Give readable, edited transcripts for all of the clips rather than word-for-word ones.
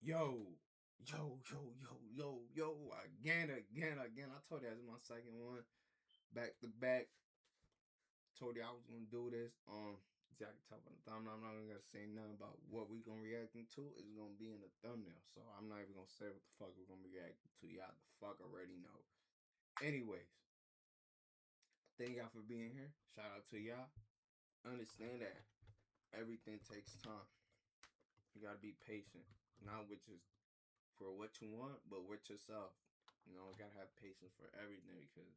Yo, again. I told you that's my second one. Back to back. Told you I was gonna do this. See, I can tell by the thumbnail. I'm not even gonna say nothing about what we gonna reacting to. It's gonna be in the thumbnail. So I'm not even gonna say what the fuck we're gonna be reacting to. Y'all the fuck already know. Anyways, thank y'all for being here. Shout out to y'all. Understand that everything takes time. You gotta be patient. Not with just for what you want, but with yourself. You know, you gotta have patience for everything because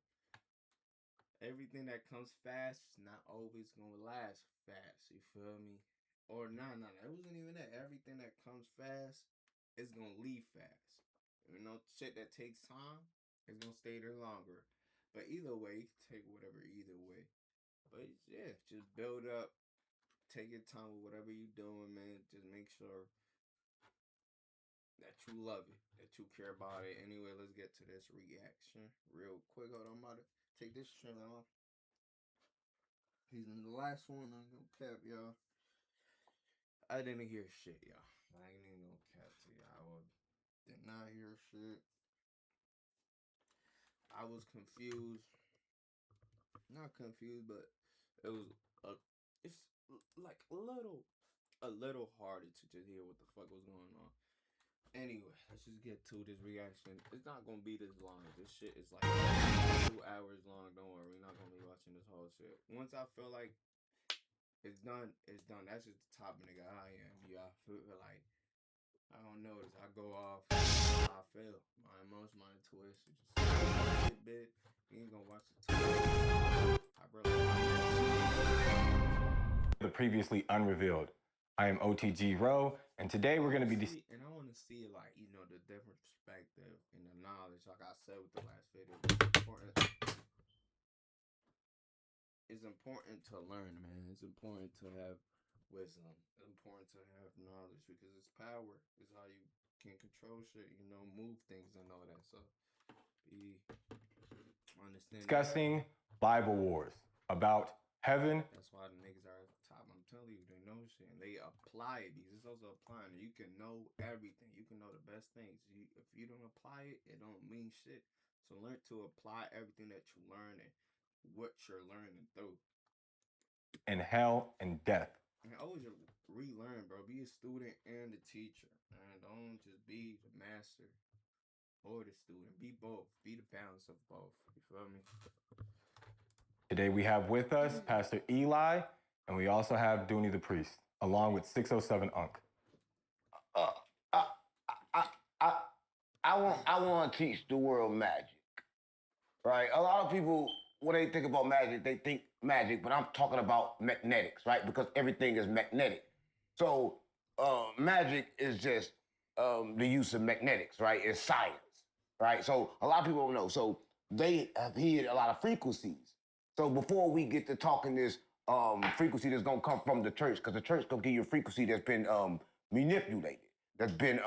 everything that comes fast is not always gonna last fast. You feel me? Or nah. It wasn't even that. Everything that comes fast is gonna leave fast. You know, shit that takes time is gonna stay there longer. But either way, you can take whatever either way. But yeah, just build up. Take your time with whatever you're doing, man. Just make sure that you love it, that you care about it. Anyway, let's get to this reaction real quick. Hold on, I'm about to take this shirt off. He's in the last one. I'm gonna cap, y'all. I didn't hear shit, y'all. I ain't even gonna cap to y'all. Did not hear shit. I was confused. Not confused, but it was it's like a little harder to just hear what the fuck was going on. Anyway, let's just get to this reaction. It's not gonna be this long. This shit is like 2 hours long. Don't worry, we're not gonna be watching this whole shit. Once I feel like it's done, it's done. That's just the top of nigga I am. Y'all feel like I don't notice. I go off how I feel. My emotions, my intuition. Just a bit. You ain't gonna watch it too much. I really The previously unrevealed. I am OTG Row, and today we're going to be... And I want to see, like, you know, the different perspective and the knowledge, like I said with the last video. It's important to learn, man. It's important to have wisdom. It's important to have knowledge because it's power. It's how you can control shit, you know, move things and all that. So, be understand. Discussing Bible wars about heaven. That's why the niggas are at the top. I'm telling you, they know shit and they apply it because it's also applying it. You can know everything. You can know the best things. If you don't apply it, it don't mean shit. So learn to apply everything that you learn and what you're learning through. And hell and death. And always relearn, bro. Be a student and a teacher. And don't just be the master or the student. Be both. Be the balance of both. You feel me? Today we have with us Pastor Eli, and we also have Dooney the priest, along with 607 Unk. I want to teach the world magic, right? A lot of people, when they think about magic, they think magic, but I'm talking about magnetics, right? Because everything is magnetic. So magic is just the use of magnetics, right? It's science, right? So a lot of people don't know. So they have heard a lot of frequencies. So before we get to talking this frequency that's gonna come from the church, because the church gonna give you a frequency that's been manipulated, that's been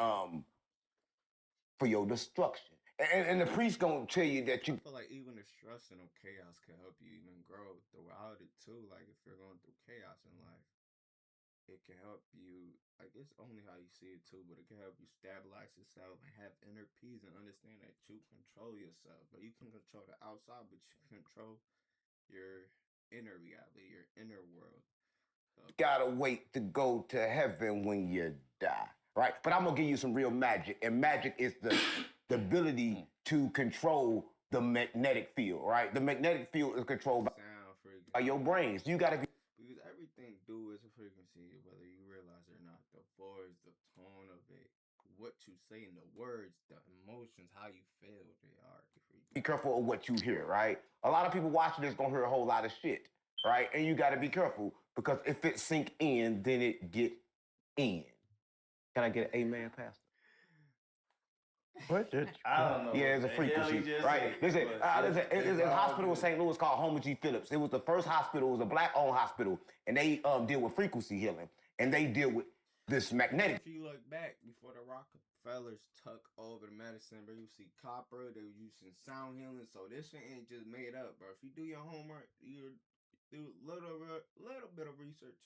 for your destruction. And the priest gonna tell you that you... I feel like even the stress and chaos can help you even grow throughout it too. Like if you're going through chaos in life, it can help you. Like it's only how you see it too, but it can help you stabilize yourself and have inner peace and understand that you control yourself. But you can control the outside, but you control your inner reality, your inner world. So, gotta wait to go to heaven when you die, right? But I'm gonna give you some real magic, and magic is the ability to control the magnetic field, right? The magnetic field is controlled by your brains. You gotta be... Because everything do is a frequency, whether you realize it or not. The voice, the tone of it, what you say in the words, the emotions, how you feel, they are the frequency. Be careful of what you hear, right? A lot of people watching this gonna hear a whole lot of shit, right? And you gotta be careful because if it sink in, then it get in. Can I get an amen, Pastor? What? I don't know. Yeah, it's a frequency, right? Listen, there's a hospital in St. Louis called Homer G. Phillips. It was the first hospital. It was a black-owned hospital, and they deal with frequency healing, and they deal with this magnetic... If you look back, before the Rockefellers took over the medicine, bro, you see copper, they were using sound healing, so this shit ain't just made up, bro. If you do your homework, you do a little bit of research,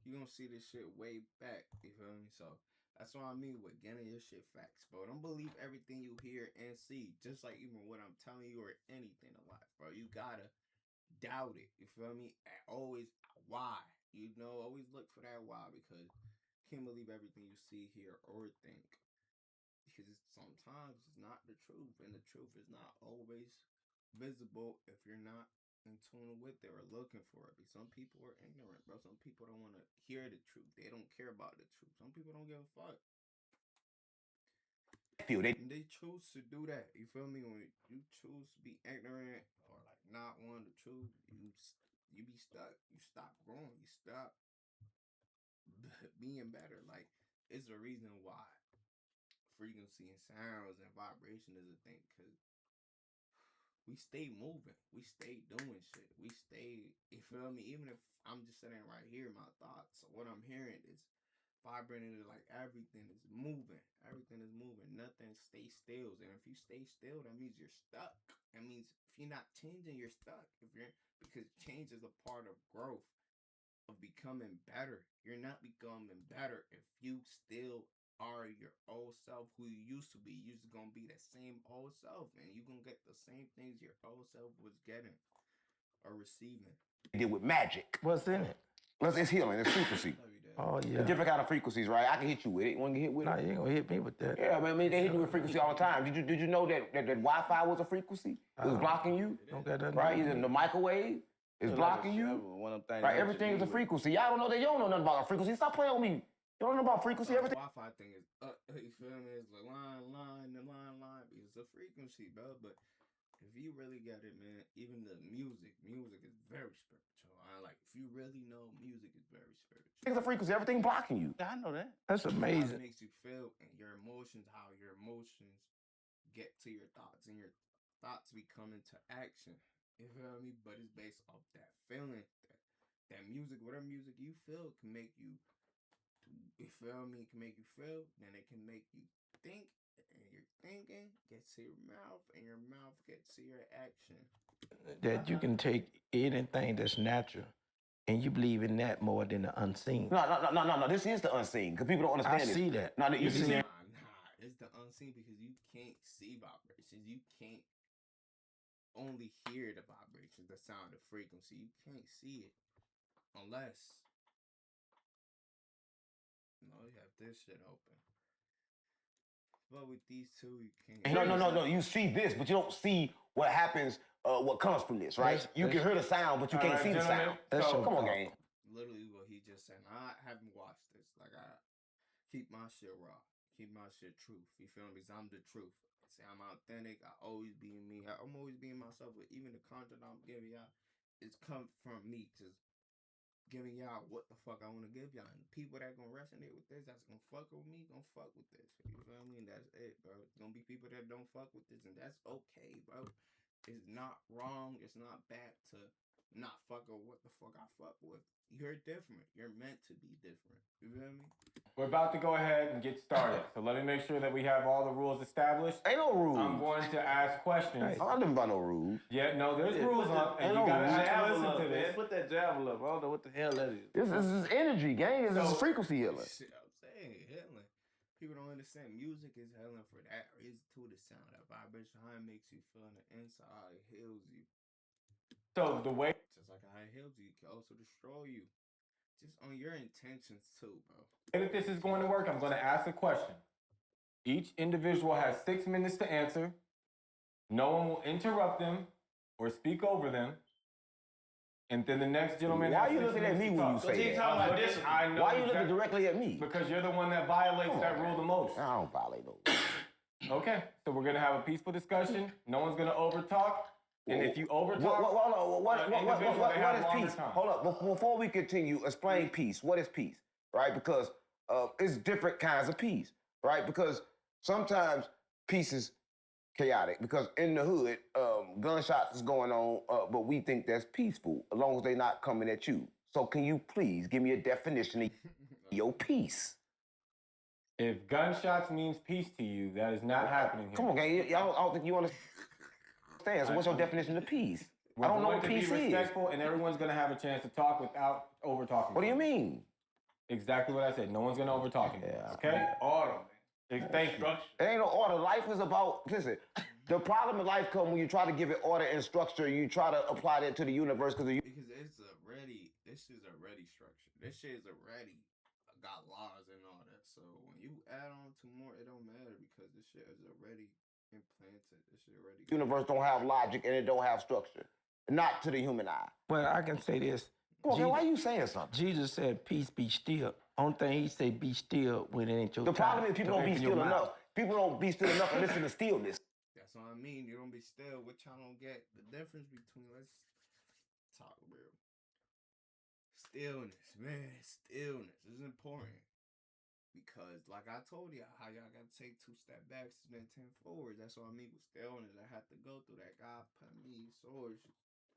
you're gonna see this shit way back, you feel me? So That's what I mean with getting your shit facts, bro. Don't believe everything you hear and see. Just like even what I'm telling you or anything in life, bro. You gotta doubt it. You feel me? Always why. You know, always look for that why because you can't believe everything you see, hear, or think. Because sometimes it's not the truth, and the truth is not always visible if you're not in tune with it or looking for it. Because some people are ignorant, bro. Some people don't want to hear the truth. They don't care about the truth. Some people don't give a fuck. And they choose to do that. You feel me? When you choose to be ignorant or like not want the truth, you be stuck. You stop growing. You stop being better. Like it's the reason why frequency and sounds and vibration is a thing because we stay moving, we stay doing shit, we stay. You feel me? Even if I'm just sitting right here, my thoughts, so what I'm hearing is vibrating. Like everything is moving. Everything is moving. Nothing stays still. And if you stay still, that means you're stuck. That means if you're not changing, you're stuck. Because change is a part of growth, of becoming better. You're not becoming better if you still are your old self who you used to be. You're just gonna be the same old self, and you're gonna get the same things your old self was getting or receiving. Deal with magic. What's in it? It's healing. It's frequency. Oh, yeah. The different kind of frequencies, right? I can hit you with it. You want to get hit with it? Nah, you ain't gonna hit me with that. Yeah, I mean, they hit you with frequency all the time. Did you know that Wi-Fi was a frequency? It was blocking you, Don't got nothing. right? The microwave is blocking you. Right, everything is a frequency. Y'all don't know that. You don't know nothing about a frequency. Stop playing with me. You don't know about frequency. Everything. Wi-Fi thing is you feel me? It's the line, because it's a frequency, bro. But if you really get it, man, even the music is very spiritual. Like if you really know, music is very spiritual. It's a frequency. Everything blocking you. I know that. That's How it amazing. makes you feel and your emotions, how your emotions get to your thoughts and your thoughts become into action. You feel me? But it's based off that feeling. That music, whatever music you feel can make you, you feel me? It can make you feel, then it can make you think, and your thinking gets to your mouth, and your mouth gets to your action. That you can take anything that's natural and you believe in that more than the unseen. No. This is the unseen because people don't understand I this. see that. No, you see that. Nah, it's the unseen because you can't see vibrations. You can't only hear the vibrations, the sound, the frequency. You can't see it unless you have this shit open. But with these two, you can't. No. You see this, but you don't see what happens, what comes from this, right? You can hear the sound, but you can't see the sound. So, come on, gang. Literally what he just said. I haven't watched this. Like I keep my shit raw. Keep my shit truth. You feel me? Because I'm the truth. See, I'm authentic. I always be me. I'm always being myself. But even the content I'm giving y'all, it's come from me just giving y'all what the fuck I want to give y'all. And the people that gonna resonate with this, that's gonna fuck with me, gonna fuck with this. You feel me? And that's it, bro. It's gonna be people that don't fuck with this, and that's okay, bro. It's not wrong. It's not bad to not fuck with what the fuck I fuck with. You're different. You're meant to be different. You feel me? We're about to go ahead and get started. So let me make sure that we have all the rules established. Ain't no rules. I'm going to ask questions. I don't live by no rules. Yeah, no, there's rules on, and you no gotta rules. actually listen to this. Put that javel up. I don't know what the hell that is. This is energy, gang. This is frequency healing. Shit, I'm saying healing. People don't understand. Music is healing for that reason too. The sound, that vibration, how it makes you feel on the inside, it heals you. So the way, Just like how it heals you, it can also destroy you. Just on your intentions too, bro. that this is going to work, I'm going to ask a question. Each individual has 6 minutes to answer. No one will interrupt them or speak over them. And then the next gentleman. Why has are you 6 looking at minutes me to when you talk. say that? talking about this. I know Why are you looking exactly- directly at me? Because you're the one that violates Come that on, rule the man. most. I don't violate those. Okay, so we're gonna have a peaceful discussion. No one's gonna overtalk. And if you overtalk, What is longer peace? time. Hold up. Before we continue, explain peace. What is peace? Right? Because it's different kinds of peace. Right? Because sometimes peace is chaotic. Because in the hood, gunshots is going on, but we think that's peaceful as long as they're not coming at you. So can you please give me a definition of your peace? if gunshots means peace to you, that is not happening here. Come on, gang. I don't think you understand. So what's your definition of peace? I don't know what peace We're going to be is. respectful, and everyone's going to have a chance to talk without over talking. What do you mean? Exactly what I said. No one's gonna overtalk him. Yeah. Okay? Order, man. Thank you. It ain't no order. Life is about, listen, the problem in life comes when you try to give it order and structure, you try to apply that to the universe because This shit's already structured. This shit is already got laws and all that. So when you add on to more, it don't matter because this shit is already implanted. This shit already. the universe don't have logic and it don't have structure. Not to the human eye. Well, I can say this. Okay, why you saying something? Jesus said, "Peace, be still." Only thing he said, "Be still" when it ain't your The time. problem is people to don't be open your still mouth. enough. People don't be still enough to listen to stillness. That's what I mean. You don't be still. What y'all don't get the difference between. Let's talk real. Stillness, man. Stillness is important. Because, like I told y'all, how y'all got to take 2 step backs and then 10 forwards. That's what I mean with stillness. I had to go through that. God put me swords,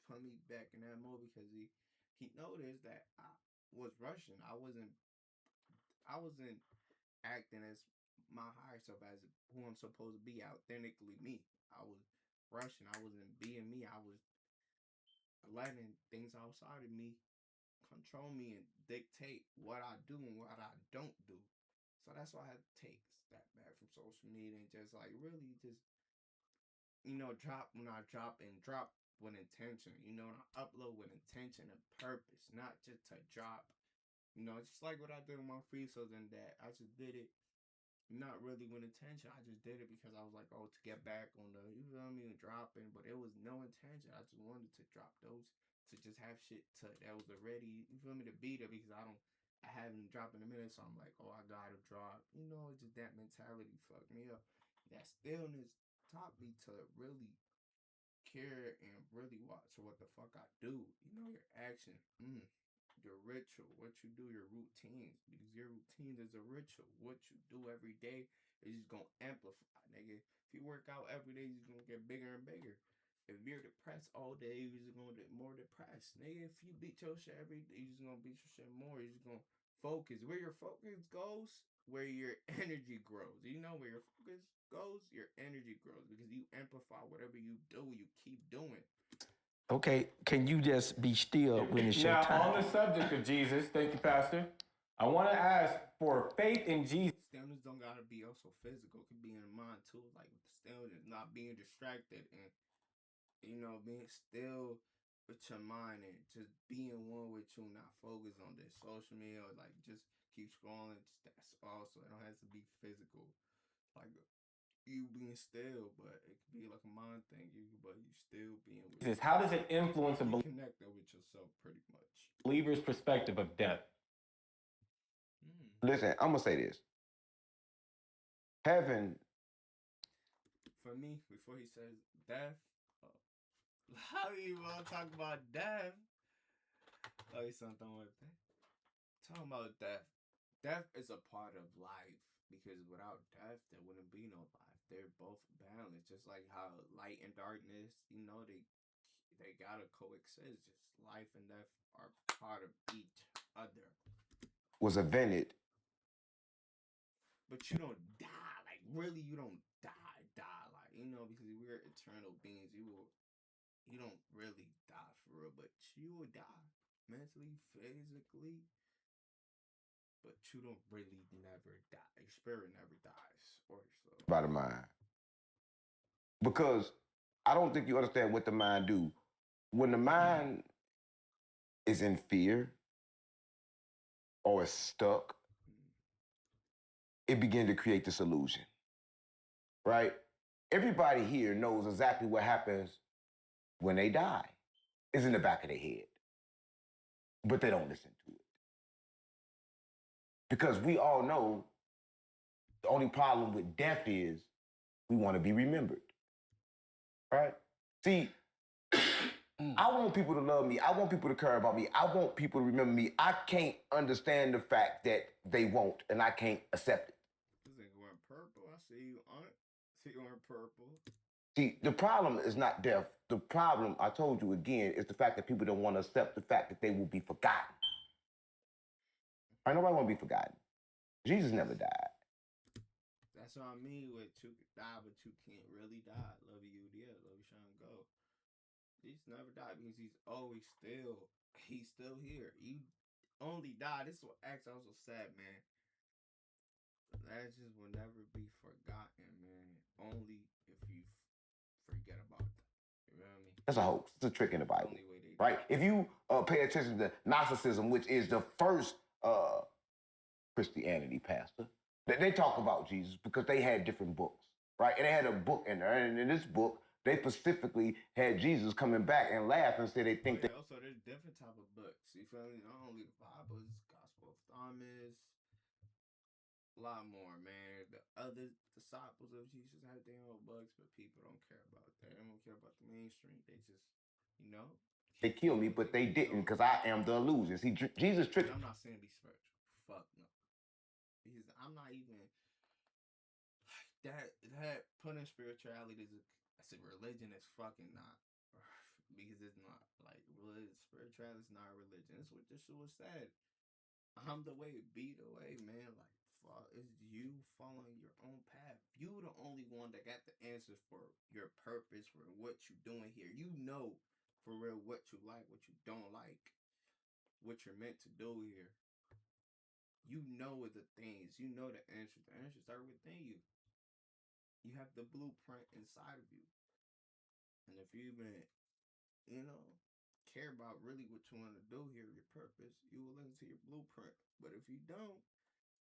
put me back in that mode because he noticed that I was rushing. I wasn't acting as my higher self, as who I'm supposed to be, authentically me. I was rushing. I wasn't being me. I was letting things outside of me control me and dictate what I do and what I don't do. So that's why I had to take a step back from social media and just like really just drop when I drop with intention. And I upload with intention and purpose, not just to drop. Just like what I did with my freestyles and that. I just did it not really with intention. I just did it because I was like, oh, to get back on the, you feel me, dropping. But it was no intention. I just wanted to drop those, to just have shit that was already, you feel me, to be there because I haven't dropped in a minute. So I'm like, oh, I gotta drop. Just that mentality fucked me up. That stillness taught me to really care and really watch what the fuck I do. Your action. Your ritual, what you do, your routines. Because your routine is a ritual. What you do every day is just gonna amplify, nigga. If you work out every day, you're just gonna get bigger and bigger. If you're depressed all day, you're just gonna get more depressed. Nigga, if you beat your shit every day, you're just gonna beat your shit more. You're just gonna focus. Where your focus goes, where your energy grows. Where your focus goes, your energy grows. Because you amplify whatever you do, you keep doing. Okay, can you just be still when it's your Now, time? on the subject of Jesus, thank you, Pastor. I want to ask for faith in Jesus. Stillness don't gotta be also physical. It could be in the mind too. Like with the stillness, not being distracted and being still with your mind and just being one with you, not focus on this social media or like just keep scrolling. That's also, it don't have to be physical. Like you being still, but it could be like a mind thing. But you still being with Jesus, how does it influence a connected with yourself pretty much. believer's perspective of death? Listen, I'm gonna say this. Heaven. For me, before he says death, how do you want to talk about death? Oh, he's something with that. Talking about death. Death is a part of life because without death, there wouldn't be no life. They're both balanced, just like how light and darkness, they gotta coexist. Just life and death are part of each other. Was invented. But you don't die. Like really, you don't die. Like because we're eternal beings. You don't really die for real, but you will die mentally, physically. But you don't really never die. Your spirit never dies, or so. By the mind. Because I don't think you understand what the mind do. When the mind is in fear or is stuck, it begins to create this illusion, right? Everybody here knows exactly what happens when they die. It's in the back of their head, but they don't listen to it. Because we all know the only problem with death is we want to be remembered, right? See, I want people to love me. I want people to care about me. I want people to remember me. I can't understand the fact that they won't, and I can't accept it. This nigga wearing purple. I see you on it. See you wearing purple. See, the problem is not death. The problem, I told you again, is the fact that people don't want to accept the fact that they will be forgotten. Nobody want to be forgotten. Jesus never died. That's what I mean with you could die, but you can't really die. Love you, yeah. Love you, Sean, go. Jesus never died because he's still here. only died. This is what actually also sad, man. That just will never be forgotten, man. Only if you forget about it. You know what I mean? That's a hoax. It's a trick in the Bible, Only way they right? If you pay attention to Gnosticism, which is the first Christianity, Pastor, they talk about Jesus because they had different books, right? And they had a book in there, and in this book, they specifically had Jesus coming back and laugh and say they think that. Also, there's different type of books. You feel me? Not only the Bible, it's Gospel of Thomas. A lot more, man. The other disciples of Jesus had their own books, but people don't care about that. They don't care about the mainstream. They just, you know. They killed me, but they didn't because I am the illusion. See, Jesus tricked. I'm not saying be spiritual. Fuck no. Because I'm not even that putting spirituality as a religion is fucking not. Because it's not like religion. Spirituality is not a religion. That's what this shit was said. I'm the way, be the way, man. Like, fuck, it's you following your own path. You the only one that got the answers for your purpose, for what you doing here. You know for real what you like, what you don't like, what you're meant to do here. You know the things. You know the answers. The answers are within you. You have the blueprint inside of you. And if you even, care about really what you want to do here, your purpose, you will listen to your blueprint. But if you don't,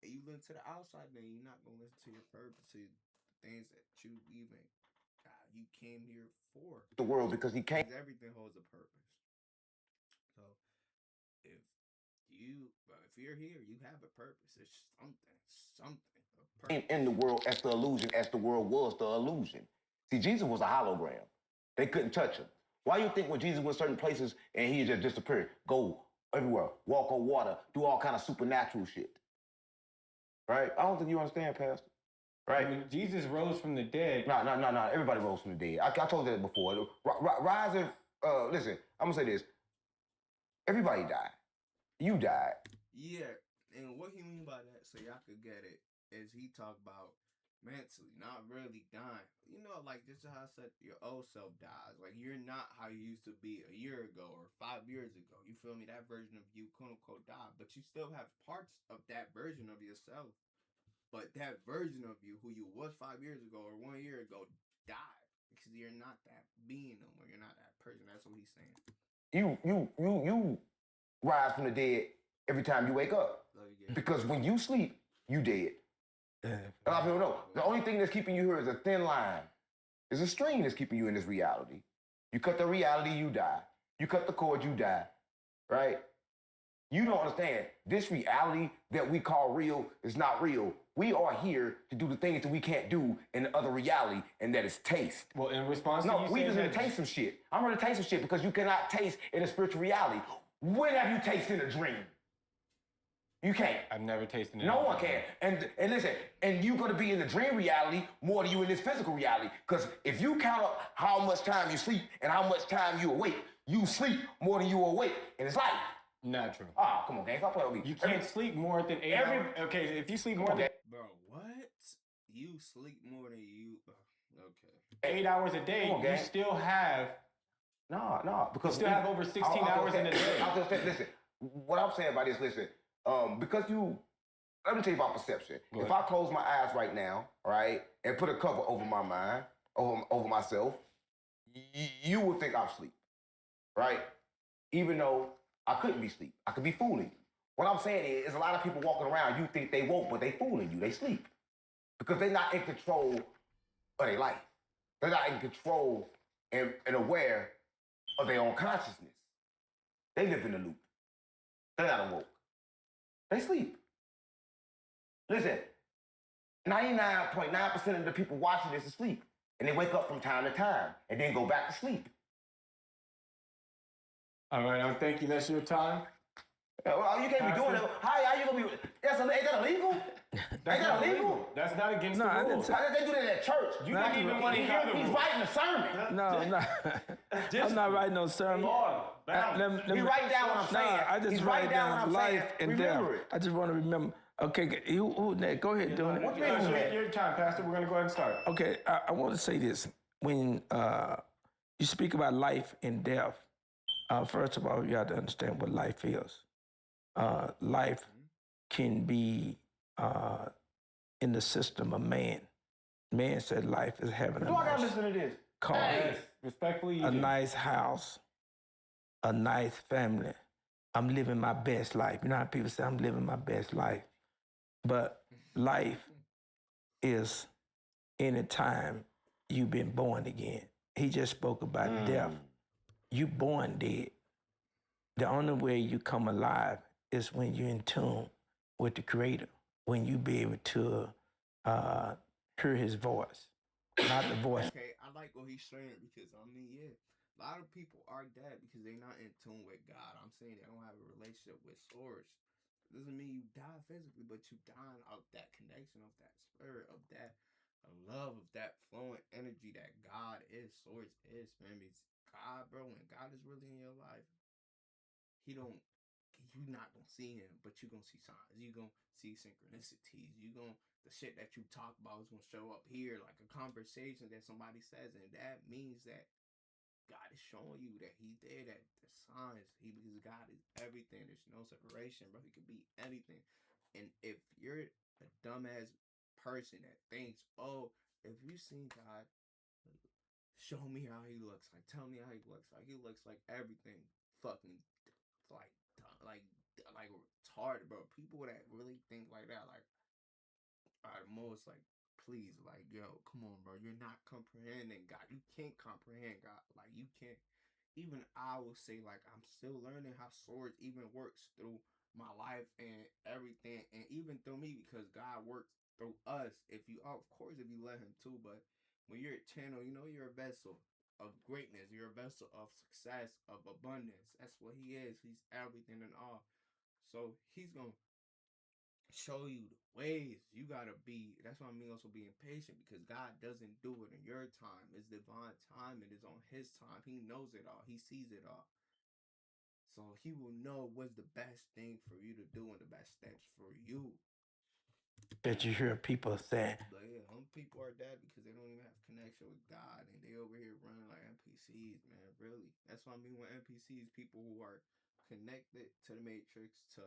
and you listen to the outside, then you're not going to listen to your purpose, to the things that you even, you came here for. The world because he came. Because everything holds a purpose. So, if you're here, you have a purpose. It's something. In the world as the illusion, as the world was the illusion. See, Jesus was a hologram. They couldn't touch him. Why you think when Jesus went certain places and he just disappeared, go everywhere, walk on water, do all kind of supernatural shit? Right? I don't think you understand, Pastor. Right? When Jesus rose from the dead. No. Everybody rose from the dead. I told you that before. Rising, listen, I'm going to say this. Everybody died. You died. Yeah, and what he mean by that, so y'all could get it, is he talk about mentally, not really dying. Like this is how I said your old self dies. Like you're not how you used to be a year ago or 5 years ago. You feel me? That version of you, quote unquote, died, but you still have parts of that version of yourself. But that version of you, who you was 5 years ago or 1 year ago, died because you're not that being no more. You're not that person. That's what he's saying. You rise from the dead every time you wake up. Because when you sleep, you dead. A lot of people know. The only thing that's keeping you here is a thin line. There's a string that's keeping you in this reality. You cut the reality, you die. You cut the cord, you die. Right? You don't understand. This reality that we call real is not real. We are here to do the things that we can't do in the other reality, and that is taste. Well, in response to we just going to taste some shit. I'm going to taste some shit because you cannot taste in a spiritual reality. When have you tasted a dream? You can't. I've never tasted it. No one can. And listen, and you're going to be in the dream reality more than you in this physical reality. Because if you count up how much time you sleep and how much time you awake, you sleep more than you awake. And it's like... Not true. Ah, come on, gang. Stop playing with me. You can't sleep more than 8 hours. Okay, if you sleep more than... Bro, what? You sleep more than you... Okay. 8 hours a day, you still have... No, because... You still have over 16 hours in a day. I'll just say, listen, what I'm saying about this, listen, because let me tell you about perception. If I close my eyes right now, right, and put a cover over my mind, over myself, you would think I'm asleep, right? Even though I couldn't be asleep. I could be fooling you. What I'm saying is a lot of people walking around, you think they woke, but they fooling you. They sleep. Because they're not in control of their life. They're not in control and aware of their own consciousness. They live in a loop. They're not awoke. They sleep. Listen, 99.9% of the people watching this is asleep. And they wake up from time to time and then go back to sleep. All right, I'm thinking that's your time. Well, you can't be doing that. How you gonna be? Ain't that illegal? Ain't that illegal? That's not against the rules. How did they do that at church? You didn't even want to hear the rules. He's writing a sermon. No. I'm not writing no sermon. He write down what I'm saying. I just write down life and death. I just want to remember. Okay, who next? Go ahead, doing it. Your time, Pastor. We're going to go ahead and start. Okay, I want to say this. When you speak about life and death, first of all, you have to understand what life is. life can be in the system of man. Man said life is having Do I gotta listen to this? car, Yes, respectfully, a nice house, a nice family. I'm living my best life. You know how people say I'm living my best life? But life is any time you've been born again. He just spoke about death. You born dead. The only way you come alive is when you're in tune with the Creator, when you be able to hear His voice, not the voice. Okay, I like what he's saying because I mean, yeah, a lot of people are dead because they're not in tune with God. I'm saying they don't have a relationship with Source. Doesn't mean you die physically, but you dying of that connection, of that spirit, of that love, of that flowing energy that God is, Source is, man. Because God, bro, when God is really in your life, He don't. You not gonna see him, but you gonna see signs. You gonna see synchronicities. You gonna the shit that you talk about is gonna show up here, like a conversation that somebody says, and that means that God is showing you that He's there. That the signs, because God is everything. There's no separation, bro. He could be anything. And if you're a dumbass person that thinks, oh, if you seen God, show me how He looks like. Tell me how He looks like. He looks like everything. Fucking like like retarded, bro. People that really think like that, like, are the most like, please, like, yo, come on, bro. You're not comprehending God. You can't comprehend God. Like, you can't. Even I will say, like, I'm still learning how Swords even works through my life and everything, and even through me, because God works through us. If you, of course, if you let Him too, but when you're a channel, you know you're a vessel of greatness. You're a vessel of success, of abundance. That's what He is. He's everything and all. So He's gonna show you the ways. You gotta be. That's why I mean also being patient, because God doesn't do it in your time. It's divine time. It is on His time. He knows it all. He sees it all. So He will know what's the best thing for you to do and the best steps for you. That you hear people saying. But yeah, some people are dead because they don't even have connection with God, and they over here running like NPCs, man. Really, that's what I mean with NPCs. People who are connected to the Matrix, to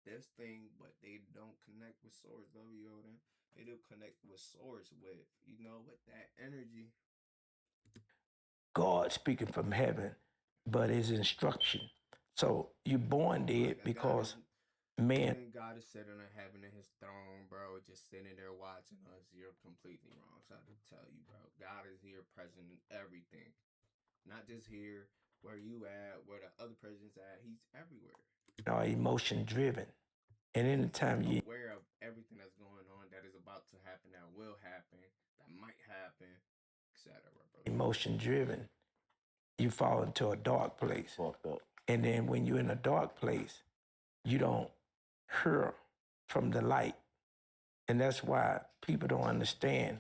this thing, but they don't connect with Source. Yoda. They do connect with Source, with, you know, with that energy. God speaking from heaven, but His instruction. So you're born dead because man. God is sitting in heaven in His throne, bro, just sitting there watching us. You're completely wrong. So I have to tell you, bro, God is here, present in everything, not just here where you at, where the other president's at. He's everywhere. Emotion driven, and anytime you aware of everything that's going on, that is about to happen, that will happen, that might happen, etc. Emotion driven, you fall into a dark place. And then when you're in a dark place, you don't hear from the light. And that's why people don't understand.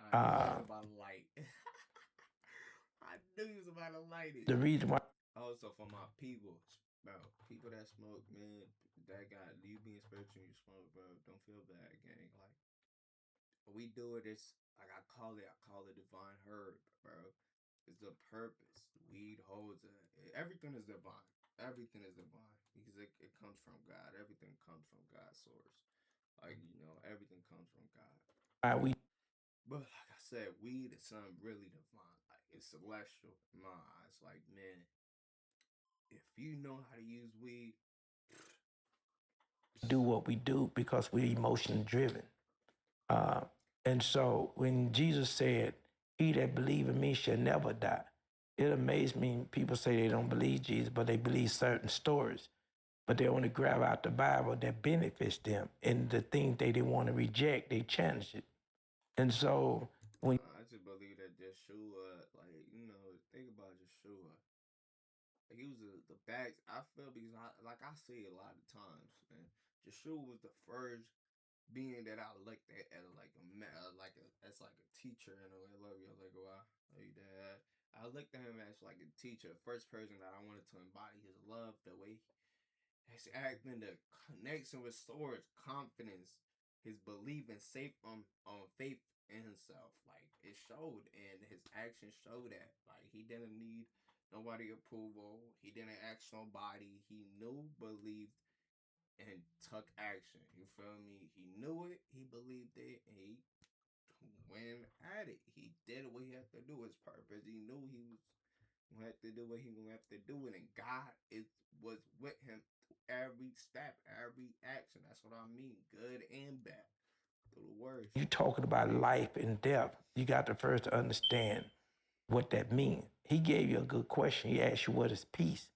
I knew about light. I knew you was about to light it. The reason why. Also for my people, bro, people that smoke, man, that guy, you being spiritual, you smoke, bro. Don't feel bad, gang. Like, we do it, it's like I call it divine herb, bro. It's the purpose. Weed holds it. Everything is divine. Everything is divine because it comes from God. Everything comes from God's source. Like, you know, everything comes from God. But like I said, weed is something really divine. Like, it's celestial in my eyes. Like, man, if you know how to use weed, do what we do because we're emotion driven. And so when Jesus said, "He that believe in me shall never die," it amazed me. People say they don't believe Jesus, but they believe certain stories. But they only grab out the Bible that benefits them. And the things they didn't want to reject, they challenge it. And so when I just believe that Yeshua, like, you know, think about Yeshua. He was the backs. I feel because I say a lot of times, man. Yeshua was the first being that I looked at as like as like a teacher in a way. I love you, like, wow, love you, Dad. I looked at him as like a teacher, first person that I wanted to embody his love, the way his acting, the connection with Source, confidence, his belief and safe on faith in himself. Like, it showed, and his actions showed that. Like, he didn't need nobody approval. He didn't ask nobody. He knew, believed, and took action. You feel me? He knew it, he believed it, and he went at it. He did what he had to do, his purpose. He knew he was gonna have to do what he gonna have to do it, and God was with him through every step, every action. That's what I mean, good and bad. Through the worst. You talking about life and death. You got to first understand what that means. He gave you a good question. He asked you, what is peace?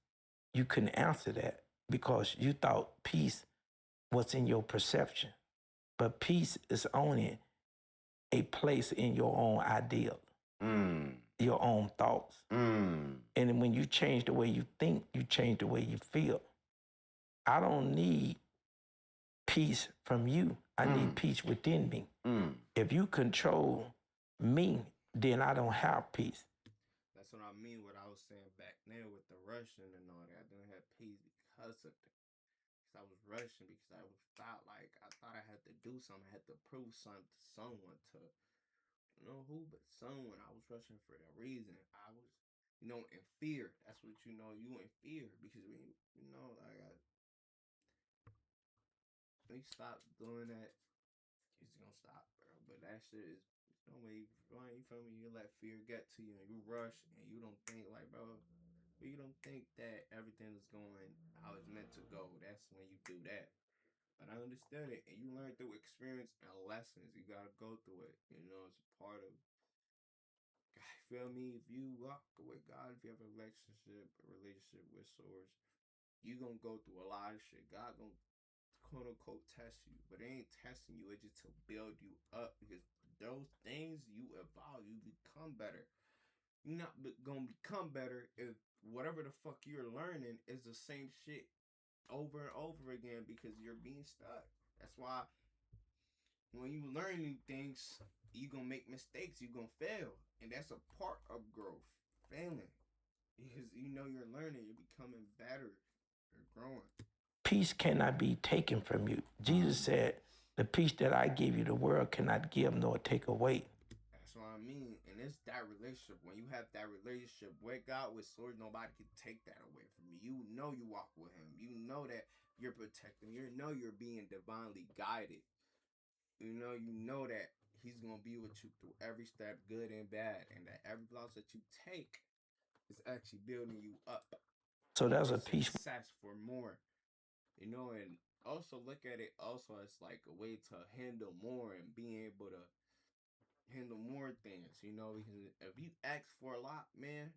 You couldn't answer that because you thought peace was in your perception. But peace is only a place in your own ideal, your own thoughts. And when you change the way you think, you change the way you feel. I don't need peace from you. I need peace within me. If you control me, then I don't have peace. That's what I mean. What I was saying back then with the rushing and all that. I didn't have peace because of that. Because I was rushing because I thought I had to do something. I had to prove something to someone, to you know who, but someone. I was rushing for a reason. I was, in fear. That's what you in fear because when when you stop doing that, it's gonna stop, bro. But that shit is no way. You feel me? You let fear get to you, and you rush, and you don't think bro. You don't think that everything is going how it's meant to go. That's when you do that. But I understood it, and you learn through experience and lessons. You gotta go through it. It's a part of. Feel me? If you walk with God, if you have a relationship with Source, you gonna go through a lot of shit. God gonna quote unquote test you, but it ain't testing you. It's just to build you up because those things you evolve, you become better. You're not gonna become better if whatever the fuck you're learning is the same shit over and over again because you're being stuck. That's why when you learn new things, you gonna make mistakes, you gonna fail, and that's a part of growth. Failing because you're learning, you're becoming better, you're growing. Peace cannot be taken from you. Jesus said, the peace that I give you, the world cannot give nor take away. That's what I mean. And it's that relationship. When you have that relationship with God, with Source, nobody can take that away from you. You know you walk with him. You know that you're protected. You know you're being divinely guided. You know that he's going to be with you through every step, good and bad. And that every loss that you take is actually building you up. So there's a peace. Success for more. And also look at it also as like a way to handle more and being able to handle more things, because if you ask for a lot, man,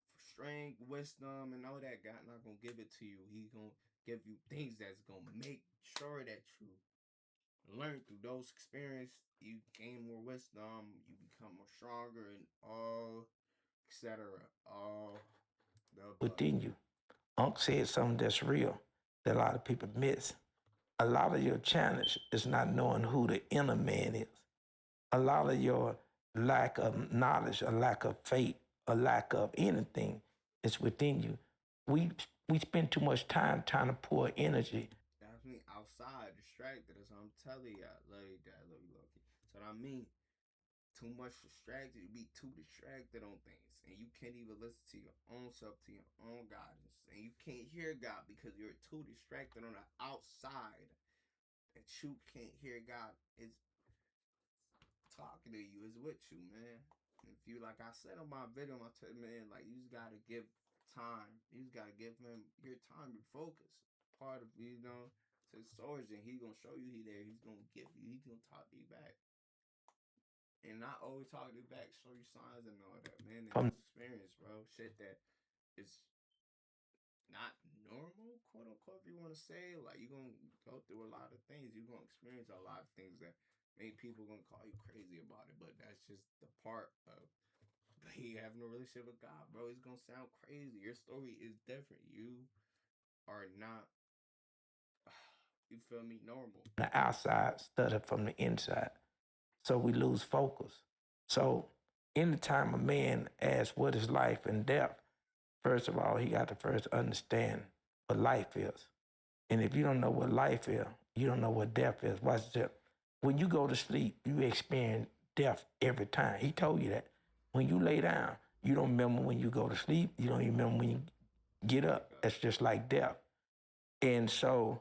for strength, wisdom, and all that, God not gonna give it to you. He gonna give you things that's gonna make sure that you learn through those experiences. You gain more wisdom, you become more stronger, and all, etc. All within you. Unc said something that's real that a lot of people miss. A lot of your challenge is not knowing who the inner man is. A lot of your lack of knowledge, a lack of faith, a lack of anything is within you. We spend too much time trying to pour energy. Definitely outside, distracted. That's what I'm telling you. I love you, Dad. I love you, Loki. So what I mean, too much distracted. You be too distracted on things, and you can't even listen to your own self, to your own guidance, and you can't hear God because you're too distracted on the outside. That you can't hear God is talking to you, is with you, man. If you, like I said on my video, man, like you just gotta give time. You just gotta give him your time, your focus. Part of to Source, and he's gonna show you he there. He's gonna give you. He's gonna talk to you back, and not always talk to you back. Show you signs and all that, man. And experience, bro. Shit that is not normal, quote unquote. If you want to say, like you're gonna go through a lot of things. You're gonna experience a lot of things that maybe people gonna call you crazy about it, but that's just the part of you having a relationship with God, bro. It's gonna sound crazy. Your story is different. You are not, you feel me, normal. The outside study from the inside. So we lose focus. So anytime a man asks what is life and death, first of all, he got to first understand what life is. And if you don't know what life is, you don't know what death is. Watch this. When you go to sleep, you experience death every time. He told you that. When you lay down, you don't remember when you go to sleep. You don't even remember when you get up. It's just like death. And so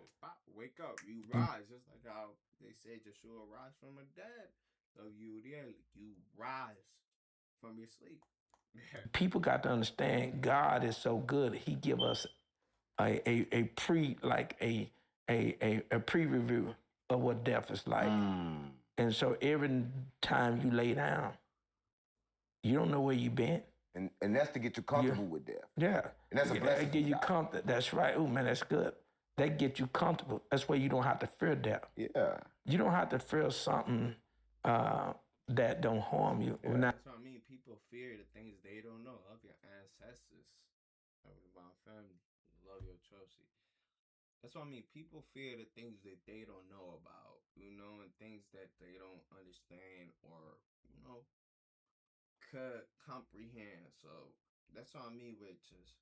wake up, you rise. Just like how they say Joshua rise from the dead. So you rise from your sleep. People got to understand God is so good. He give us a pre-review of what death is like. And so every time you lay down, you don't know where you've been. And that's to get you comfortable with death. Yeah. And that's a blessing. That get you comfortable. That's right. Oh man, that's good. That get you comfortable. That's why you don't have to fear death. Yeah. You don't have to fear something that don't harm you. Yeah, that's what I mean. People fear the things they don't know. Love your ancestors. Love my family. Love your trophy. That's what I mean. People fear the things that they don't know about, and things that they don't understand or, could comprehend. So that's what I mean with just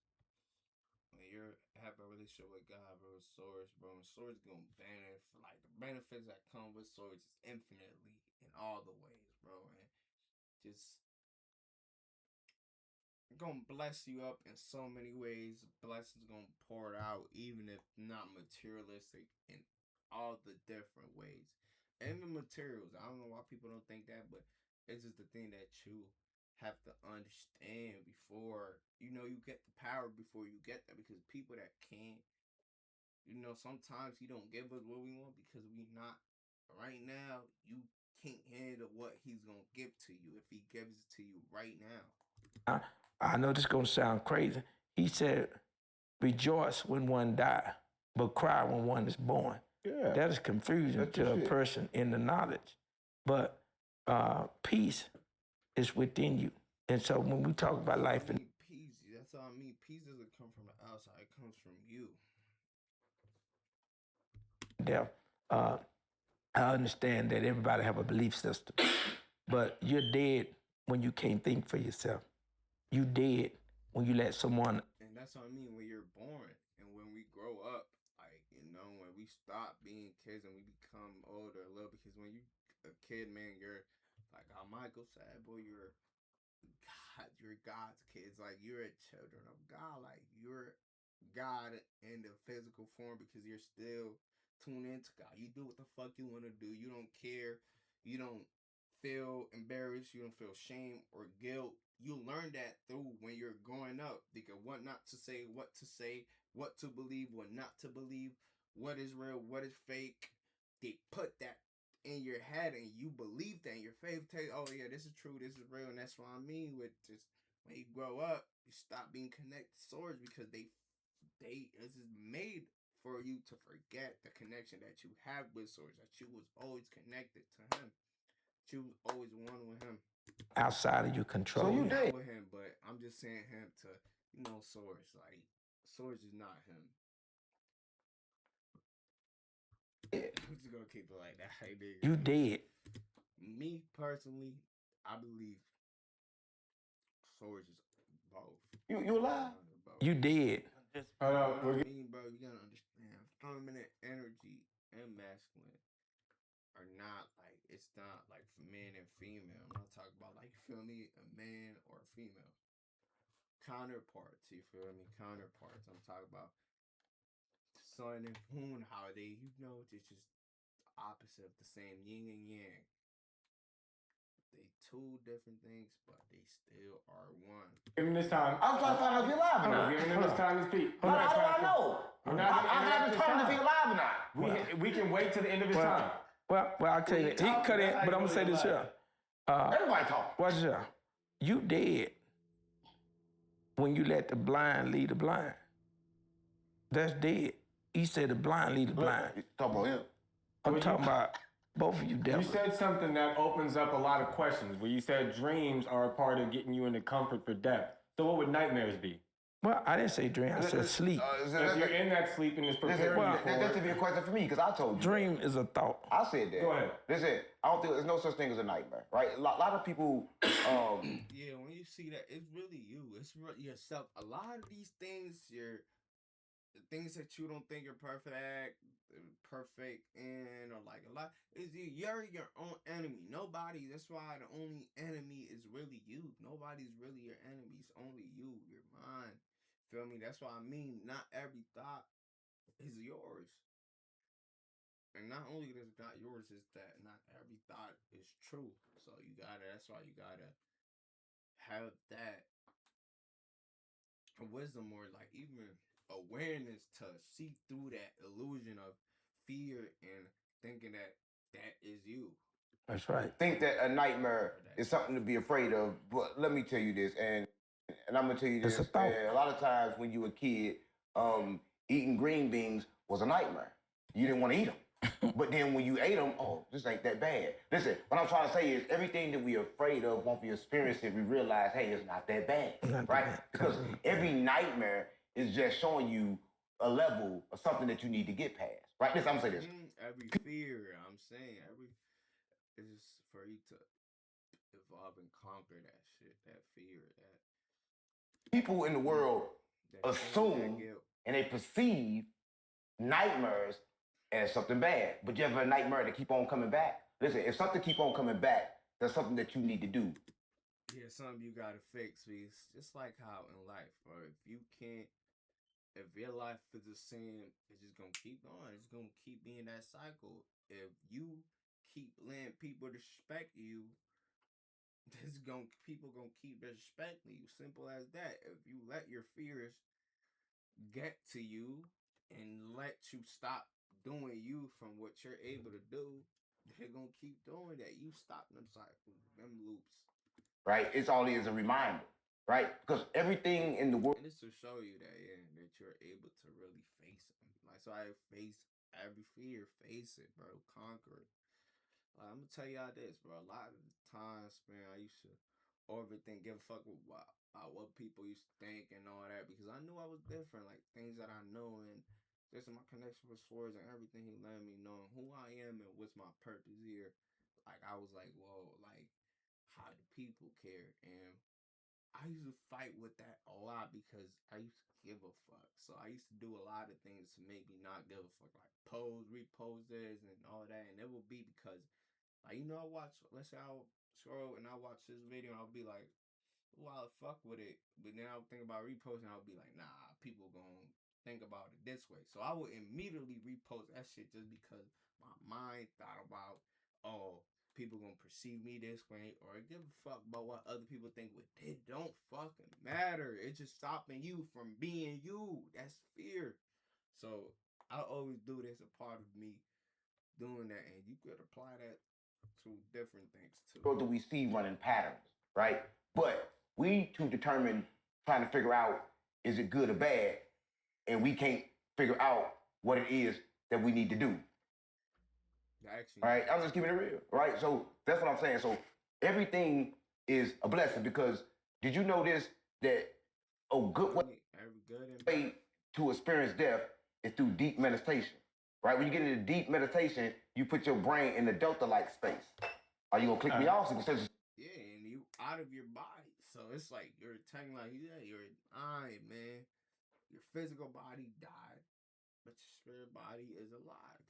when you have a relationship with God, bro, swords, bro, and swords gonna benefit, like the benefits that come with swords is infinitely in all the ways, bro, and just gonna bless you up in so many ways. Blessings gonna pour out, even if not materialistic, in all the different ways. And the materials, I don't know why people don't think that, but it's just the thing that you have to understand before you get the power before you get that. Because people that can't, sometimes he don't give us what we want because we not right now. You can't handle what he's gonna give to you if he gives it to you right now. I know this gonna sound crazy. He said, "Rejoice when one die, but cry when one is born." Yeah. That is confusing to a person in the knowledge. But peace is within you. And so when we talk about life and peace, that's all I mean. Peace doesn't come from the outside; it comes from you. death, I understand that everybody have a belief system, but you're dead when you can't think for yourself. You dead when you let someone. And that's what I mean. When you're born and when we grow up, like when we stop being kids and we become older a little, because when you a kid, man, you're like how Michael said, boy, you're God's kids. Like you're a children of God. Like you're God in the physical form because you're still tuned into God. You do what the fuck you want to do. You don't care. You don't feel embarrassed. You don't feel shame or guilt. You learn that through when you're growing up. Because what not to say, what to believe, what not to believe, what is real, what is fake. They put that in your head and you believe that, and your faith tell you, oh yeah, this is true, this is real. And that's what I mean with just when you grow up, you stop being connected to swords because this is made for you to forget the connection that you have with swords, that you was always connected to him, that you was always one with him. Outside of your control. So you did with him, but I'm just saying him to swords. Like swords is not him. I'm just gonna keep it like that. Hey, you dead. Me personally, I believe swords is both. You alive? You dead. Bro, you gotta understand. Feminine energy and masculine are not like, it's not like for men and female. I'm not talking about like, you feel me, a man or a female. Counterparts, you feel me? Counterparts. I'm talking about sun and moon, how they, it's just opposite of the same yin and yang. They two different things, but they still are one. Give him this time. I'm trying to find out if you're alive or not. Give him this time to speak. How do I know? I'm gonna determine if he's alive or not. We can wait till the end of his time. Well, I'll tell you, he cut in, but I'm gonna say this here. Everybody talk. Watch this. You dead when you let the blind lead the blind. That's dead. He said the blind lead the blind. You talking about him? I'm talking about both of you devils. You said something that opens up a lot of questions, where you said dreams are a part of getting you into comfort for death. So what would nightmares be? Well, I didn't say dream, I said sleep. If you're in that sleep and it's preparing you for that should be a question for me, because I told you. Dream is a thought. I said that. Go ahead. Listen, I don't think there's no such thing as a nightmare, right? A lot of people. Yeah, when you see that, it's really you. It's yourself. A lot of these things, the things that you don't think you're perfect in, or like a lot, is you're your own enemy. Nobody. That's why the only enemy is really you. Nobody's really your enemy. It's only you, your mind. Feel me? That's what I mean. Not every thought is yours. and not only is it not yours, is that not every thought is true. So that's why you gotta have that wisdom or like even awareness to see through that illusion of fear and thinking that is you. That's right. Think that a nightmare is something to be afraid of, but let me tell you this, and I'm gonna tell you this. It's a thought. A lot of times when you were a kid, eating green beans was a nightmare. You didn't want to eat them, but then when you ate them, oh, this ain't that bad. Listen, what I'm trying to say is everything that we're afraid of, once we experience it, we realize, hey, it's not that bad, right? Because every nightmare is just showing you a level of something that you need to get past, right? Listen, I'm gonna say this. Every fear, I'm saying, it's just for you to evolve and conquer that shit, that fear, that people in the world assume and they perceive nightmares as something bad, but you have a nightmare that keep on coming back. Listen, if something keep on coming back, that's something that you need to do. Yeah, something you gotta fix, because just like how in life, bro, if your life is the same, it's just gonna keep going. It's gonna keep being that cycle. If you keep letting people disrespect you, people gonna keep disrespecting you. Simple as that. If you let your fears get to you and let you stop doing you from what you're able to do, they're gonna keep doing that. You stop them cycles, them loops. Right? It's all is a reminder, right? Because everything in the world. And it's to show you that, that you're able to really face it. Like, so I face every fear, face it, bro, conquer it. I'm gonna tell y'all this, bro. A lot of the times, man, I used to overthink, give a fuck about what people used to think and all that, because I knew I was different. Like things that I know, and just my connection with Swords and everything he let me know who I am and what's my purpose here. Like I was like, whoa, like how do people care? And I used to fight with that a lot because I used to give a fuck. So I used to do a lot of things to make me not give a fuck, like repost this and all that. And it would be because, like, I watch, let's say I'll scroll and I watch this video and I'll be like, well, I'll fuck with it. But then I'll think about reposting, I'll be like, nah, people gonna think about it this way. So I would immediately repost that shit just because my mind thought about, oh, people gonna perceive me this way, or give a fuck about what other people think. It don't fucking matter. It's just stopping you from being you. That's fear. So I always do this a part of me doing that, and you could apply that to different things too. Or do we see running patterns, right? But we to determine, trying to figure out, is it good or bad, and we can't figure out what it is that we need to do. Right? I'm just keeping it real, right? So that's what I'm saying. So everything is a blessing, because did you know this, that a good way to experience death is through deep meditation, right? When you get into deep meditation, you put your brain in the delta-like space. Are you gonna click me off? Yeah, and you out of your body. So it's like you're telling like, you're dying, man. Your physical body died, but your spirit body is alive.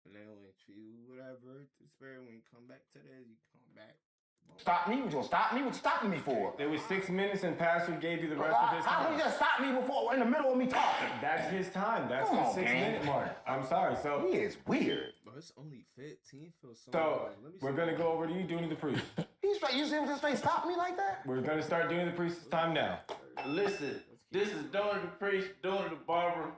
And then when you whatever, the spirit, when you come back to this, you come back. Stop me? What you stop me? What you stopping me for? There was 6 minutes and Pastor gave you the rest of his time. How can you just stop me before, in the middle of me talking? That's his time. That's the 6-minute mark. I'm sorry. So he is weird. But it's only 15. Feels so we're gonna go over to you doing the priest. He's right. You see his face stop me like that? We're gonna start doing the priest's time now. Listen, this is Donor the priest, Donor the barber,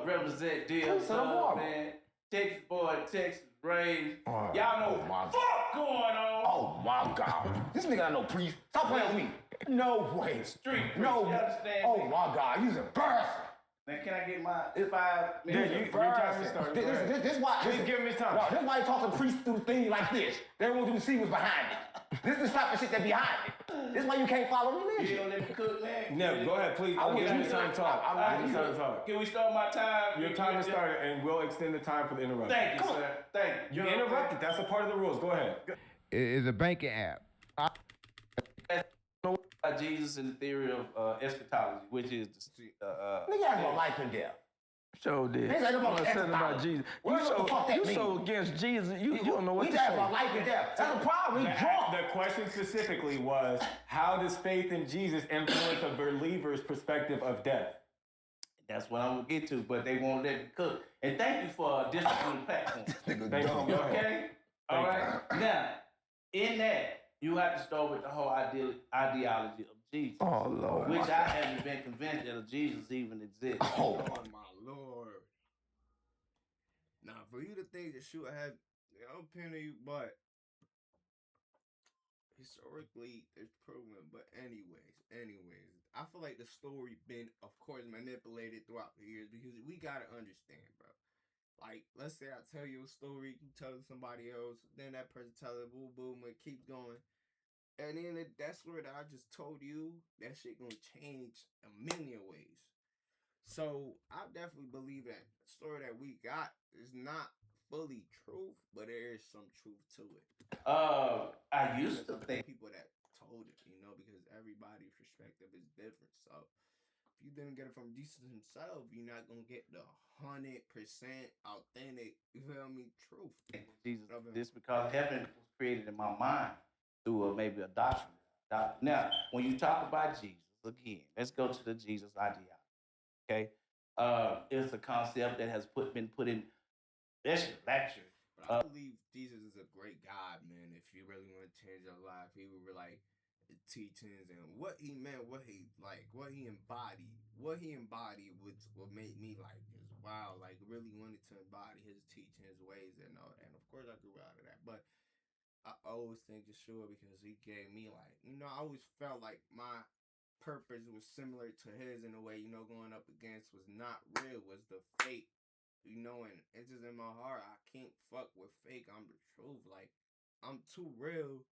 represent DL, man. Texas boy, Texas raised. Y'all know what going on. Oh my God. This nigga got no priest. Stop playing with me. No way. Street priest, no. You understand? Oh my God. You's embarrassing. Now, can I get my 5 minutes? Yeah, your time is starting. This why. Please give him his time. No, this why he talks to priests through the thing like this. They don't want you to see what's behind it. This is the type of shit that behind it. This is why you can't follow religion. You don't let me cook, man. No, go ahead, please. I'll give you time to talk. Can we start my time? Your time is started, and we'll extend the time for the interruption. Thank you, sir. Thank you. You interrupted. That's a part of the rules. Go ahead. It's a banking app. Jesus and the theory of eschatology, which is nigga ask about life and death. Sure did. Ain't nothing about Something about Jesus. You so against Jesus, you don't know what to say. We talk about life and death. That's the problem. He's drunk. The question specifically was, how does faith in Jesus influence a believer's perspective of death? That's what I'm gonna get to, but they won't let me cook. And thank you for disciplining the platform. Nigga dumb. Okay? All right. Now, in that, you have to start with the whole ideology of Jesus. Oh, Lord. Which I haven't been convinced that a Jesus even exists. Oh my Lord. Now, for you to think that shoot, I have no opinion, you, but historically it's proven. But anyways, I feel like the story been, of course, manipulated throughout the years because we gotta understand, bro. Like, let's say I tell you a story, you tell somebody else, then that person tell it, boom, boom, it keeps going. And then that story that I just told you, that shit gonna change a million ways. So I definitely believe that the story that we got is not fully truth, but there is some truth to it. I used to think people that told it, because everybody's perspective is different. So if you didn't get it from Jesus himself, you're not gonna get the 100% authentic, you feel me, truth. Jesus, this because heaven was created in my mind through maybe a doctrine. Now, when you talk about Jesus, again, let's go to the Jesus ideology. Okay, it's a concept that has been put in this lecture. I believe Jesus is a great God, man. If you really want to change your life, he would like the teachings and what he meant, what he embodied. What he embodied would make me like just wow, like really wanted to embody his teaching, his ways, and all that. And of course, I grew out of that, but I always think Yeshua because he gave me like I always felt like my purpose was similar to his in a way. Going up against was not real, was the fake. And it's just in my heart, I can't fuck with fake. I'm the truth. Like, I'm too real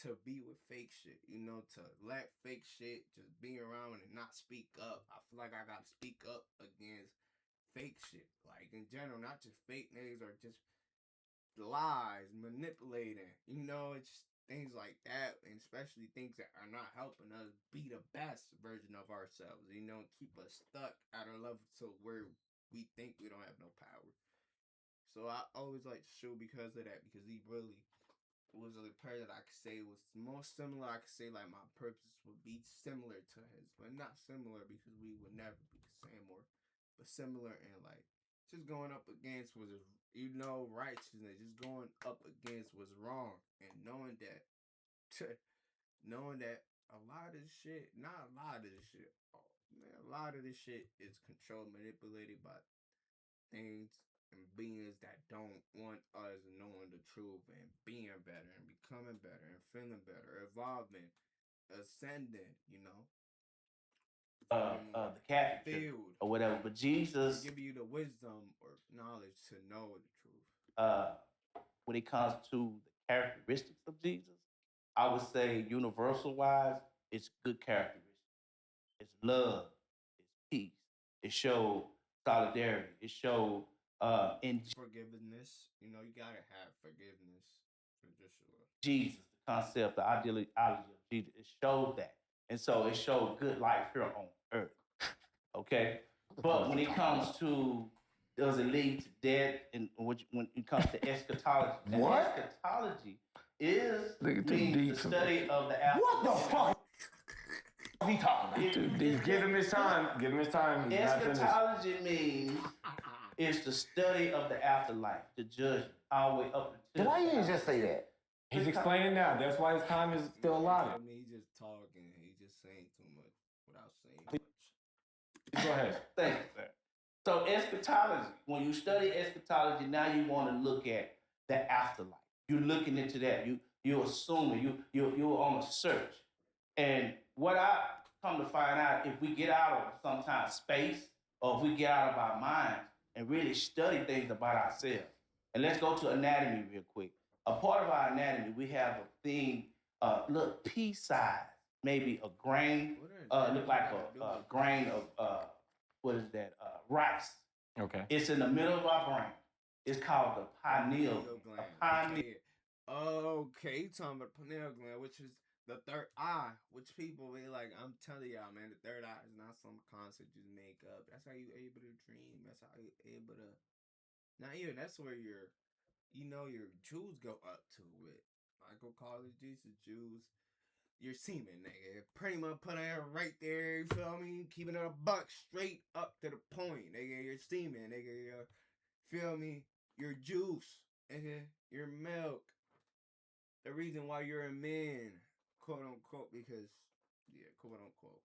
to be with fake shit. To let fake shit just be around and not speak up. I feel like I gotta speak up against fake shit. Like, in general, not just fake niggas or just lies, manipulating. It's things like that, and especially things that are not helping us be the best version of ourselves. Keep us stuck at a level to where we think we don't have no power. So I always like to show because of that, because he really was a person that I could say was more similar. I could say like my purpose would be similar to his, but not similar because we would never be the same, but similar in like just going up against was righteousness, just going up against what's wrong, and knowing that a lot of this shit, not a lot of this shit, oh man, a lot of this shit is controlled, manipulated by things and beings that don't want us knowing the truth and being better and becoming better and feeling better, evolving, ascending. The Catholic Church or whatever, but Jesus give you the wisdom or knowledge to know the truth. When it comes to the characteristics of Jesus, I would say universal wise, it's good characteristics. It's love, it's peace, it showed solidarity, it showed in forgiveness. You gotta have forgiveness for Joshua. Jesus, the concept, the ideology of Jesus, it showed that. And so it showed good life here on earth. Okay? But when it comes to does it lead to death and when it comes to eschatology, what? Eschatology is the study of the afterlife. What the fuck? He talking Give him his time. Give him his time. He's eschatology means it's the study of the afterlife, the judgment, all the way up until. Why you didn't just say that? He's explaining now. That's why his time is still allotted. I mean, he's just talking. He's just saying too much without saying much. Go ahead. Thank you, sir. So eschatology, when you study eschatology, now you want to look at the afterlife. You're looking into that. You're assuming. You're on a search. And what I come to find out, if we get out of sometimes space or if we get out of our minds and really study things about ourselves. And let's go to anatomy real quick. A part of our anatomy, we have a thing, look, pea size, maybe a grain, look like a grain of, what is that, rice. Okay. It's in the middle of our brain. It's called the pineal gland. Okay, you talking about pineal gland, which is the third eye, which people be like, I'm telling y'all, man, the third eye is not some concept you make up. That's how you able to dream. That's how you able to. Not even. That's where your Jews go up to with Michael College Jesus Jews. your semen, nigga. Pretty much put it right there, you feel me? Keeping it a buck straight up to the point, nigga. Your semen, nigga. Your, feel me? Your juice, nigga. Your milk. The reason why you're a man, quote unquote, because, yeah, quote unquote.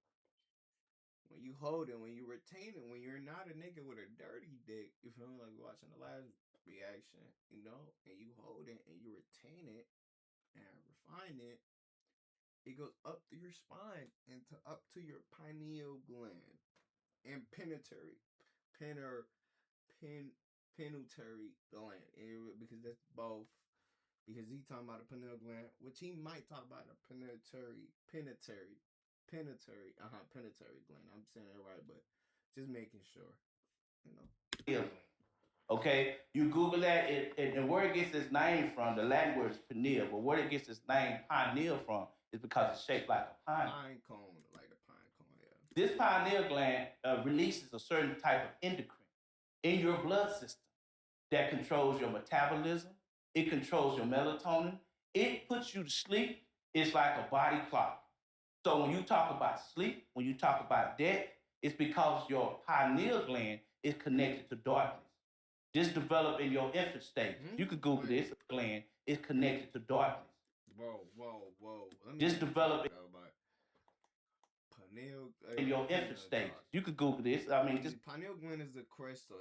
When you hold it, when you retain it, when you're not a nigga with a dirty dick, you feel me? Like watching the last reaction, you know, and you hold it and you retain it and refine it, it goes up through your spine and up to your pineal gland and pituitary gland, because that's both. Because he talking about a pineal gland, which he might talk about a pituitary gland. I'm saying it right, but just making sure, you know. Yeah. Okay, you Google that, and where it gets its name from, the Latin word is pineal, but where it gets its name pineal from is because it's shaped like a pine. Pine cone, like a pine cone, yeah. This pineal gland releases a certain type of endocrine in your blood system that controls your metabolism. It controls your melatonin. It puts you to sleep. It's like a body clock. So when you talk about sleep, when you talk about death, it's because your pineal gland is connected to darkness. This developed in your infant stage. You could Google this. Gland is connected to darkness. Whoa. This developed pineal in your infant stage. You could Google this. I mean, just pineal gland is a crystal.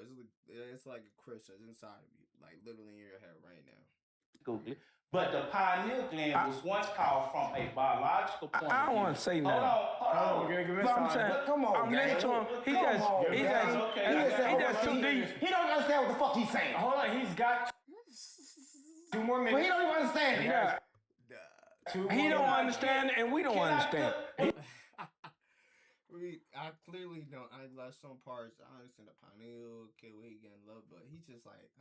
It's like a crystal. It's inside of you, like literally in your head right now. Google it. But the pineal gland was once called from a biological point of view. I don't want to say nothing. Hold on. Okay, give me But I'm time. saying, Come on, I'm gang. listening to him. He Come just, on, he gang. just, Okay, he just too deep. He don't understand what the fuck he's saying. Hold on, he's got 2 more minutes. But he don't even understand it. Yeah. He don't understand, and we don't understand. I clearly don't. I love some parts. I understand the pineal, okay, we getting love, but he's just like,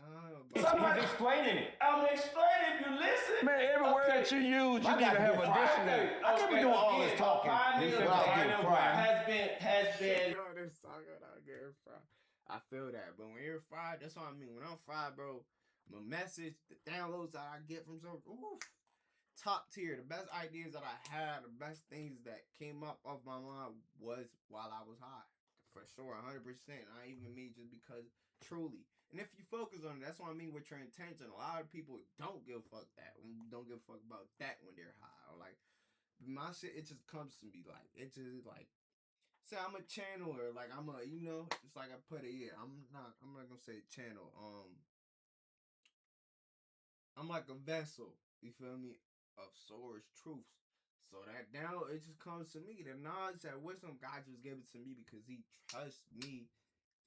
He's explaining it. I'm explaining. You listen. Man, every word that you use, you need to have a dictionary. I can't be doing all this talking. Pineal without getting fried. has been. this song without getting fried. I feel that, but when you're fried, that's what I mean. When I'm fried, bro, my message, the downloads that I get from some, top tier. The best ideas that I had, the best things that came up off my mind was while I was high. For sure, 100%. Not even me, just because truly. And if you focus on it, that's what I mean with your intention. A lot of people don't give a fuck don't give a fuck about that when they're high. Or like, my shit, it just comes to me like, it just like, say I'm a channeler, like I'm a, you know, it's like I put it here. I'm not gonna say channel. I'm like a vessel, you feel me, of source truths. So that now it just comes to me. The knowledge, that wisdom, God just gave it to me because he trusts me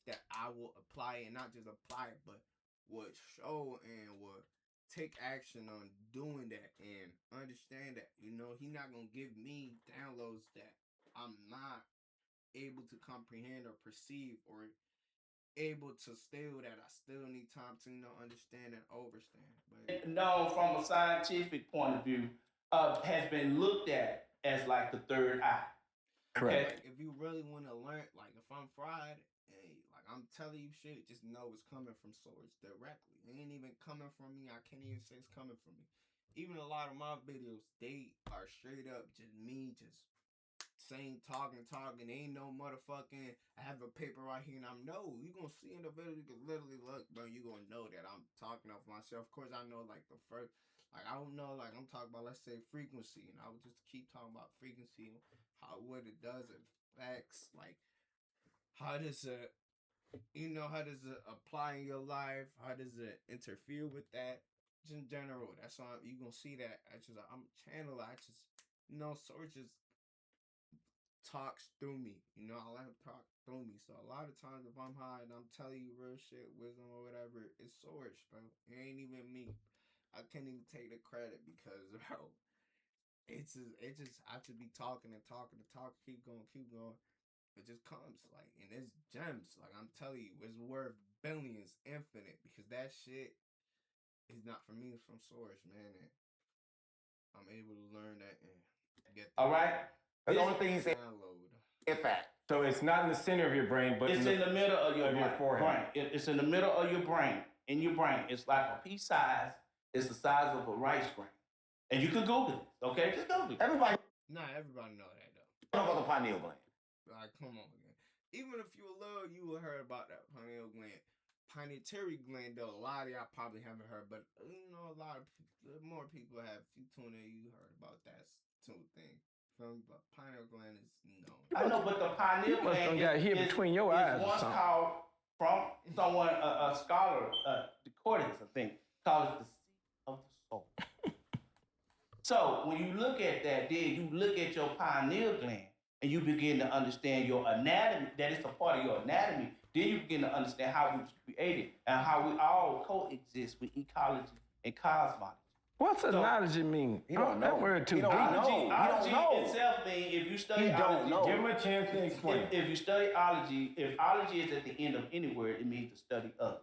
that I will apply it, and not just apply it, but would show and would take action on doing that and understand that, you know, he's not gonna give me downloads that I'm not able to comprehend or perceive or able to still, that I still need time to, you know, understand and overstand. But Known from a scientific point of view, has been looked at as like the third eye. Correct. like, if you really want to learn, like if I'm fried, hey, like I'm telling you shit, just know it's coming from source directly. It ain't even coming from me. I can't even say it's coming from me. Even a lot of my videos, they are straight up just me, just saying, talking. Ain't no motherfucking, I have a paper right here, and I'm, no, you gonna see in the video, you can literally look, bro, you gonna know that I'm talking off myself. Of course, I know, like, the first, like, I don't know, like, I'm talking about, let's say, frequency, and I would just keep talking about frequency, what it does, it affects, like, how does it, you know, how does it apply in your life, how does it interfere with that, just in general. That's why you gonna see that. I'm a channeler. I just, you know, source just talks through me. You know, I let him talk through me. So a lot of times if I'm high and I'm telling you real shit, wisdom or whatever, it's source, bro. It ain't even me. I can't even take the credit because, bro, it just I have to be talking, keep going. It just comes, like, and it's gems. Like, I'm telling you, it's worth billions, infinite, because that shit is not for me, it's from source, man. And I'm able to learn that and get that. All right. That's the only thing he said. Download. In fact. So it's not in the center of your brain, but It's in the middle of your brain. forehead. It's in the middle of your brain. In your brain, it's like a pea size. It's the size of a rice grain. And you can Google it. Okay, just Google it. Everybody. Nah, everybody know that though. What about the pineal gland? Like, come on, man. Even if you were little, you would heard about that pineal gland. Pituitary gland, though, a lot of y'all probably haven't heard, but you know, a lot of more people have. If you tune in, you heard about that two thing. But pineal gland is known. I know, but the pineal gland got hit between your eyes or once something. called from someone, a scholar, Decordius, I think, calls it the seat of the soul. So when you look at that, then you look at your pineal gland and you begin to understand your anatomy, that it's a part of your anatomy. Then you begin to understand how we was created and how we all coexist with ecology and cosmology. What's analogy mean? He don't know. That word too He deep. don't know. Ology itself means, if you study He don't ology, know. Give him a chance to explain. if you study ology, if ology is at the end of any word, it means the study of.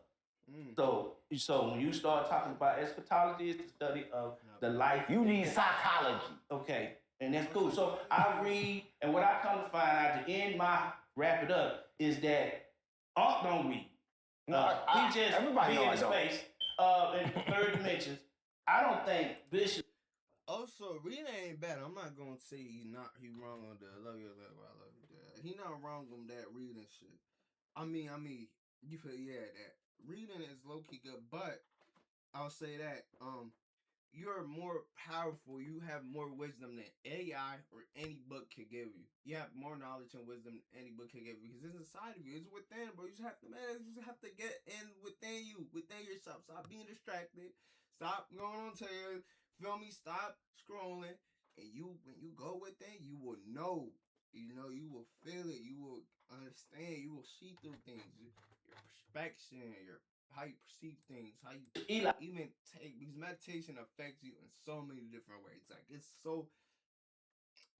So when you start talking about eschatology, it's the study of the life. You need psychology. Okay, and that's cool. So I read, and what I come to find out to end my wrap it up is that Unc don't read. He just everybody be know in I don't. space in third dimensions. I don't think Bishop. Also, reading ain't bad. I'm not gonna say he wrong on the love you, I love you. He not wrong on that reading shit. I mean, you feel that reading is low key good, but I'll say that you're more powerful. You have more wisdom than AI or any book can give you. You have more knowledge and wisdom than any book can give you because it's inside of you. It's within, bro. You just have to get in within you, within yourself. Stop being distracted. Stop going on to your, feel me? Stop scrolling. And when you go within, you will know. You know, you will feel it. You will understand. You will see through things. Your perspection, how you perceive things, how you even take, because meditation affects you in so many different ways. Like, it's so,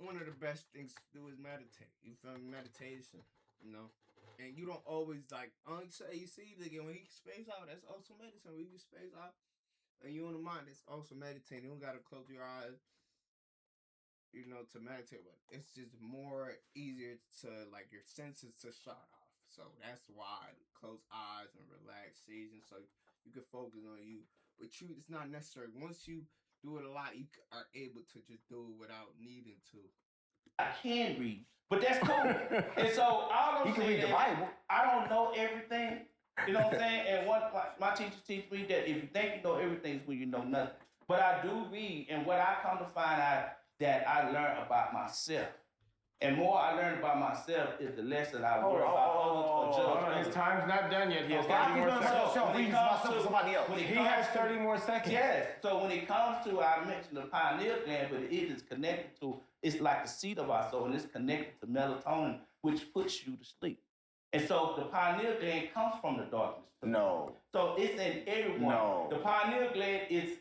one of the best things to do is meditate. You feel me? Meditation, you know? And you don't always, like, you see, like, when you space out, that's also medicine. When you space out, and you in the mind, it's also meditating. You don't gotta close your eyes, you know, to meditate, but it's just more easier to, like, your senses to shut off. So that's why close eyes and relaxation, so you can focus on you. But it's not necessary. Once you do it a lot, you are able to just do it without needing to. I can read, but that's cool. And so I don't He can say read the that Bible. I don't know everything. You know what I'm saying? And my teachers teach me that if you think you know everything, is when you know nothing. But I do read, and what I come to find out that I learn about myself. And more I learn about myself is the less that I worry about others or judge others. His time's not done yet. He has I 30 keep more on seconds. myself reading myself to somebody else. when it He comes has to- 30 more seconds. Yes. So when it comes to, I mentioned the pineal gland, but it is connected to, it's like the seat of our soul, and it's connected to melatonin, which puts you to sleep. And so the pineal gland comes from the darkness. No. So it's in everyone. No. The pineal gland is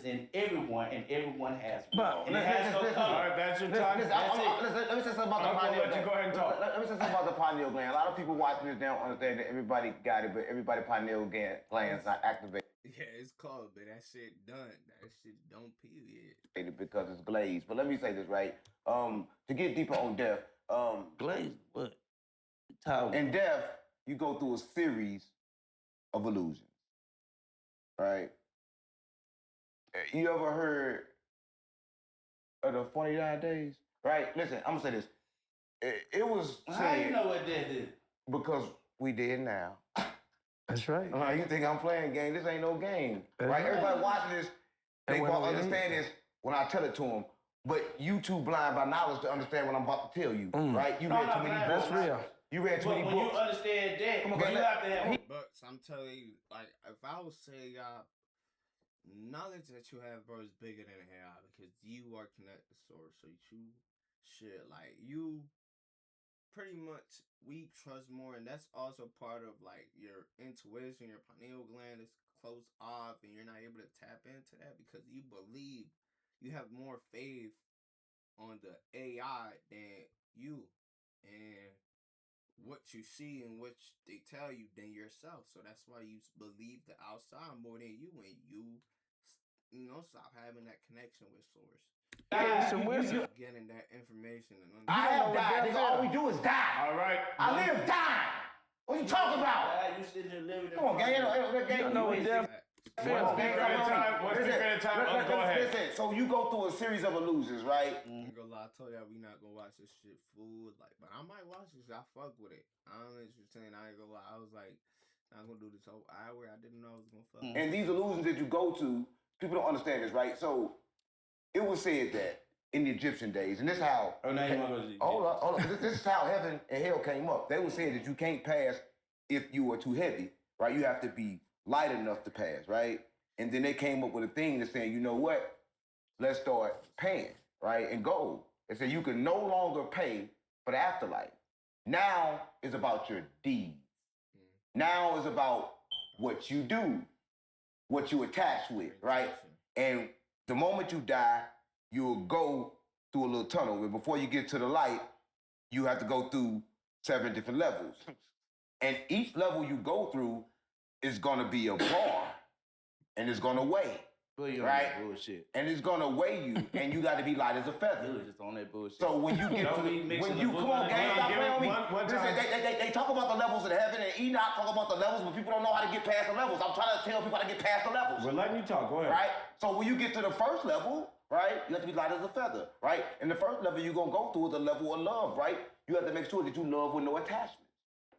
in everyone, and everyone has one. But And it has no All color. right, that's your time. Listen, let me say something about the I'm gonna pineal let you gland. go ahead and talk. Let me say something about the pineal gland. A lot of people watching this, they don't understand that everybody got it, but everybody pineal gland's not activated Yeah, it's called, but that shit done. That shit don't period. because it's glazed. But let me say this, right? To get deeper on death, Glaze, what? in death, you go through a series of illusions, right? You ever heard of the 49 days? Right? Listen, I'm gonna say this. It was How you said know what that is? because we did now. That's right. You think I'm playing a game? This ain't no game, That's right? right. Everybody watching this, they That won't wasn't understand it. this when I tell it to them. But you too blind by knowledge to understand what I'm about to tell you, right? You No, read I'm too not many blind. books. That's real. You read too But many when books. you understand that, Come on, you have to have. But I'm telling you, like, if I would say y'all, knowledge that you have, bro, is bigger than AI because you are connected to source. So you should, like, you pretty much, we trust more, and that's also part of, like, your intuition. Your pineal gland is closed off, and you're not able to tap into that because you believe, you have more faith on the AI than you, and what you see and what they tell you than yourself. So that's why you believe the outside more than you, and you know, stop having that connection with source. Getting that information and I have died. Nigga, all we do is die. All right. I live dying. What you talking about? You sitting here living in Come on, gang. You don't know what death. One speaker at a time. One speaker at a time. Go ahead. Listen, so you go through a series of illusions, right? I ain't gonna lie, I told y'all we not gonna watch this shit full. Like, but I might watch this. I fuck with it. I don't know what you're saying. I ain't gonna lie. I was like, I'm gonna do this whole hour. I didn't know I was gonna fuck. And these illusions that you go to, people don't understand this, right? So it was said that in the Egyptian days, and this is how. Oh, now you want to go to the Hold on. This is how heaven and hell came up. They were saying that you can't pass if you are too heavy, right? You have to be light enough to pass, right? And then they came up with a thing that's saying, you know what? Let's start paying, right? And gold. They said you can no longer pay for the afterlife. Now it's about your deeds. Now it's about what you do, what you attach with, right? And the moment you die, you'll go through a little tunnel. And before you get to the light, you have to go through 7 different levels. And each level you go through is gonna be a bar, and it's gonna weigh, right? Bullshit. And it's gonna weigh you, and you got to be light as a feather. You was just on that bullshit. So when you get to come on, gang, stop playing on me. Listen, they talk about the levels of heaven, and Enoch talk about the levels, but people don't know how to get past the levels. I'm trying to tell people how to get past the levels. We're letting you talk. Go ahead. Right? So when you get to the first level, right, you have to be light as a feather, right? And the first level you're gonna go through is the level of love, right? You have to make sure that you love with no attachments,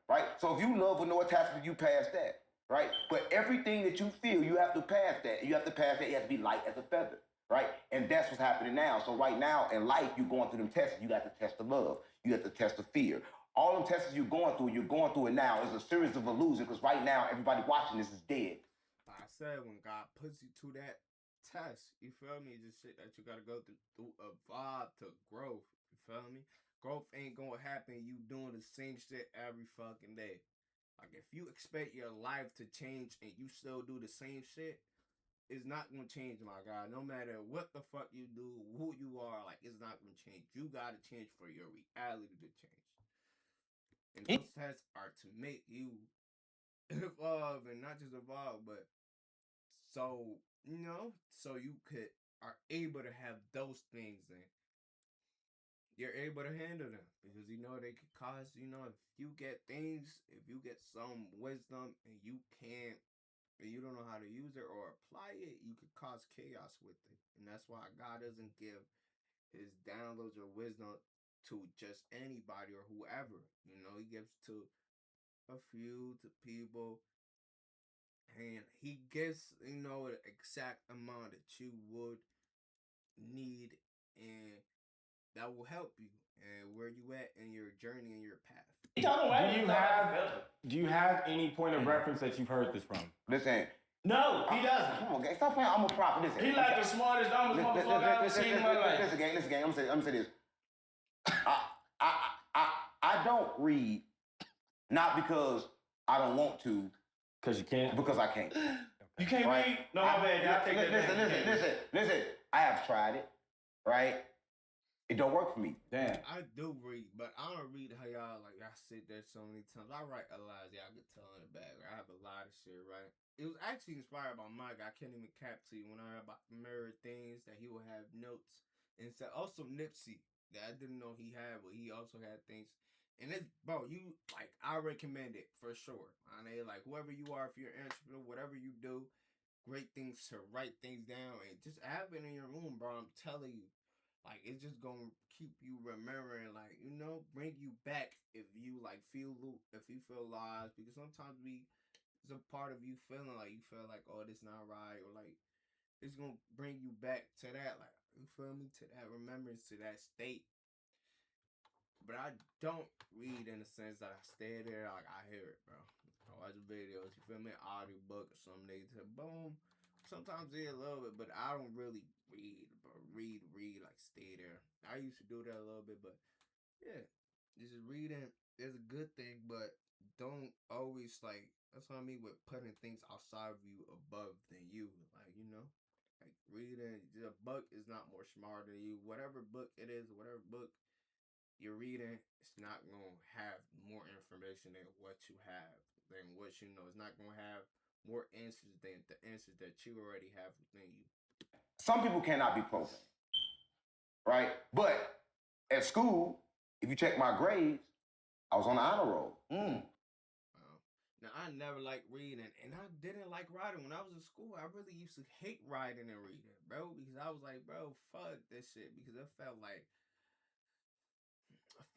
right? So if you love with no attachments, you pass that, right? But everything that you feel, you have to pass that. You have to pass that. You have to be light as a feather, right? And that's what's happening now. So right now in life, you're going through them tests. You got to test the love. You have to test the fear. All them tests you're going through it now. It's a series of illusions because right now, everybody watching this is dead. Like I said, when God puts you to that test, you feel me? Just shit that you gotta go through evolve to growth. You feel me? Growth ain't gonna happen you doing the same shit every fucking day. Like if you expect your life to change and you still do the same shit, it's not gonna change, my guy. No matter what the fuck you do, who you are, like it's not gonna change. You gotta change for your reality to change. And those tests are to make you evolve, and not just evolve, but so so you are able to have those things, and you're able to handle them because they could cause if you get things, if you get some wisdom and you don't know how to use it or apply it, you could cause chaos with it. And that's why God doesn't give his downloads or wisdom to just anybody or whoever. He gives to a few, to people, and he gives an exact amount that you would need, and that will help you and where you at in your journey and your path. Do you have any point of reference that you've heard this from? Listen. No, he doesn't. Come on, gang. Stop playing. I'm a prophet. Listen. He like the smartest, dumbest motherfucker I've ever seen in my life. Listen, gang. I'm gonna say this. I don't read, not because I don't want to. Because you can't? Because I can't. You can't read? No, my bad. Listen. I have tried it, right? It don't work for me. Damn. I do read, but I don't read how y'all, like, I sit there so many times. I write a lot, y'all can tell in the back. I have a lot of shit, right? It was actually inspired by Mike. I can't even cap to you when I heard about mirror things that he would have notes. And so also Nipsey that I didn't know he had, but he also had things. And it's, bro, I recommend it for sure. I mean, like, whoever you are, if you're an entrepreneur, whatever you do, great things to write things down and just have it in your room, bro. I'm telling you. Like, it's just gonna keep you remembering, like, bring you back if you feel lost. Because sometimes it's a part of you feeling like you feel like, oh, this not right, or like it's gonna bring you back to that, like, you feel me, to that remembrance, to that state. But I don't read in the sense that I stay there, like I hear it, bro. I watch videos, you feel me, audio book or something. They say boom. Sometimes a little bit, but I don't really read, bro. Read, like stay there. I used to do that a little bit, but yeah, just reading is a good thing, but don't always that's what I mean with putting things outside of you above than you. Like, like reading, the book is not more smarter than you. Whatever book it is, whatever book you're reading, it's not gonna have more information than what you have, than what you know. It's not gonna have more answers than the answers that you already have within you. Some people cannot be programmed, right? But at school, if you check my grades, I was on the honor roll. Now, I never liked reading, and I didn't like writing. When I was in school, I really used to hate writing and reading, bro, because I was like, bro, fuck this shit, because it felt like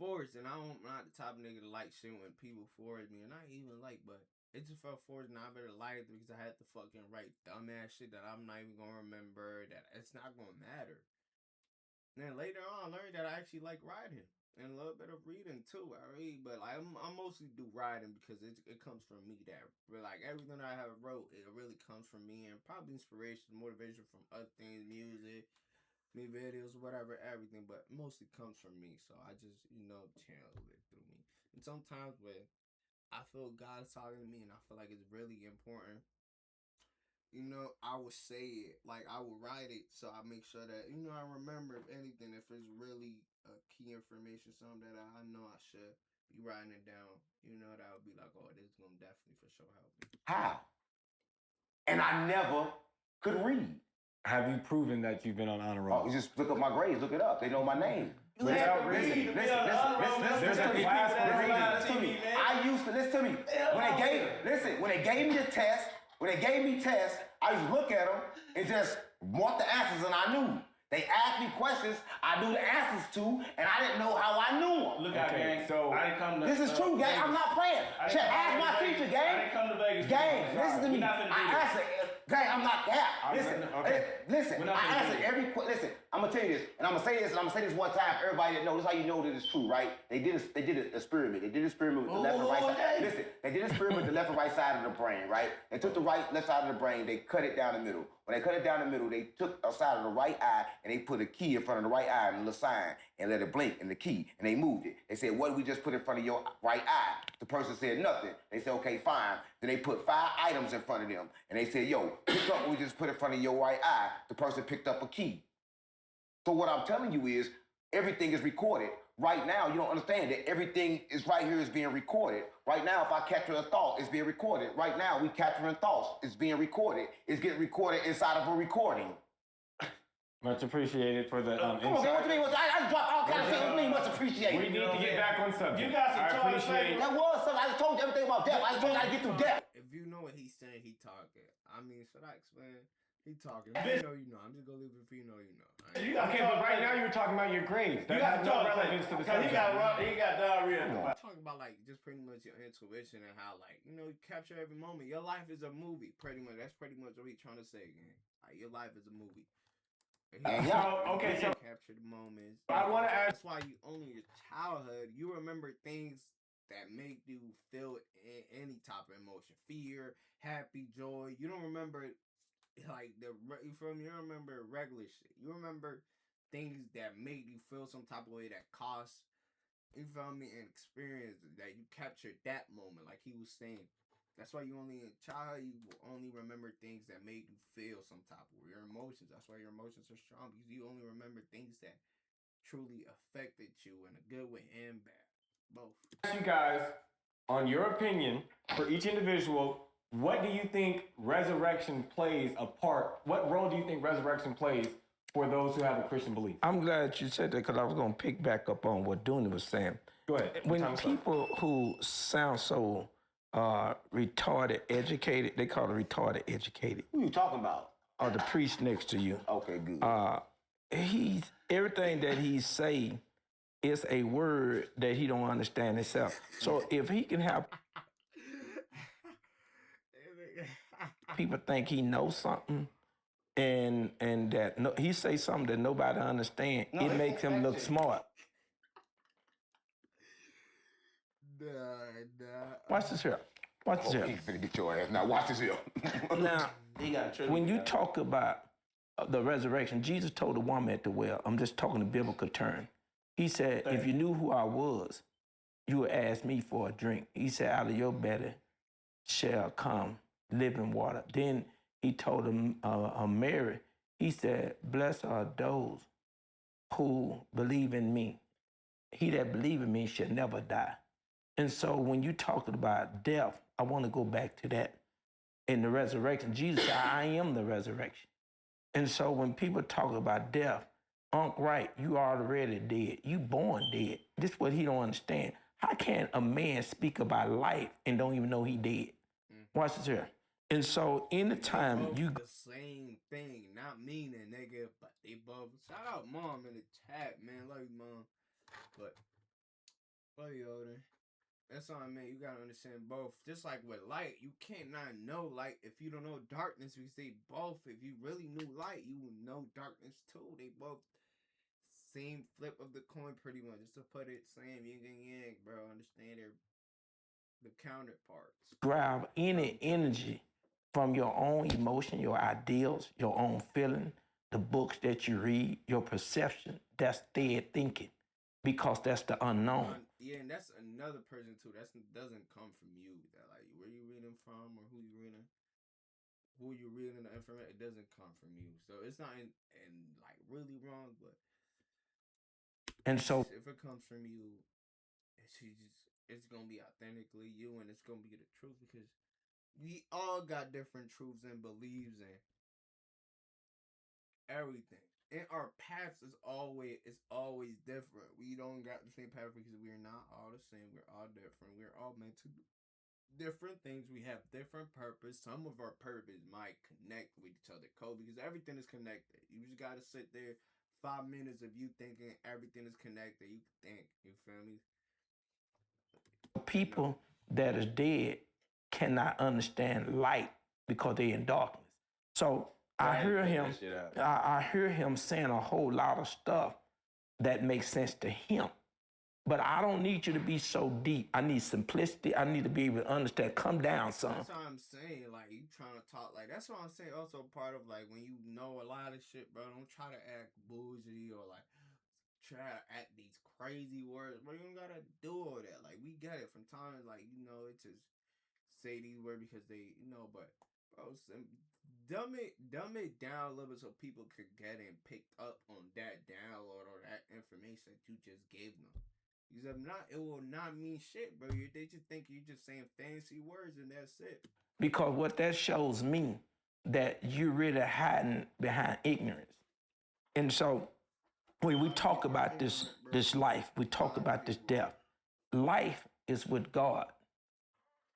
forced, and I'm not the type of nigga to like shit when people force me, and I even like, but it just felt forced, and I better like it because I had to fucking write dumbass shit that I'm not even gonna remember, that it's not gonna matter. And then later on, I learned that I actually like writing and a little bit of reading too. I read, but like I mostly do writing because it comes from me. That like everything I have wrote, it really comes from me, and probably inspiration, motivation from other things, music, me videos, whatever, everything. But mostly comes from me. So I just channel it through me. And sometimes when I feel God is talking to me, and I feel like it's really important, I would say it. Like, I would write it so I make sure that, I remember, if anything, if it's really key information, something that I know I should be writing it down, that would be like, oh, this is going to definitely for sure help me. How? And I never could read. Have you proven that you've been on honor roll? Oh, just look up my grades, look it up. They know my name. You had to read to be on the honor roll. There's a class for reading. I used to, listen to me. When they gave me the test, I used to look at them and just want the answers, and I knew. They asked me questions I knew the answers to, and I didn't know how I knew them. Look out, gang. So I didn't come to This is true, gang. I'm not playing. Check, ask my teacher, gang. I didn't come to Vegas. Gang, listen to me. We're not finna do I this. answer, gang, I'm not that. Listen, okay. listen. We're not I finna answer do every question. Listen, I'm gonna tell you this, and I'm gonna say this, and I'm gonna say this one time for everybody that knows. This is how you know that it's true, right? They did an experiment. They did an experiment with the left and right side. Okay. Listen, they did an experiment with the left and right side of the brain, right? They took the left side of the brain, they cut it down the middle. When they cut it down the middle, they took a side of the right eye and they put a key in front of the right eye and a little sign and let it blink in the key, and they moved it. They said, what did we just put in front of your right eye? The person said nothing. They said, okay, fine. Then they put 5 items in front of them, and they said, yo, pick up what we just put in front of your right eye. The person picked up a key. So what I'm telling you is, everything is recorded. Right now, you don't understand that everything is right here is being recorded. Right now, if I capture a thought, it's being recorded. Right now, we capturing thoughts. It's being recorded. It's getting recorded inside of a recording. Much appreciated for the Come on, insight. man, what you mean? I dropped all kinds of shit. What you mean much appreciated? We need to get back on subject. You got some I toilet appreciate paper. That was something. I just told you everything about death. I just told you how to get through death. If you know what he's saying, he talking. I mean, should I explain? He talking. If you know, you know. I'm just gonna leave it if you know, you know. You got Okay, but right now you were talking about your grades. That has no relevance to the subject. He got diarrhea. I'm talking about like just pretty much your intuition and how you capture every moment. Your life is a movie, pretty much. That's pretty much what he's trying to say again. Like your life is a movie. So Capture the moments. I want to ask. That's why you only your childhood you remember things that make you feel any type of emotion, fear, happy, joy. You don't remember like you feel me? You don't remember regular shit. You remember things that made you feel some type of way that cost. You feel me? And experiences that you captured that moment, like he was saying. That's why you only in childhood you will only remember things that made you feel some type of way. Your emotions. That's why your emotions are strong, because you only remember things that truly affected you in a good way and bad. Both. You guys, on your opinion, for each individual, what do you think resurrection plays a part? What role do you think resurrection plays for those who have a Christian belief? I'm glad you said that, because I was going to pick back up on what Dooney was saying. Go ahead. When people who sound so retarded educated, they call it retarded educated. Who you talking about? Or the priest next to you. Okay, good. Everything that he say is a word that he don't understand himself. So if he can have people think he knows something, and that he say something that nobody understand, it makes him look smart. Watch this here. Watch this here. He's finna get your ass. Now watch this here. Now, when you talk about the resurrection, Jesus told the woman at the well, I'm just talking in biblical terms. He said, if you knew who I was, you would ask me for a drink. He said, out of your belly shall come living water. Then he told him, Mary, he said, blessed are those who believe in me. He that believe in me shall never die. And so when you talking about death, I want to go back to that. In the resurrection, Jesus said, I am the resurrection. And so when people talk about death, Unc, right, you already dead. You born dead. This is what he don't understand. How can a man speak about life and don't even know he dead? Watch this here. And so anytime both you the same thing, not meaning nigga, but they both. Shout out mom in the chat, man. Love you, mom. But love you, Odin. That's all I mean. You gotta understand both. Just like with light, you can't not know light if you don't know darkness. We say both. If you really knew light, you would know darkness too. They both same flip of the coin, pretty much. Just to put it, same yin and yang, bro. Understand the counterparts. grab any energy from your own emotion, your ideals, your own feeling, the books that you read, your perception, that's dead thinking, because that's the unknown. Yeah, and that's another person too. That doesn't come from you. That like where you reading from or who you reading the information. It doesn't come from you. So it's not in like really wrong, but And so if it comes from you, it's gonna be authentically you, and it's gonna be the truth, because we all got different truths and beliefs and everything. And our paths is always different. We don't got the same path because we're not all the same. We're all different. We're all meant to do different things. We have different purpose. Some of our purpose might connect with each other, because everything is connected. You just gotta sit there 5 minutes of you thinking everything is connected. You think, you feel me? people that is dead cannot understand light because they're in darkness. So I hear him saying a whole lot of stuff that makes sense to him. But I don't need you to be so deep. I need simplicity. I need to be able to understand. Come down, son. That's what I'm saying. Like, you trying to talk like, that's what I'm saying. Also, part of like when you know a lot of shit, bro, don't try to act bougie or like try to act these crazy words. Bro, you don't gotta do all that. Like, we get it from time. Like, it's just say these words because they, but bro, dumb it down a little bit so people could get and pick up on that download or that information that you just gave them. Because if not, it will not mean shit, bro. They just think you're just saying fancy words and that's it. Because what that shows me, that you're really hiding behind ignorance. And so when we talk about this life, we talk about this death. Life is with God.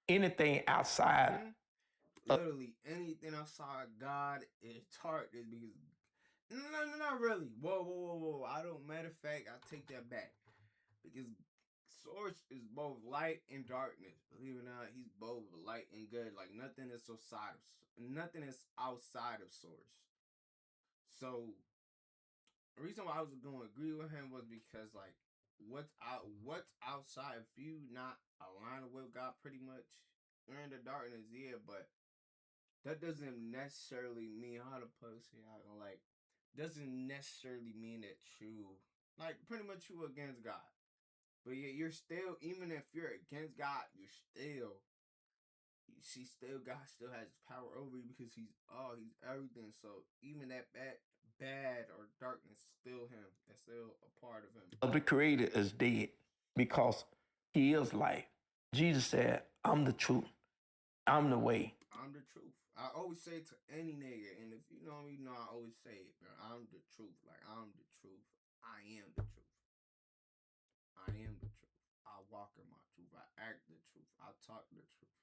Anything outside, literally anything outside God is darkness, because no, not really. Whoa. I don't. Matter of fact, I take that back, because Source is both light and darkness. Believe it or not, he's both light and good. Like nothing is outside of Source. So the reason why I was going to agree with him was because like what's outside, if you not aligned with God, pretty much you're in the darkness, yeah. But that doesn't necessarily mean, how to post it out, like doesn't necessarily mean that you like pretty much you against God. But yet you're still, even if you're against God, you see, still God still has power over you, because he's everything. So even that bad or darkness, still him. That's still a part of him. the Creator is dead because he is life. Jesus said, I'm the truth. I'm the way. I'm the truth. I always say it to any nigga, and if you know me, I always say it, bro. I'm the truth. Like, I'm the truth. I am the truth. I am the truth. I walk in my truth. I act the truth. I talk the truth.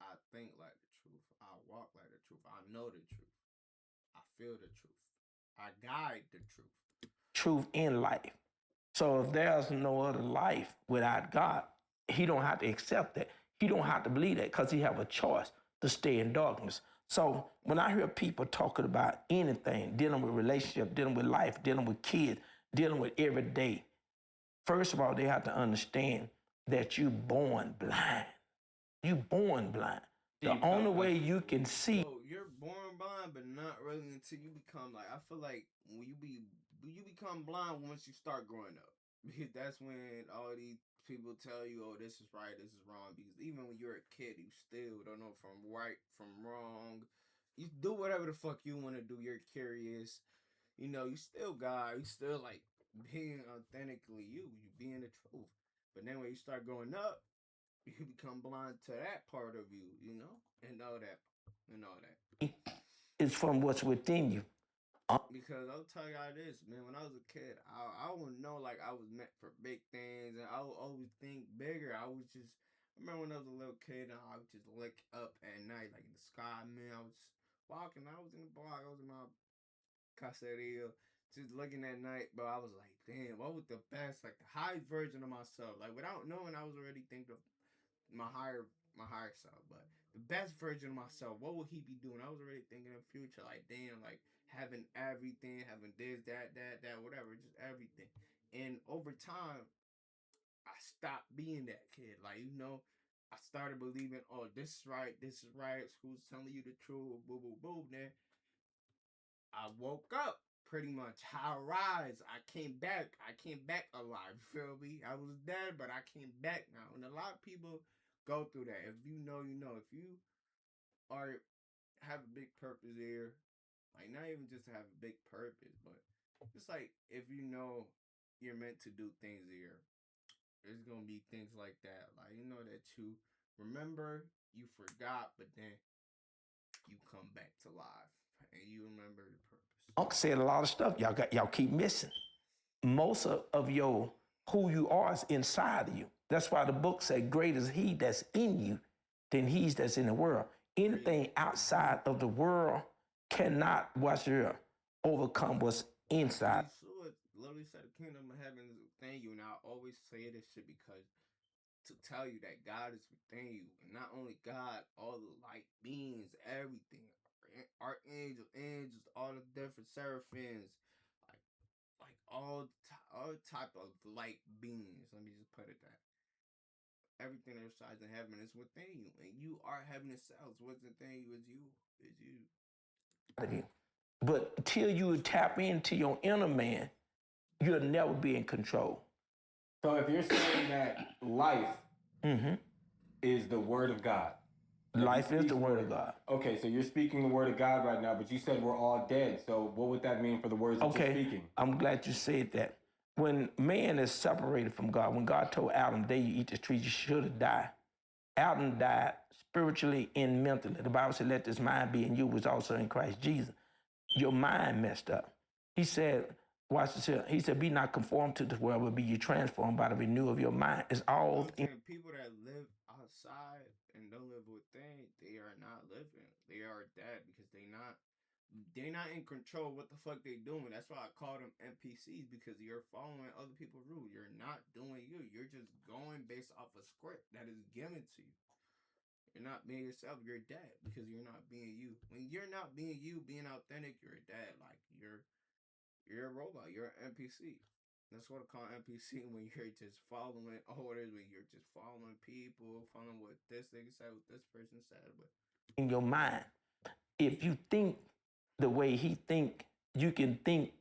I think like the truth. I walk like the truth. I know the truth. I feel the truth. I guide the truth. Truth in life. So if there's no other life without God, he don't have to accept that. He don't have to believe that, because he have a choice to stay in darkness. So when I hear people talking about anything, dealing with relationship, dealing with life, dealing with kids, dealing with every day, first of all, they have to understand that you're born blind. You're born blind. The only way you can see. So you're born blind, but not really until you become like, I feel like when you become blind once you start growing up, because that's when all these people tell you, oh, this is right, this is wrong. Because even when you're a kid, you still don't know from right from wrong. You do whatever the fuck you want to do. You're curious. You still God. You still like being authentically you. You being the truth. But then when you start growing up, you become blind to that part of you, and all that. It's from what's within you. Because I'll tell y'all this, man. When I was a kid, I would know like I was meant for big things, and I would always think bigger. I remember when I was a little kid, and I would just look up at night, like in the sky, man. I was just walking. I was in the block. I was in my caseria, just looking at night. But I was like, damn, what was the best, like the highest version of myself? Like without knowing, I was already thinking of my higher self, but the best version of myself, what would he be doing? I was already thinking of the future, like damn, like having everything, having this, that, whatever, just everything. And over time, I stopped being that kid. Like, I started believing, oh, this is right, school's telling you the truth, boo, boo, boo. Then I woke up pretty much. I rise. I came back alive. You feel me? I was dead, but I came back now. And a lot of people go through that. If you know, you know. If you are have a big purpose here, like not even just to have a big purpose, but just like if you know you're meant to do things here, there's gonna be things like that. Like you know that you remember, you forgot, but then you come back to life and you remember the purpose. Unc said a lot of stuff y'all keep missing. Most of your who you are is inside of you. That's why the book said, "Greater is He that's in you than He's that's in the world." Anything outside of the world cannot overcome what's inside. So it literally said the kingdom of heaven is within you, and I always say this shit because to tell you that God is within you, and not only God, all the light beings, everything, archangels, angels, all the different seraphims, like all type of light beings. Let me just put it that everything that resides in heaven is within you, and you are heaven itself. What's within you is you. Is you. But till you tap into your inner man, you'll never be in control. So if you're saying that life is the word of God. Life is the word of God. Okay, so you're speaking the word of God right now, but you said we're all dead. So what would that mean for the words that you're speaking? I'm glad you said that. When man is separated from God, when God told Adam, "Day you eat this tree, you should have died." Adam died spiritually and mentally. The Bible said, "Let this mind be in you, was also in Christ Jesus." Your mind messed up. He said, watch this here. He said, "Be not conformed to this world, but be you transformed by the renewal of your mind." It's all people that live outside and don't live within, they are not living. They are dead because they're not in control of what the fuck they doing. That's why I call them NPCs, because you're following other people's rules. You're not doing you. You're just going based off a script that is given to you. You're not being yourself. You're dead because you're not being you. When you're not being you, being authentic, you're dead. Like you're a robot. You're an NPC. That's what I call NPC, when you're just following orders, when you're just following people, following what this thing said, what this person said. But in your mind. If you think the way he think, you can think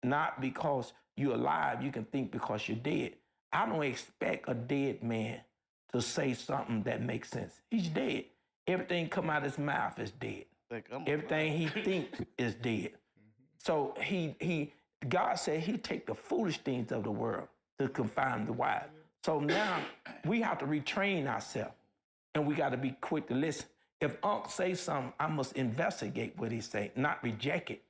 not because you're alive, you can think because you're dead. I don't expect a dead man to say something that makes sense. He's dead. Everything come out his mouth is dead. Everything he thinks is dead. So God said he take the foolish things of the world to confound the wise. So now we have to retrain ourselves, and we got to be quick to listen. If Unc say something, I must investigate what he say, not reject it.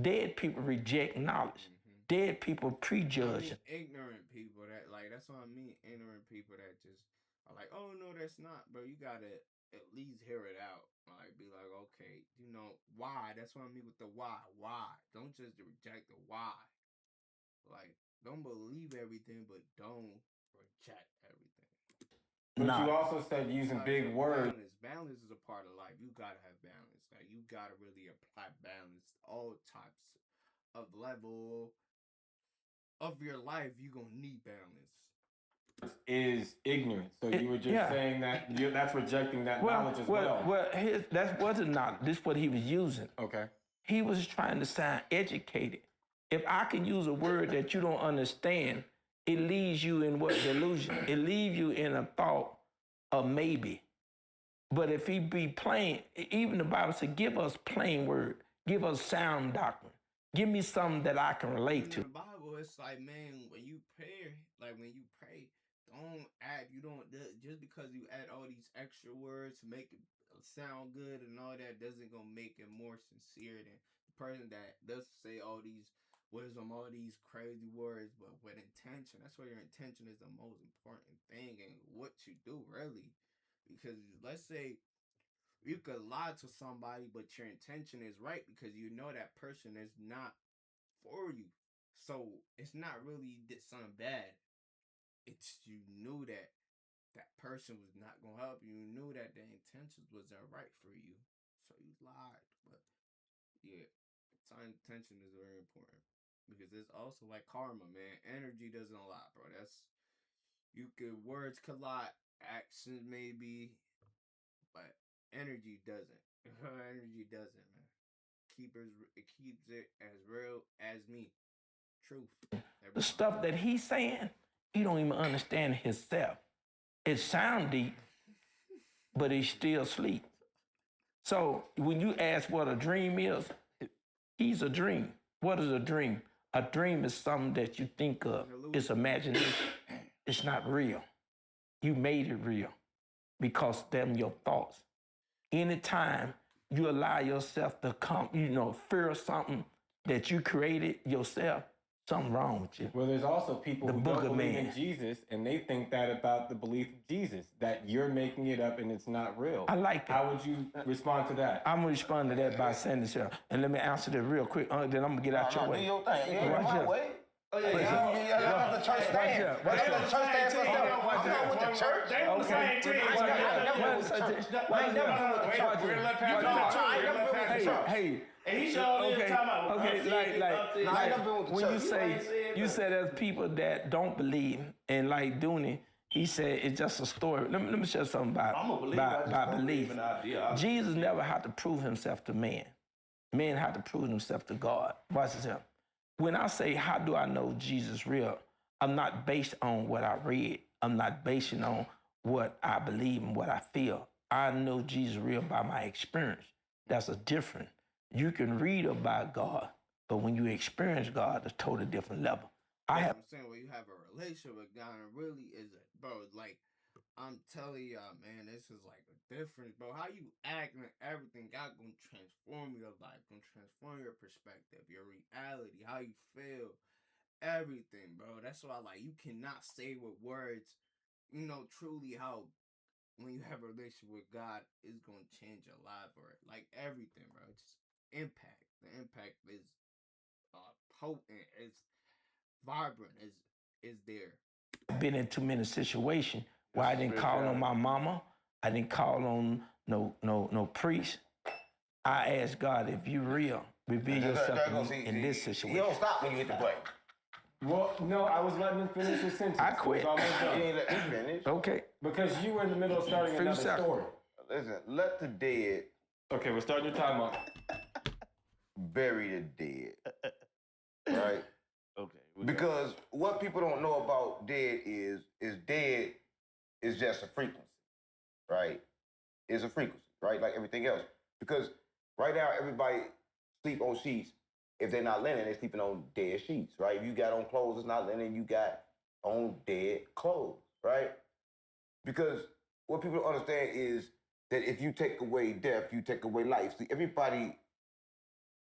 Dead people reject knowledge. Dead people prejudge. Ignorant people that's what I mean. Ignorant people that just are like, oh no, that's not, bro. You gotta at least hear it out. Like, be like, okay, why? That's what I mean with the why. Why? Don't just reject the why. Like, don't believe everything, but don't reject everything. But you also said using big words. Balance is a part of life. You gotta have balance. Like, you gotta really apply balance. All types of level of your life, you gonna need balance. Is ignorant. So you were just saying that that's rejecting that knowledge as well. That wasn't knowledge. This is what he was using. Okay. He was trying to sound educated. If I can use a word that you don't understand, it leaves you in what? Delusion. It leaves you in a thought of maybe. But if he be plain, even the Bible said, give us plain word. Give us sound doctrine. Give me something that I can relate to. In the Bible, it's like, man, when you pray, just because you add all these extra words to make it sound good and all that doesn't gonna make it more sincere than the person that does say all these wisdom, all these crazy words, but with intention. That's why your intention is the most important thing and what you do, really. Because let's say you could lie to somebody, but your intention is right because you know that person is not for you. So it's not really did something bad. It's you knew that that person was not gonna help you. You knew that the intentions wasn't right for you, so you lied. But yeah, time intention is very important because it's also like karma, man. Energy doesn't lie, bro. That's you could words could lie, actions maybe, but energy doesn't. Energy doesn't, man. It keeps it as real as me. Truth. The stuff that he's saying, he don't even understand himself. It sound deep, but he's still asleep. So when you ask what a dream is, he's a dream. What is a dream? A dream is something that you think of. It's imagination. It's not real. You made it real because them your thoughts. Anytime you allow yourself to come, fear something that you created yourself, something wrong with you. Well, there's also people The who don't booger believe man. in Jesus, and they think that about the belief of Jesus, that you're making it up and it's not real. I like that. How would you respond to that? I'm gonna respond to that by saying this here. And let me answer that real quick. Then I'm gonna get out your way. Do your thing. You ain't Watch my this. way. Oh, yeah, You let the church stand. Watch Let the this. church stand for itself. I'm not with the church. They on the same team. Hey, And he showed me time out. when you say there's people that don't believe and like doing it, he said it's just a story. Let me share something I'm a believer. I just about don't belief. believe in the idea. Jesus never had to prove himself to man. Man had to prove himself to God. Watch this here. When I say, how do I know Jesus real? I'm not based on what I read. I'm not basing on what I believe and what I feel. I know Jesus real by my experience. That's a different. You can read about God, but when you experience God, it's a totally different level. I'm saying when you have a relationship with God, it really is like I'm telling y'all, man, this is like a difference, bro. How you act and everything, God gonna transform your life, gonna transform your perspective, your reality, how you feel, everything, bro. That's why, like, you cannot say with words, truly how when you have a relationship with God, it's gonna change your life or like everything, bro. Just impact. The impact is potent, it's vibrant, is there. Been in too many situations where I didn't call on my mama. I didn't call on no priest. I asked God, if you real, reveal yourself to me in this situation. You don't stop when you hit the button. Well, no, I was letting him finish his sentence. I quit. It was almost done. You ain't let me finish. Okay. Because you were in the middle of starting another story. Listen, let the dead Okay, we're starting your time up. bury the dead. Right? Okay. Because what people don't know about dead is dead is just a frequency, right? It's a frequency, right? Like everything else. Because right now, everybody sleep on sheets. If they're not linen, they're sleeping on dead sheets, right? If you got on clothes that's not linen, you got on dead clothes, right? Because what people don't understand is that if you take away death, you take away life. See, everybody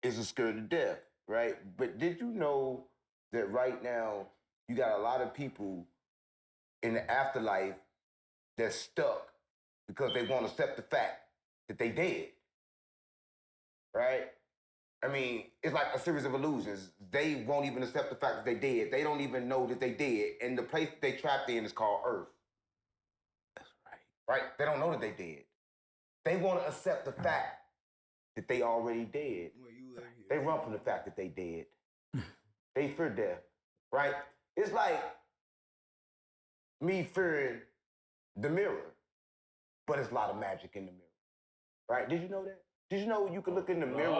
is scared of death, right? But did you know that right now you got a lot of people in the afterlife that's stuck because they won't accept the fact that they dead, right? I mean, it's like a series of illusions. They won't even accept the fact that they dead. They don't even know that they dead. And the place they trapped in is called Earth. That's right. Right? They don't know that they dead. They want to accept the fact that they already dead. Well, you live here. They run from the fact that they dead. They fear death, right? It's like me fearing the mirror, but it's a lot of magic in the mirror, right? Did you know that? Did you know you can look in the mirror?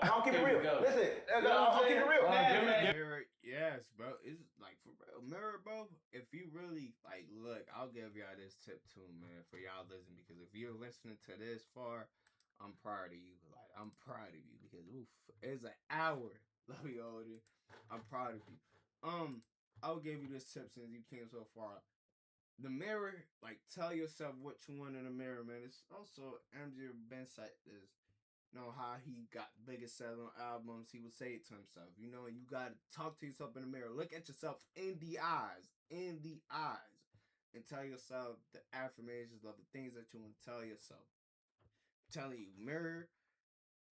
I'll keep it real. Listen, I'll keep it real. Mirror, yes, bro. It's like for real. Mirror, bro. If you really like, look, I'll give y'all this tip too, man, for y'all listening. Because if you're listening to this far, I'm proud of you. Like, I'm proud of you because it's an hour. Love you, Odie. I'm proud of you. I'll give you this tip since you came so far. The mirror, like, tell yourself what you want in the mirror, man. It's also MJ Ben said this. know how he got biggest selling albums, he would say it to himself. You know, you gotta talk to yourself in the mirror. Look at yourself in the eyes, and tell yourself the affirmations of the things that you want to tell yourself. I'm telling you, mirror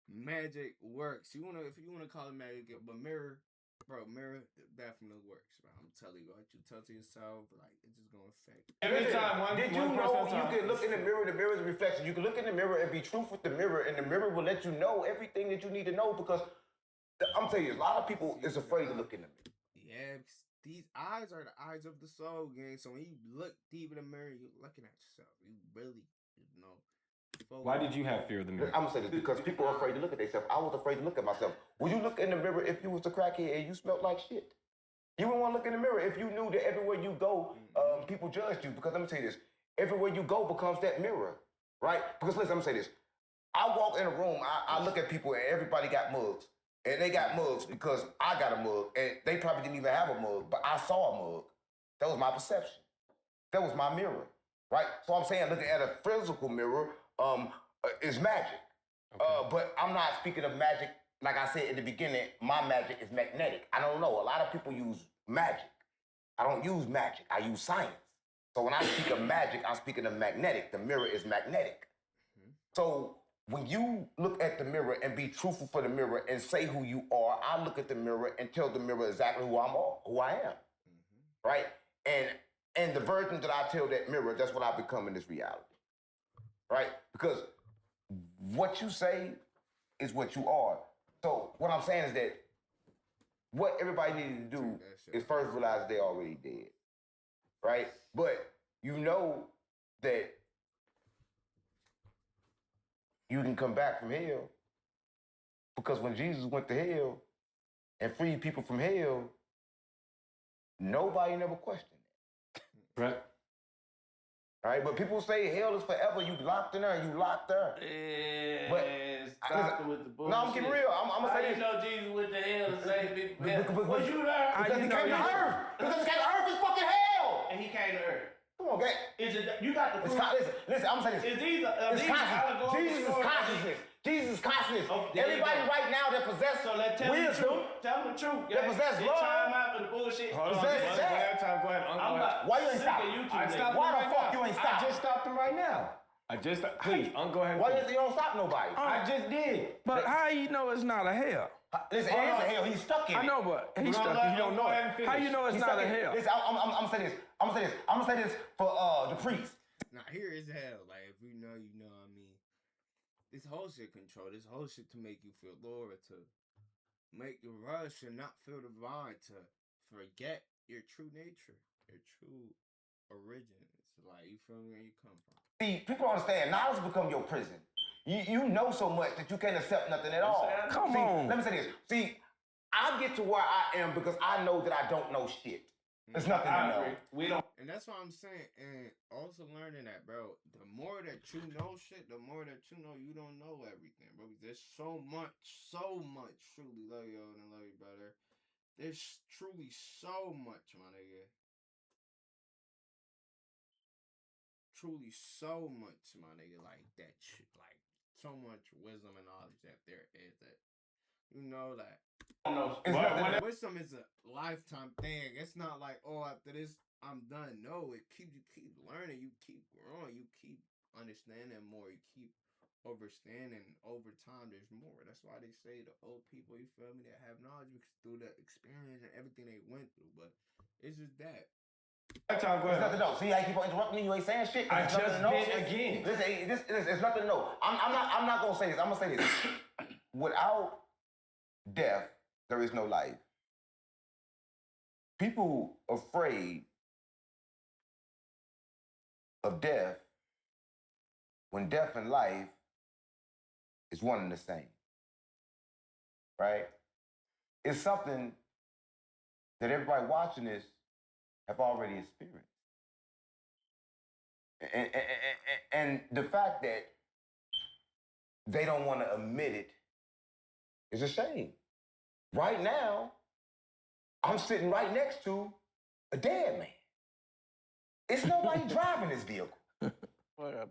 magic works. If you wanna call it magic, but mirror definitely works, bro. I'm telling you, what you tell to yourself, like it's just gonna affect. Every time, Did you know you can look in the mirror is a reflection? You can look in the mirror and be truthful with the mirror, and the mirror will let you know everything that you need to know. Because I'm telling you, a lot of people is afraid to look in the mirror. Yeah, these eyes are the eyes of the soul, gang. So when you look deep in the mirror, you're looking at yourself. You really, Why did you have fear of the mirror? I'm gonna say this because people are afraid to look at themselves. I was afraid to look at myself. Would you look in the mirror if you was a crackhead and you smelled like shit? You wouldn't want to look in the mirror if you knew that everywhere you go, people judged you. Because let me tell you this, everywhere you go becomes that mirror, right? Because listen, I'm gonna say this. I walk in a room, I look at people and everybody got mugs. And they got mugs because I got a mug. And they probably didn't even have a mug, but I saw a mug. That was my perception. That was my mirror, right? So I'm saying looking at a physical mirror is magic. Okay. But I'm not speaking of magic. Like I said in the beginning, my magic is magnetic. I don't know. A lot of people use magic. I don't use magic. I use science. So when I speak of magic, I'm speaking of magnetic. The mirror is magnetic. Mm-hmm. So when you look at the mirror and be truthful for the mirror and say who you are, I look at the mirror and tell the mirror exactly who I am. Mm-hmm. Right? And the version that I tell that mirror, that's what I become in this reality. Right? Because what you say is what you are. So what I'm saying is that what everybody needed to do is first realize they already dead. Right? But you know that you can come back from hell because when Jesus went to hell and freed people from hell, nobody never questioned it. Right. Right? But people say hell is forever. You locked in there, you locked there. But stop with the bullshit. No, I'm getting real. I'm gonna say this. You know Jesus went to hell and saved people from hell. Was you there? Because he came to earth. Because he came to earth is fucking hell. And he came to earth. Come on, gang. Is it? You got the. Listen. I'm saying this. Is these? Jesus is consciousness. Jesus is consciousness. Everybody right now that possess wisdom. Tell them the truth. That possess love. Time out for the bullshit. Hold on. Go ahead. Why you ain't stopping? Why the fuck you ain't stopping? I just stopped him right now. Please, go ahead. Why you don't stop nobody? I just did. But how you know it's not a hell? Listen, it is a hell. He's stuck in it. I know, but he's stuck. You don't know it. How you know it's not a hell? Listen, I'm gonna say this. I'm gonna say this for the priest. Now here is hell. Like if you know, you know. I mean, this whole shit control. This whole shit to make you feel Lord, to make you rush and not feel divine, to forget your true nature, your true origins. Like you feel me where you come from. See, people don't understand. Knowledge become your prison. You know so much that you can't accept nothing at all. Come on. Let me say this. See, I get to where I am because I know that I don't know shit. There's nothing to know. We don't. And that's what I'm saying. And also learning that, bro, the more that you know shit, the more that you know you don't know everything, bro. There's so much, truly love you and love you, brother. There's truly so much, my nigga. Truly so much, my nigga, like that shit, like so much wisdom and knowledge that there is that, you know, that wisdom is a lifetime thing. It's not like, oh, after this I'm done. No, you keep learning, you keep growing, you keep understanding more, you keep understanding. Over time there's more. That's why they say the old people, you feel me, that have knowledge because through the experience and everything they went through. But it's just that. There's nothing to know. See how you keep on interrupting me? You ain't saying shit. I just did again. Listen, there's nothing to know. I'm not gonna say this. I'm gonna say this. Without death, there is no life. People afraid of death when death and life is one and the same. Right? It's something that everybody watching this have already experienced. And the fact that they don't want to admit it is a shame. Right now, I'm sitting right next to a dead man. It's nobody driving this vehicle.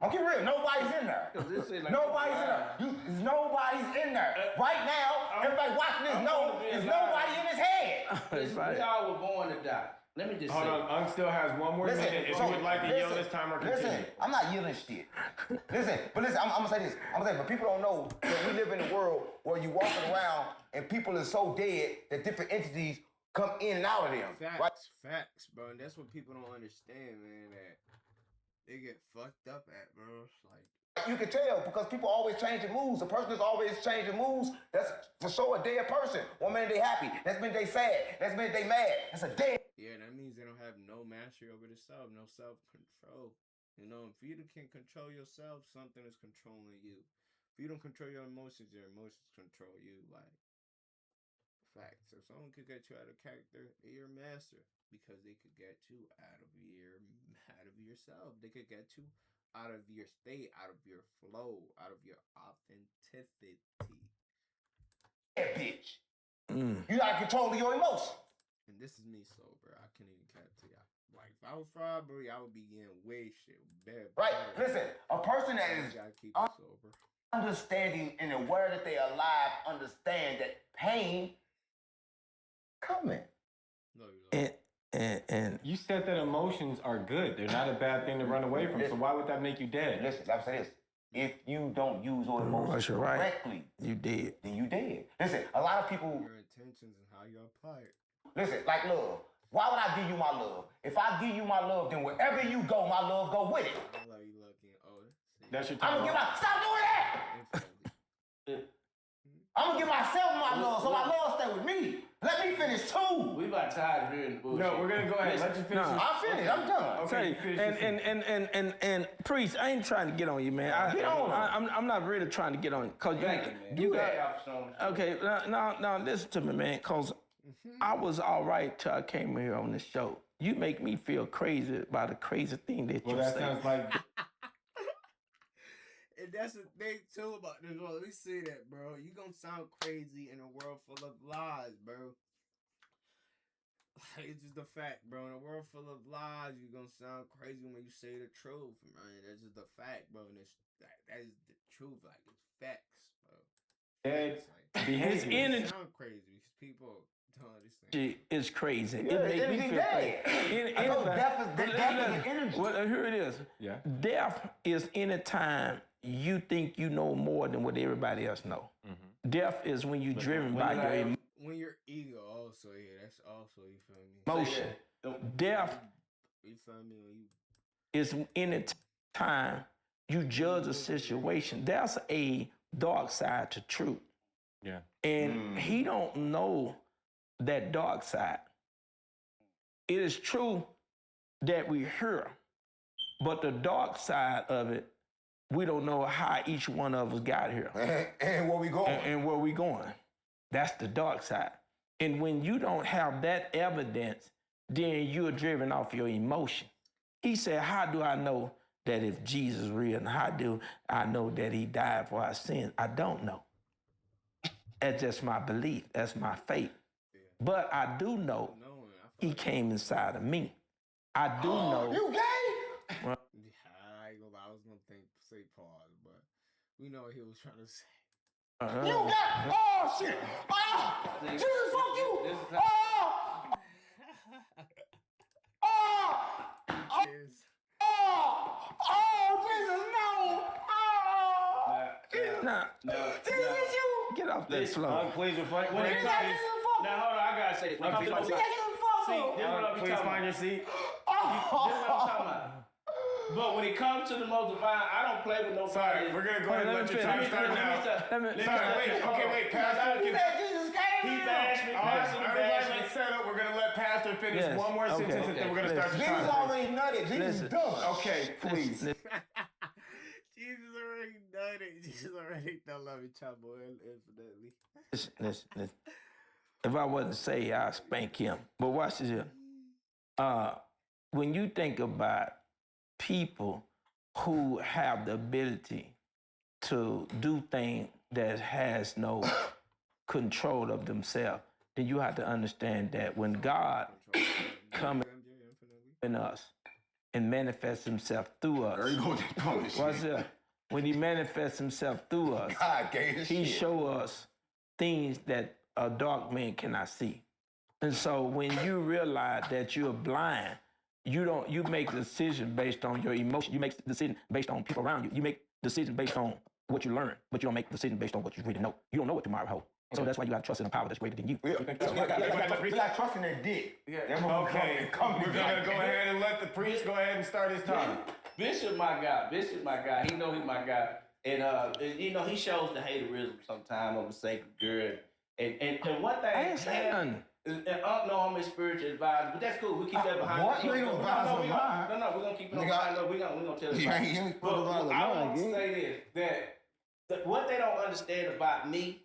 I'm keep real. Nobody's in there. Nobody's in there. Nobody's in there. Right now, everybody watching this there's nobody in his head. Listen, we all were born to die. Let me just Hold say. on, Unc still has one more minute. If you would like to yell this time or continue. Listen, I'm not yelling shit. listen, I'm gonna say this. but people don't know that we live in a world where you walking around and people are so dead that different entities come in and out of them. Facts, bro. And that's what people don't understand, man. That they get fucked up at, bro. It's like you can tell because people always changing moves. A person is always changing moves. That's for sure a dead person. One minute they happy, next minute they sad, next minute they mad. That's a dead. Yeah, that means they don't have no mastery over themselves, no self-control. You know, if you can't control yourself, something is controlling you. If you don't control your emotions control you. Like, facts. If someone could get you out of character, they're your master because they could get you out of yourself. They could get you out of your state, out of your flow, out of your authenticity. That bitch. You gotta control your emotions. And this is me sober. I can't even cap to y'all. Like, if I was fried, bro, y'all would be getting way shit. Bad. Right? Listen, a person that is keep it sober. Understanding and aware that they are alive, understand that pain coming. No, you don't. And You said that emotions are good. They're not a bad thing to run away from. So why would that make you dead? Listen, I'm saying this. If you don't use your emotions correctly, you dead. Then you dead. Listen, a lot of people. Your intentions and how you apply it. Listen, like love. Why would I give you my love? If I give you my love, then wherever you go, my love go with it. I love you, lucky. Oh, that's your I'm time. gonna give stop doing that. I'm gonna give myself my love, so my love stay with me. Let me finish too. We about tired of hearing the bullshit. No, we're gonna go ahead. Let you finish. I'm finished. I'm done. Okay, and priest, I ain't trying to get on you, man. I'm not really trying to get on you, cause you got. Okay, now listen to me, man, cause I was all right till I came here on this show. You make me feel crazy about a crazy thing that you say. That sounds like. And that's the thing too about this world. Let me say that, bro. You gonna sound crazy in a world full of lies, bro. It's just a fact, bro. In a world full of lies, you're gonna sound crazy when you say the truth, man. That's just a fact, bro. And that is the truth. Like, it's facts, bro. His energy sound crazy because people don't understand. It's crazy. Yeah, it makes me feel crazy. I know death is energy. Well, here it is. Yeah. Death is any time you think you know more than what everybody else know. Mm-hmm. Death is when you're driven by your emotion. When your ego also, yeah, that's also, you feel me? Emotion. Death you feel me? is any time you judge a situation. There's a dark side to truth. Yeah. And he don't know that dark side. It is true that we hear, but the dark side of it, we don't know how each one of us got here. And where we going. And where we going. That's the dark side. And when you don't have that evidence, then you're driven off your emotion. He said, how do I know that if Jesus is real? And how do I know that he died for our sins? I don't know. That's just my belief. That's my faith. Yeah. But I do know he came inside of me. I do know. You gay? Well, I was going to say pause, but we know what he was trying to say. You got, oh shit! Oh! Jesus, fuck you! Oh! Oh! Oh, Jesus, no! Oh! Jesus, you! Get off that slow. Please reflect. Now, hold on, I gotta say. Please find your seat. This is what I'm talking about. But when it comes to the most divine, I don't play with nobody. Sorry, we're gonna go ahead and let your time start now. Wait, Pastor. He said Jesus came. He bashed me. Everybody, let's set up. We're gonna let Pastor finish one more sentence, and then we're gonna start the time. Jesus already nutted. Jesus done. Okay, please. Jesus already done it. Jesus already done love each other, infinitely. Listen. If I wasn't saved, I'd spank him. But watch this here. When you think about people who have the ability to do things that has no control of themselves, then you have to understand that when God comes in us, and manifests himself through us. There you go with that throwing shit. Watch this. When he manifests himself through us, God gave us he shit. show us things that a dark man cannot see. And so when you realize that you're blind, you make decisions based on your emotion. You make decisions based on people around you. You make decisions based on what you learn, but you don't make decisions based on what you really know. You don't know what tomorrow holds. So that's why you got to trust in a power that's greater than you. We got trust in that dick. Okay, we're gonna go ahead and let the priest go ahead and start his time. Bishop, my guy. He know he my guy. And you know, he shows the haterism sometimes of a sacred girl. And one thing I ain't saying nothing. No, I'm a spiritual advisor, but that's cool. We keep that behind. What? You ain't no advisor of mine. No, we're gonna keep it on behind. No, we're gonna tell you. You ain't put But advisor I of mine want to again. say this, that what they don't understand about me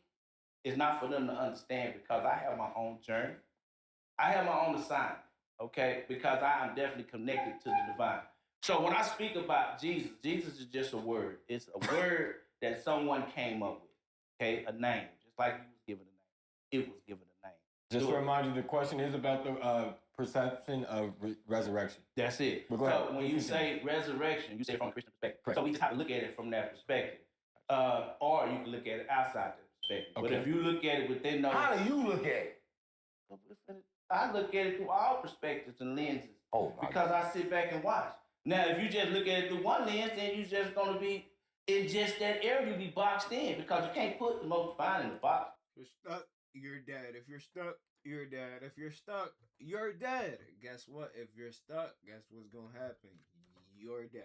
is not for them to understand, because I have my own journey. I have my own assignment, okay? Because I am definitely connected to the divine. So when I speak about Jesus, Jesus is just a word. It's a word that someone came up with, okay? A name, just like you was given a name. It was given a name. Just to remind you, the question is about the perception of resurrection. That's it. But go ahead. So when you say resurrection, you say it from a Christian perspective. Correct. So we just have to look at it from that perspective. Or you can look at it outside that perspective. But Okay. if you look at it within those... How do you look at it? I look at it through all perspectives and lenses. Oh, my Because I sit back and watch. Now, if you just look at it through one lens, then you're just going to be in just that area. You'll be boxed in, because you can't put the most divine in the box. If you're stuck, you're dead. If you're stuck, you're dead. If you're stuck, you're dead. Guess what? If you're stuck, guess what's gonna happen? You're dead.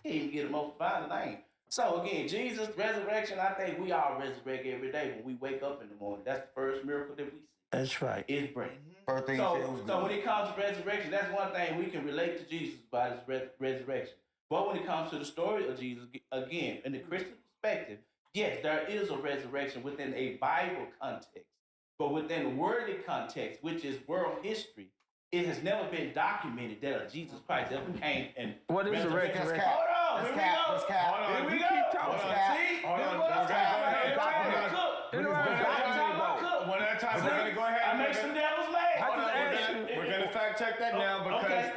You can't even get the most divine name. So again, Jesus, resurrection, I think we all resurrect every day when we wake up in the morning. That's the first miracle that we see. That's right. Is breath. First thing he said was So good. when it comes to resurrection, that's one thing we can relate to Jesus by his resurrection. But when it comes to the story of Jesus, again, in the Christian perspective, yes, there is a resurrection within a Bible context. But within the worldly context, which is world history, it has never been documented that a Jesus Christ ever came and What is the resurrected. resurrection? Cap. Hold on, That's here cap. we go. That's cap. Hold on, here we You go. keep talking. Hold on, Cap. see? Hold This on, is what I'm okay, talking go about. ahead, Everybody document. cook. This is what I'm Everybody talking talking about cook. One at a time. We're gonna go ahead. I make some devil's made. I just asked you. We're gonna fact check that now because Okay.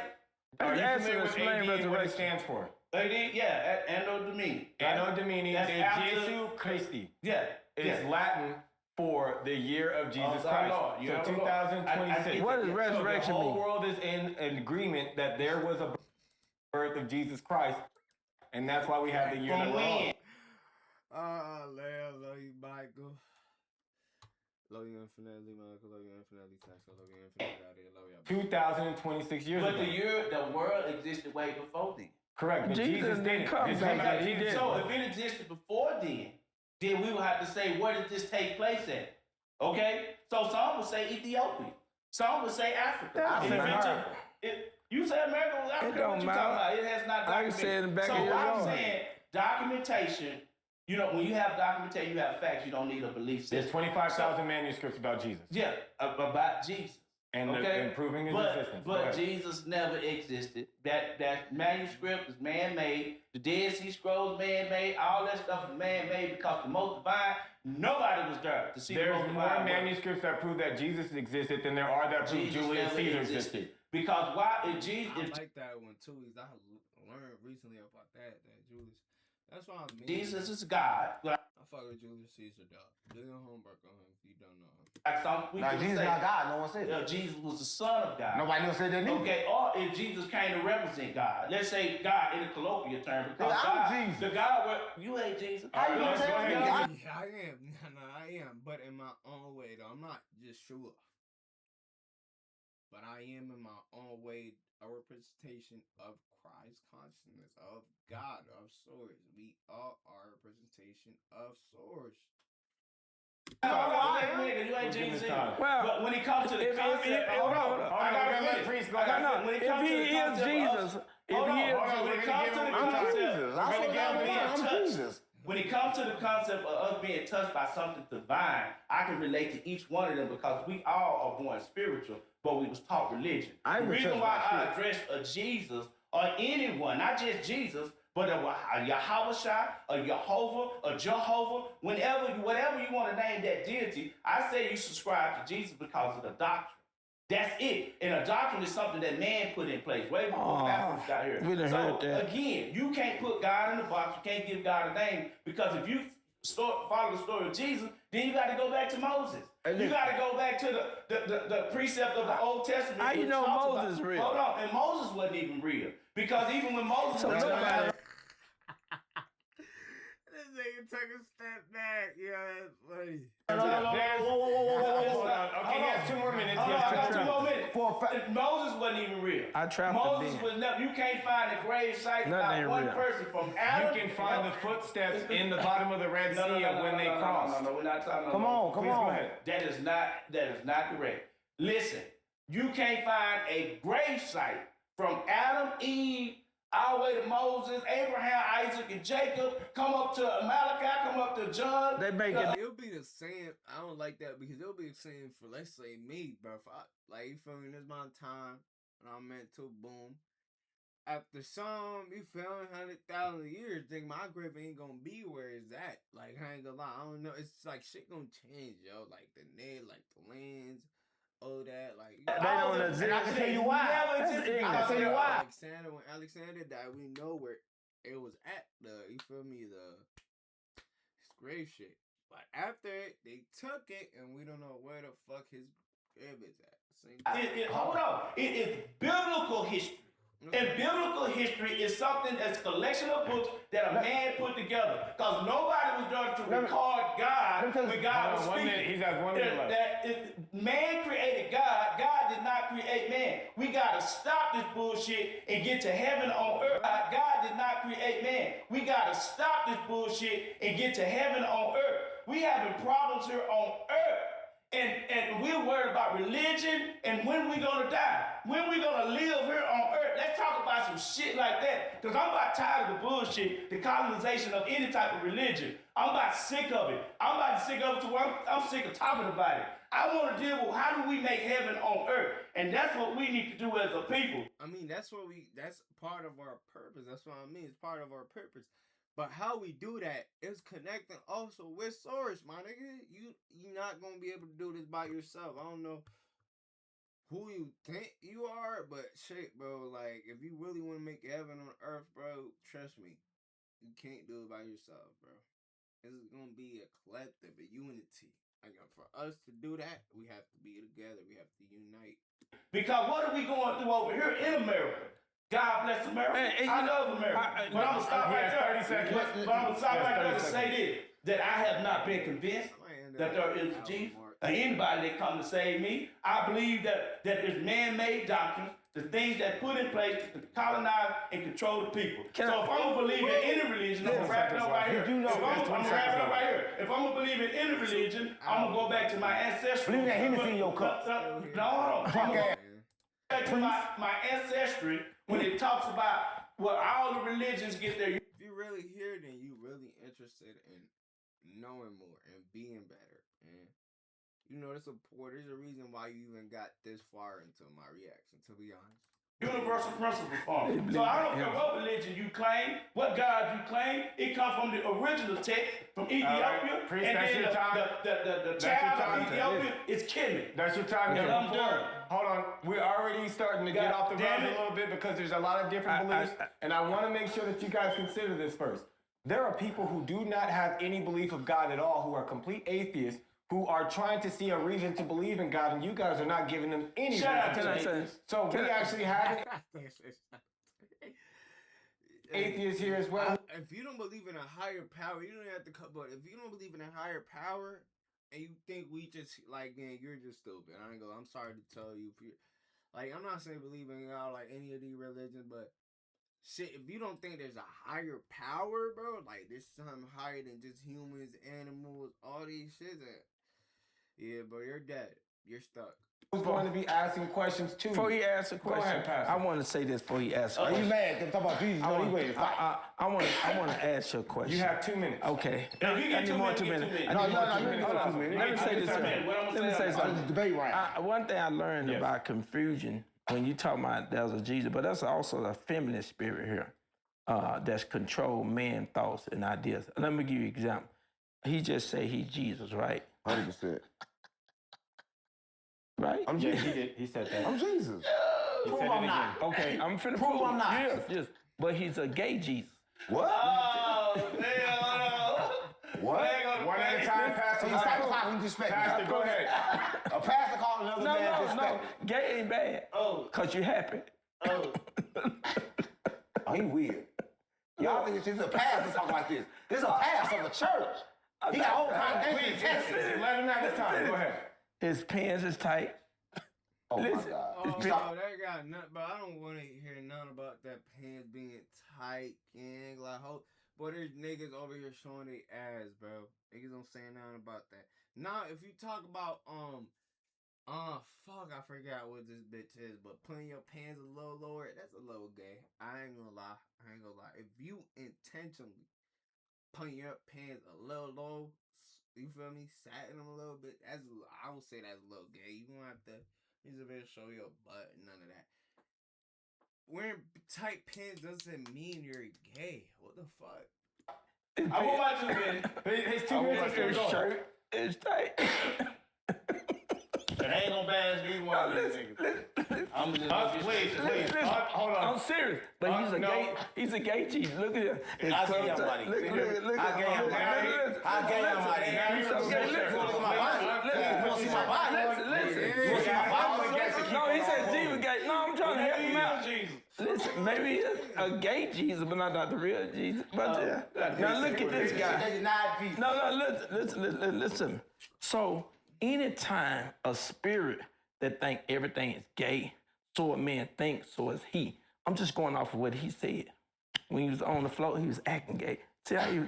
are you Ask familiar him with to explain AD and what it resurrection. stands for? Yeah, Anno Domini. Anno Domini That's de after- Jesu Christi. Yeah. It's yeah. Latin for the year of Jesus Oh, Christ. Lord. Yeah, So Lord. 2026. What does Yeah. resurrection The whole mean? world is in agreement that there was a birth of Jesus Christ, and that's why we have the year From that we're when? on. Love you, Michael. Love you infinitely, Michael. Love you infinitely, Texas. Love you infinitely, Daddy. Love you. 2026 years But ago. the world existed way before then. Correct, but Jesus didn't come This back. is about He Jesus. did. So if it existed before then we would have to say, where did this take place at? Okay? So some would say Ethiopia. Some would say Africa. That I don't said matter. You say America was Africa, don't what you matter. talking about? It has not I can documented. say it in the back so of your what I'm yard. saying, documentation, when you have documentation, you have facts, you don't need a belief There's system. 25,000 manuscripts about Jesus Yeah, about Jesus. and, and proving his existence. Go But ahead. Jesus never existed. That manuscript is man-made. The Dead Sea Scrolls man-made. All that stuff is man-made because the most divine, nobody was there to see the There's most more divine. work. manuscripts that prove that Jesus existed than there are that prove Jesus Julius never Caesar existed. existed. Because why? If Jesus, I like that one too. I learned recently about that Julius. That's why I mean. Jesus is God, I fuck with Julius Caesar, dog. Do your homework on him if you don't know him. like some people Now, Jesus say, not God. No one said that. Jesus was the Son of God. Nobody never said that neither. Okay, or if Jesus came to represent God, let's say God in a colloquial term, because Yeah, I'm God, Jesus. the God where you ain't Jesus. How you gonna Let's say go I'm ahead and Jesus? get I am. No, I am. But in my own way, though. I'm not just sure. But I am in my own way a representation of Christ's consciousness, of God, of source. We all are a representation of source. You ain't We'll give Jesus this either. time. Well, But when it comes to the if- concept, if- hold on, hold on. I We're gotta gonna let finish. Priest go I gotta ahead. finish. When it if comes to he the is concept of Jesus, us- if hold on, he is hold on. When it comes to the I'm concept, Jesus. I when said it that comes to before. being I'm touched, Jesus. when it comes to the concept of us being touched by something divine, I can relate to each one of them because we all are born spiritual, but we was taught religion. I The ain't been reason touched why by I shit. address a Jesus or anyone, not just Jesus, but a Yahweh, a Jehovah, a Jehovah, whatever you want to name that deity, I say you subscribe to Jesus because of the doctrine. That's it. And a doctrine is something that man put in place way before Baptists got here. we done heard that. Again, you can't put God in the box. You can't give God a name because if you follow the story of Jesus, then you got to go back to Moses. You got to go back to the precept of the Old Testament. How you know Moses real? Hold on, and Moses wasn't even real because even when Moses was This nigga took a step back. Yeah, that's funny. Whoa. Okay, he has 2 more minutes. Hold on, I got 2 more minutes. For a fact. Moses wasn't even real. I trapped Moses him was never. You can't find a grave site Nothing without ain't one real. person from You Adam. can find the footsteps in the bottom of the Red Sea when they crossed. No, we're not talking. Come on. Please go ahead. That is not correct. Listen, you can't find a grave site from Adam, Eve, all the way to Moses, Abraham, Isaac, and Jacob. Come up to Malachi. Come up to John. They make it. It'll be the same. I don't like that because it'll be the same for, let's say, me, bro. If I, like, you feel me? This is my time, and I'm meant to boom. After some, you feel me, 100,000 years, think my grave ain't gonna be where it's at. Like, I ain't gonna lie. I don't know. It's like shit gonna change, yo. Like the net, like the lands, all that. Like, They don't exist. And I can tell you why. That's ignorant. I can tell you why. When Alexander died, we know where it was at. You feel me? His grave shit. But after it, they took it, and we don't know where the fuck his grave is at. Hold on. It is biblical history. And biblical history is something that's a collection of books that a man put together. Because nobody was going to record God when God was speaking. He's got 1 minute left. Man created God. God did not create man. We got to stop this bullshit and get to heaven on earth. God did not create man. We got to stop this bullshit and get to heaven on earth. We having problems here on earth. And we're worried about religion and when we gonna die. When we gonna live here on earth. Let's talk about some shit like that. Because I'm about tired of the bullshit, the colonization of any type of religion. I'm about sick of it. I'm about sick of it to where I'm sick of talking about it. I want to deal with how do we make heaven on earth. And that's what we need to do as a people. I mean, that's part of our purpose. That's what I mean. It's part of our purpose. But how we do that is connecting also with source, my nigga. You're not gonna be able to do this by yourself. I don't know who you think you are, but shit, bro. Like, if you really want to make heaven on earth, bro, trust me, you can't do it by yourself, bro. It's gonna be a collective, a unity. Like, for us to do that, we have to be together. We have to unite. Because what are we going through over here in America? God bless America. I love America. But I'm gonna stop right there. 30 seconds. But I'm gonna stop right there to say this: that I have not been convinced that there is a Jesus. Or anybody that come to save me. I believe that there's man-made doctrines, the things that put in place to colonize and control the people. So if I'm gonna believe in any religion, I'm gonna wrap it up right here. If I'm gonna believe in any religion, I'm gonna go back to my ancestry. Believe that Hennessy in your cup. No, hold on. I'm gonna go back to my ancestry when it talks about where all the religions get their. If you're really here, then you really interested in knowing more and being better. And you know, there's a reason why you even got this far into my reaction, to be honest. Universal principle for me. So I don't care what religion you claim, what God you claim, it comes from the original text from Ethiopia. Priest, and that's then your time. the That's child your time. of Ethiopia is Kemet. That's your time. And I'm done. Hold on. We're already starting to get off the damn ground it. a little bit because there's a lot of different beliefs. And I want to make sure that you guys consider this first. There are people who do not have any belief of God at all, who are complete atheists, who are trying to see a reason to believe in God, and you guys are not giving them any reason to believe. So we actually have atheists here as well. If you don't believe in a higher power, you don't have to cut. But if you don't believe in a higher power, and you think we just like, man, you're just stupid. I'm sorry to tell you. If you, like, I'm not saying believe in God like any of these religions, but shit, if you don't think there's a higher power, bro, like there's something higher than just humans, animals, all these shit. Yeah, bro, you're dead. You're stuck. Who's going to be asking questions too? Before he asks a Go question, ahead, Pastor. I want to say this before he asks. Are you mad? They're talking about Jesus. No, he ready to fight. I want to ask you a question. You have 2 minutes. Okay. If you get 2 minutes, get 2 minutes. Let me say this. Let me say something. Debate round. One thing I learned about confusion when you talk about there's a Jesus, but that's also a feminine spirit here that's control man thoughts and ideas. Let me give you an example. He just say he's Jesus, right? 100%. right? I'm Yeah, Jesus. he did. He said that. I'm Jesus. He Prove said I'm it not. again. Okay, I'm finna Prove I'm not. Yes. But he's a gay Jesus. What? Oh, hell What? One at a time, Pastor. He's calling disrespect. Pastor, go ahead. A pastor calling another man No. disrespect. Gay ain't bad. Oh. Cause you happy. Oh. Oh, he weird. Y'all think it's a pastor talking like this. This is a pastor of a church. He got a whole congregation in Texas. Let him have his time. Go ahead. His pants is tight. Oh, my Listen. God. Oh, Stop. that got nothing, but I don't want to hear none about that pants being tight, gang. Like, boy, there's niggas over here showing their ass, bro. Niggas don't say nothing about that. Now, if you talk about, fuck, I forgot what this bitch is, but putting your pants a little lower, that's a little gay. I ain't gonna lie. If you intentionally putting your pants a little low, you feel me, satin them a little bit, I would say that's a little gay. You don't have to, he's a bit show your butt, none of that. Wearing tight pants doesn't mean you're gay. What the fuck? I want my 2 minutes. His 2 minutes is His going. shirt is tight. And I ain't gonna bash you one of these niggas. I'm just Please. Listen, Hold on. I'm serious, but he's a gay Jesus. Look at him. His I clothes gave him tight. money. Look I gave him money. I gave him money. He's so gay. You wanna look at my body? You wanna see my body? Listen. You wanna see my body? No, he said Jesus gay. No, I'm trying to help him out. Jesus. Listen, maybe a gay Jesus, but not the real Jesus. But now look at this guy. They denied Jesus. No, listen. So anytime a spirit that think everything is gay, so a man thinks, so is he. I'm just going off of what he said. When he was on the floor, he was acting gay. See how he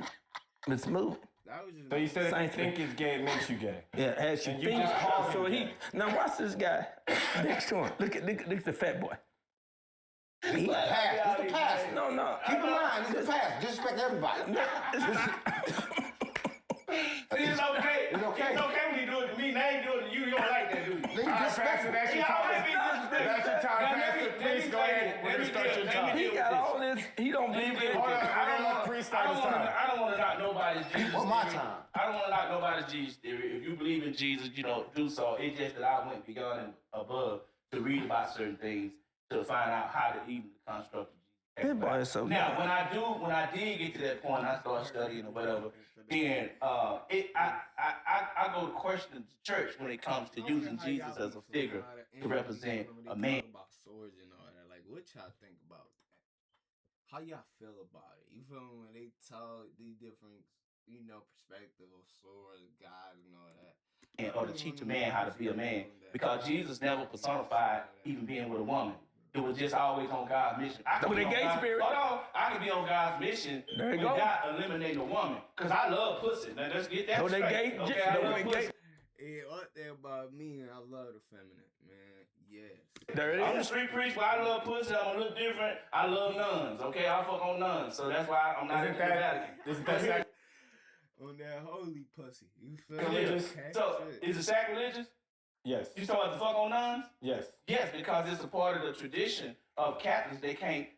was moving? That was just So you said if you Same thing. think it's gay, it makes you gay. Yeah, as you And you think. just called So him he gay. now watch this guy next to him. Look at the fat boy. He, Pass. It's the pass. no. Keep in mind, it's the pass. Disrespect everybody. See, it's okay. It's okay. It's okay when you do it to me. Now you do it to you. You don't like that, do you? Then you All right, disrespect Pastor, him. that's your He always time. be disrespectful. That's your time, Now, let Pastor. me Please go say ahead. this. We're Let going me to start your deal- let time. me he deal got with all this. He don't believe in Hold on, it. I don't want freestyle this time. I don't want to knock nobody's Jesus. What's my theory. time? I don't want to knock nobody's Jesus theory. If you believe in Jesus, you know, do so. It's just that I went beyond and above to read about certain things to find out how to even construct Jesus. That boy is so Now, when I did get to that point, I started studying or whatever. Then I go to question the church when it comes to using Jesus as a figure to represent a man. Talk about swords and all that. Like, what y'all think about that? How y'all feel about it? You feel me when they tell the different, perspective of swords, God, and all that. And, or to teach a man how to be a man. Because Jesus never personified even being with a woman. It was just always on God's mission. I With be a on gay God's- spirit. Hold on. I can be on God's mission There you go. without eliminating a woman. Because I love pussy. Now, let's get that Though they straight. gay, Okay, I though love they pussy. gay. Yeah, one thing about me, I love the feminine, man. Yes. There it I'm a is. street priest, but I love pussy. I'm a little different. I love nuns, okay? I fuck on nuns. So that's why I'm not Isn't into the that Vatican. On that holy pussy. You feel Religious. me? So, is it sacrilegious? Yes. You talking about to fuck on nuns? Yes. Yes, because it's a part of the tradition of Catholics.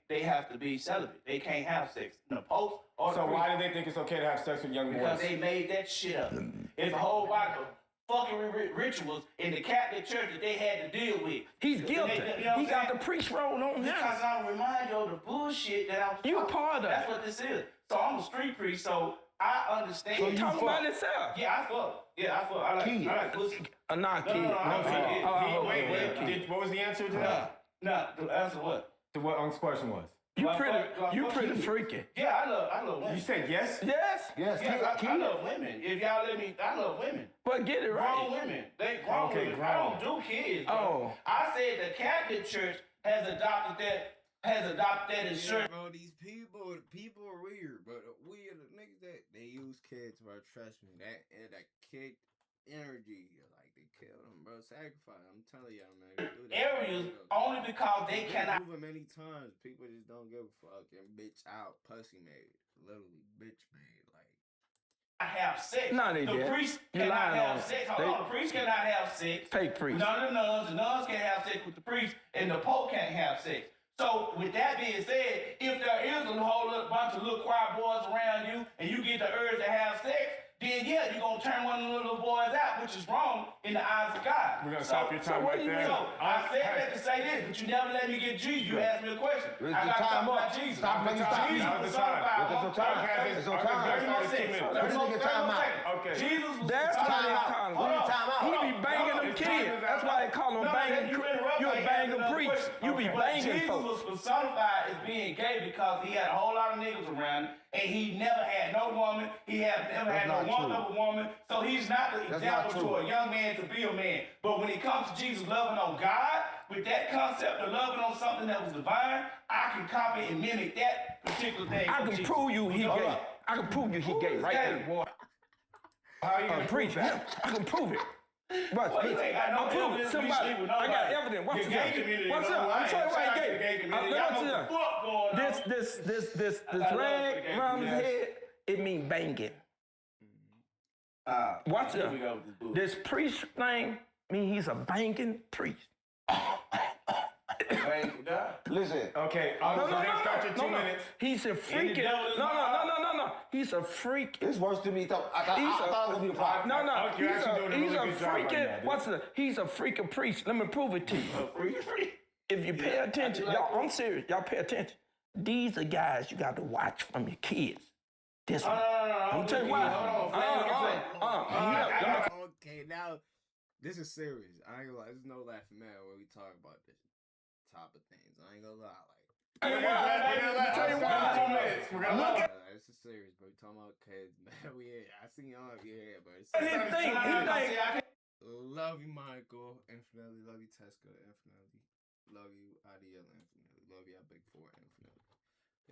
They have to be celibate. They can't have sex in the Pope or the So priest. why do they think it's okay to have sex with young Because boys? they made that shit up. It's a whole lot of fucking rituals in the Catholic Church that they had to deal with. He's guilty. You know what He I'm got saying? the priest roll on him. Because I remind you of the bullshit that I'm You talking part of That's it. what this is. So I'm a street priest, so I understand. He talking about himself. Yeah, I fuck. I like pussy. Nah, kid. No, I'm Wait, saying- wait. What was the answer to that? No, the answer what? To what Unc's question was? You Do I pretty fuck- freaky. Yeah, I love women. You said yes? Yes, Yes, Yes, I love women. If y'all let me, I love women. but get it Grown right. women. They grown Okay, women. grown. I don't do kids. Bro. Oh. I said the Catholic Church has adopted that and Yeah, bro, these people are weird, but we are the niggas that they use kids, bro. Trust me, that kid energy, like they kill them, bro. Sacrifice. I'm telling y'all, man. They do that. areas only because they cannot. Proven many times. People just don't give a fuck and bitch out, pussy made, literally bitch made, like. Have sex. No, they the did. priest You cannot lying on have it. sex. Hold on, the priest cannot have sex. Fake priest. None of the nuns can't have sex with the priest, and the Pope can't have sex. So, with that being said, if there is a whole bunch of little choir boys around you, and you get the urge to have sex, then yeah, you're gonna turn one of the little boys out, which is wrong in the eyes of God. We're gonna stop your time right there. So I said that to say this, but you never let me get Jesus. You asked me a question. It's I the got to time talk about up. Jesus. Stop Jesus making time. was Now's the personified. time. It's on time. Okay, It's on okay, time. 30 more 30 seconds. more Let's seconds. take a time out. Okay. Jesus was That's personified. time out. Hold on. Time out. He be banging them It's kids. time That's why they call him banging. You a banging preach. You be banging Jesus folks. was personified as being gay because he had a whole lot of niggas around him, and he never had no woman. He had never had no not one true. of a woman. So he's not the That's example not to true. a young man to be a man. But when it comes to Jesus loving on God, with that concept of loving on something that was divine, I can copy and mimic that particular thing. I from can Jesus. prove you he Hold gay. on. I can prove you he gay right Hey, there. How are you gonna Preach. I can prove it. Watch Well, you ain't got no I'm proving evidence. somebody. We sleep with I got nobody. evidence. Watch The this. gay community Watch don't this. know I'm why. telling you why Shout out he to the gay gay. community. Let Y'all me know tell what the fuck going on. This I love rag the gay around his community. head, it mean banging. Watch Here this. we go with this bull. This priest thing mean he's a banging priest. Bang for God. Listen, Okay, August, you're gonna start your 2 minutes. He's a freaking. devil is No. my He's a freak. it's worse than me. I thought it was gonna be the problem. No. You're actually doing a He's really a good job right freaking. now, dude. What's the? He's a freaking priest. Let me prove it to you. If you pay attention, y'all, I'm serious. Y'all pay attention. These are guys you got to watch from your kids. This one. I'm telling you why. Okay, now this is serious. I ain't gonna lie. There's no laughing matter when we talk about this type of things. I ain't gonna lie. We're gonna let tell you us why. spend 2 minutes. We're gonna Like, look. this is serious, bro. We talking about kids, man. I see y'all up your head, bro. It's He think. love you, Michael. Infinitely love you, Tesco. Infinitely love you, IDL. Infinitely love you, Big Four. Infinitely.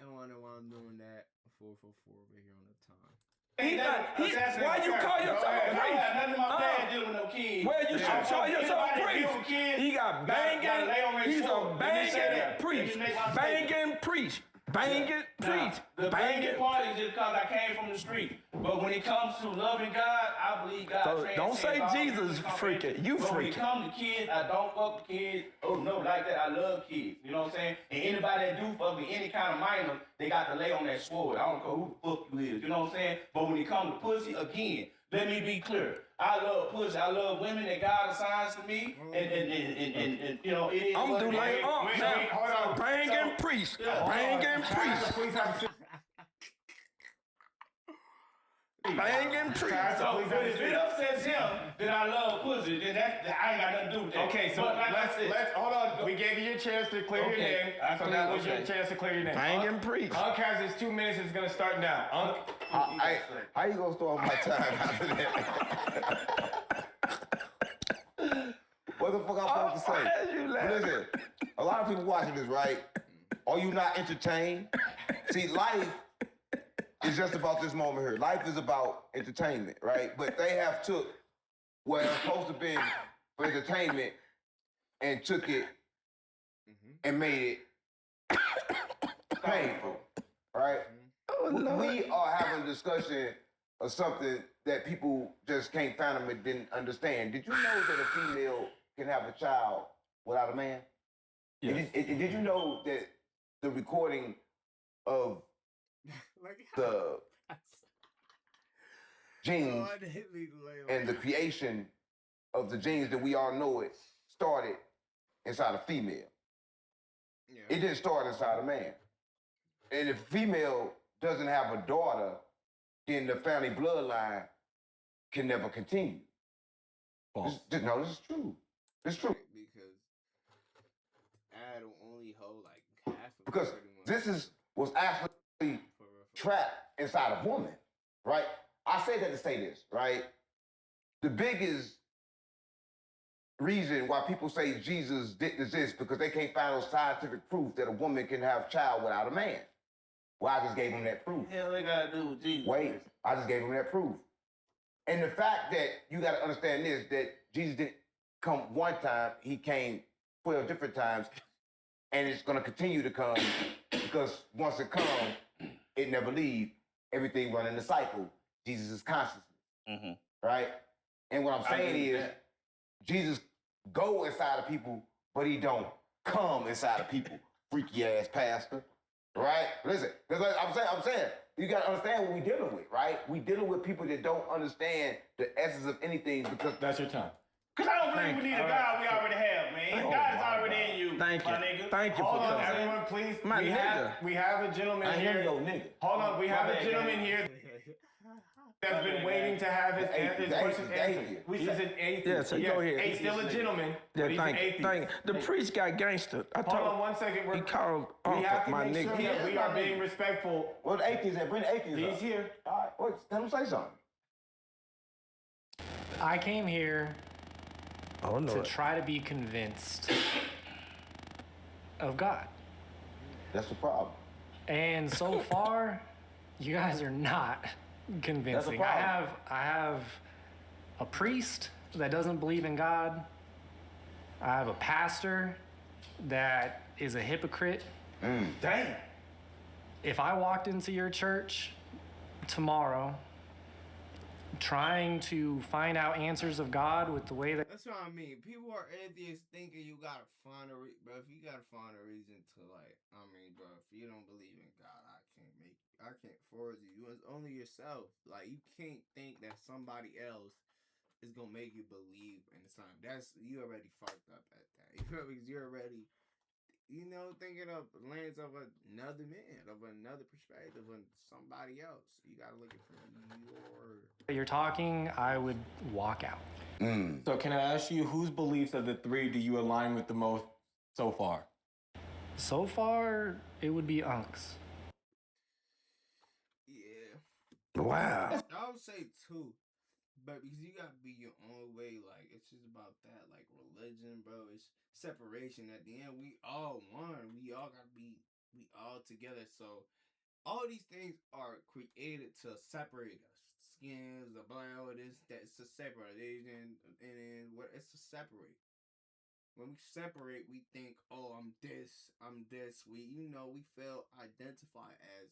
Y'all wonder why I'm doing that? 444 over here on the time. Why you call yourself a I priest? had nothing to my dad dealing with no kids. Well, you should call yourself a Anybody priest. that deal with kids, He got gotta lay on their banging. He's sword. a Let me say banging that. priest. Let me make my Banging priest. Banging priest. The banging part is just because I came from the street. But when it comes to loving God, I believe God So don't say transcends all Jesus human freaking. You But when it freaking. comes to kids, I don't fuck with kids. Oh no, like that. I love kids. You know what I'm saying? And anybody that do fuck with any kind of minor, they got to lay on that sword. I don't know who the fuck you is. You know what I'm saying? But when it comes to pussy, again, let me be clear. I love pussy. I love women that God assigns to me. And you know, it is I'm what do it like is. Hold on. banging priest. Banging priest. Please have a seat. Banging priest. So if it upsets him that I love pussy, then I ain't got nothing to do with that. Okay, so But like I said, let's hold on. We gave you your chance to clear your Okay, name. So that was your chance to clear your name. Banging priest. Unc has his 2 minutes. It's gonna start now. Unc. How you gonna start my time after that? What the fuck I'm supposed to say? Why you laugh? Listen, a lot of people watching this, right? Are you not entertained? See, life is just about this moment here. Life is about entertainment, right? But they have took what it's supposed to be for entertainment and took it and made it painful, right? We are having a discussion of something that people just can't fathom and didn't understand. Did you know that a female can have a child without a man? Yes. And did you know that the recording of the genes and the creation of the genes that we all know it started inside a female? Yeah. It didn't start inside a man. And if a female doesn't have a daughter, then the family bloodline can never continue. False. No, this is true. It's true. Because Adam only hold like half of Because it pretty much. this was actually trapped inside a woman, right? I say that to say this, right? The biggest reason why people say Jesus didn't exist because they can't find no scientific proof that a woman can have a child without a man. Well, I just gave them that proof. hell they gotta do with Jesus. Wait, I just gave them that proof. And the fact that you got to understand this, that Jesus didn't come one time, he came 12 different times, and it's going to continue to come because once it comes, it never leaves. Everything running the cycle. Jesus is consciousness, right? And what I'm saying is, Jesus go inside of people, but he don't come inside of people. Freaky ass pastor, right? Listen, I'm saying You got to understand what we dealing with, right? We dealing with people that don't understand the essence of anything because That's your time. Because I don't believe we need a God we already have, man. God is already in you, Thank you. my nigga. Thank you Hold for on, coming. everyone, please. My nigga. We have a gentleman I here. hear your nigga. Hold on, we have My a bad, gentleman man. here that's been waiting to have his The question atheist. answered. He's an atheist. Yeah, so go ahead. He's still a gentleman, Yeah, but he's an thank you. atheist. Thank you. The priest got gangster. I Hold on told 1 second. he called We have Uncle to my make sure nigga. that we are being respectful. Well, the atheist at? Bring the atheist up. He's here. All right, wait, let him say something. I came here Oh to Lord. try to be convinced of God. That's the problem. And so far, you guys are not convincing. I problem. have a priest that doesn't believe in God. I have a pastor that is a hypocrite. Damn. If I walked into your church tomorrow trying to find out answers of God with the way that That's what I mean. People are atheists thinking you gotta find bro. If you gotta find a reason to bro, if you don't believe in God, I can't force you. It's only yourself. Like, you can't think that somebody else is gonna make you believe in something. You already fucked up at that. You feel me? Because you're already, thinking of lens of another man, of another perspective, of somebody else. You gotta look at from you're talking, I would walk out. So can I ask you, whose beliefs of the three do you align with the most so far? So far, it would be Unc's. Yeah. Wow. I would say 2. But because you gotta be your own way, like, it's just about that, like, religion, bro. It's separation. At the end, we all one. We all together. So all these things are created to separate us. Skins, the blood, that's to separate. And what it's to separate. When we separate, we think, oh, I'm this. We feel identified as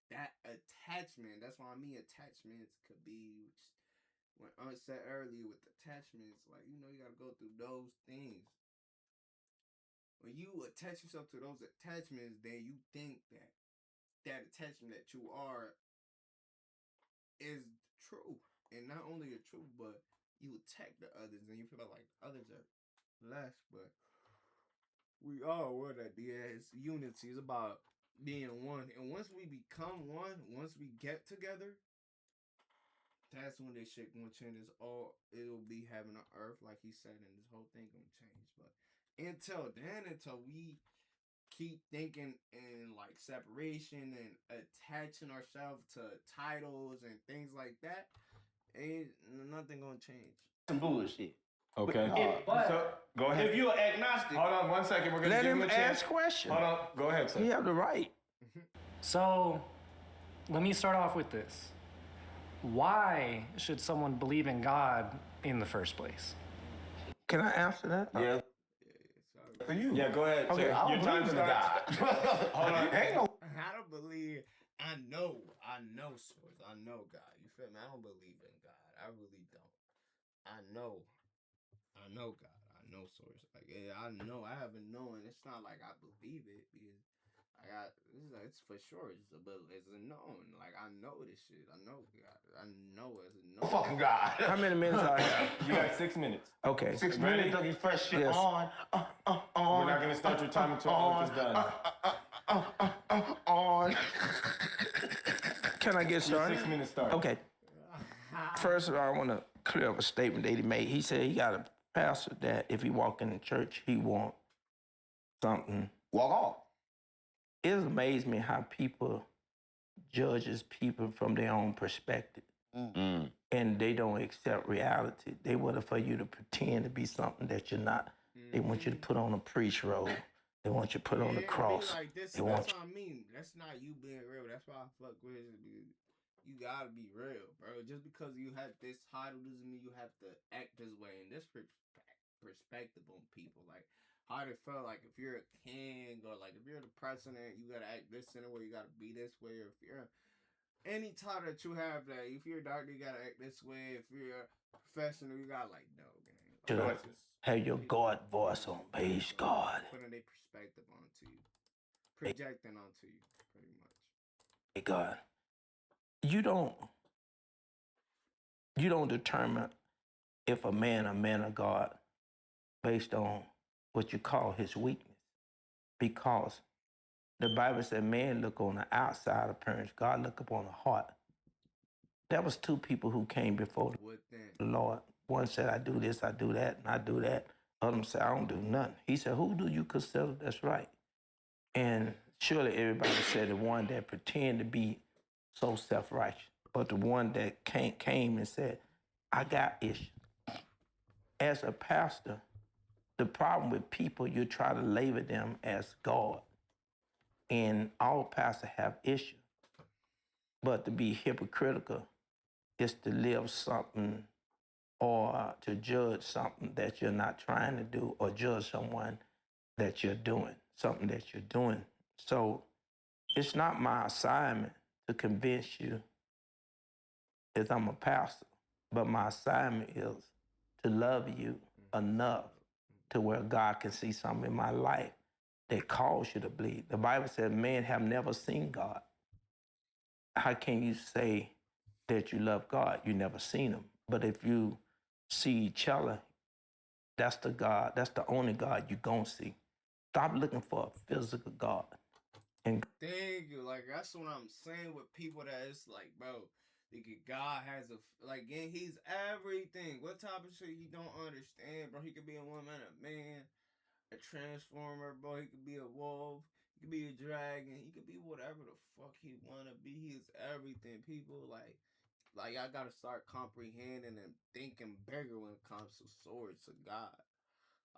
that attachment. That's what I mean. Attachments could be, when I said earlier with attachments, like, you gotta go through those things. When you attach yourself to those attachments, then you think that attachment that you are is true. And not only the truth, but you attack the others and you feel like others are less, but we all one at the end. It's unity. It's about being one. And once we become one, once we get together, that's when this shit gonna change. It'll be heaven on earth, like he said, and this whole thing gonna change. But until we keep thinking in like separation and attaching ourselves to titles and things like that, ain't nothing gonna change. Some bullshit. Okay. But So go ahead. if you're agnostic, Hold on 1 second. We're gonna Let give him you a chance. ask questions. Hold on. Go ahead, sir. He have the right. So, let me start off with this. Why should someone believe in God in the first place? Can I answer that? Yeah. For you. Yeah, go ahead. Okay, sir. I Your don't time believe in starts. God. Hold on. Ain't no. I don't believe. I know source. I know God. You feel me? I don't believe in God. I really don't. I know God. I know source. Like, yeah, I know. I haven't known. It's not like I believe it because it's for sure. It's a known. Like, I know this shit. I know God. I know it's a known. Fucking God. How many minutes I have? You got 6 minutes. Okay. 6 Ready? minutes of you fresh shit Yes. on. We're not gonna start your time until all is done. On. Can I get Your started? 6 minutes start. Okay. First of all, I want to clear up a statement that he made. He said he got a pastor that if he walk in the church, he want something. Walk off. It amazes me how people judges people from their own perspective. And they don't accept reality. They want for you to pretend to be something that you're not. They want you to put on a priest robe. They want you to put on the cross. Like this, They that's want what I mean. That's not you being real. That's why I fuck with it. You gotta be real, bro. Just because you have this title doesn't mean you have to act this way. And this perspective on people, like how they felt like if you're a king or like if you're the president, you gotta act this in a way. You gotta be this way. Or if you're any title that you have, that if you're a doctor, you gotta act this way. If you're a professional, you gotta like no, gang. Like, have your God voice on base God. putting their perspective onto you, projecting onto you, pretty much. Hey God, you don't determine if a man of God based on what you call his weakness, because the Bible said man look on the outside appearance, God look upon the heart. There was two people who came before What then? the Lord. One said, I do this, I do that, and I do that. Other one said, I don't do nothing. He said, who do you consider that's right? And surely everybody said the one that pretended to be so self-righteous, but the one that came and said, I got issues. As a pastor, the problem with people, you try to label them as God. And all pastors have issues. But to be hypocritical is to live something or to judge something that you're not trying to do, or judge someone that you're doing, something that you're doing. So it's not my assignment to convince you that I'm a pastor, but my assignment is to love you enough to where God can see something in my life that calls you to believe. The Bible said men have never seen God. How can you say that you love God? You never seen him. But if you see each other, that's the God, that's the only God you're gonna see. Stop looking for a physical God. And Thank you. Like, that's what I'm saying with people that it's like, bro, God has and he's everything. What type of shit you don't understand, bro? He could be a woman, a man, a transformer, bro. He could be a wolf. He could be a dragon. He could be whatever the fuck he wanna be. He is everything. People like I gotta start comprehending and thinking bigger when it comes to swords to God.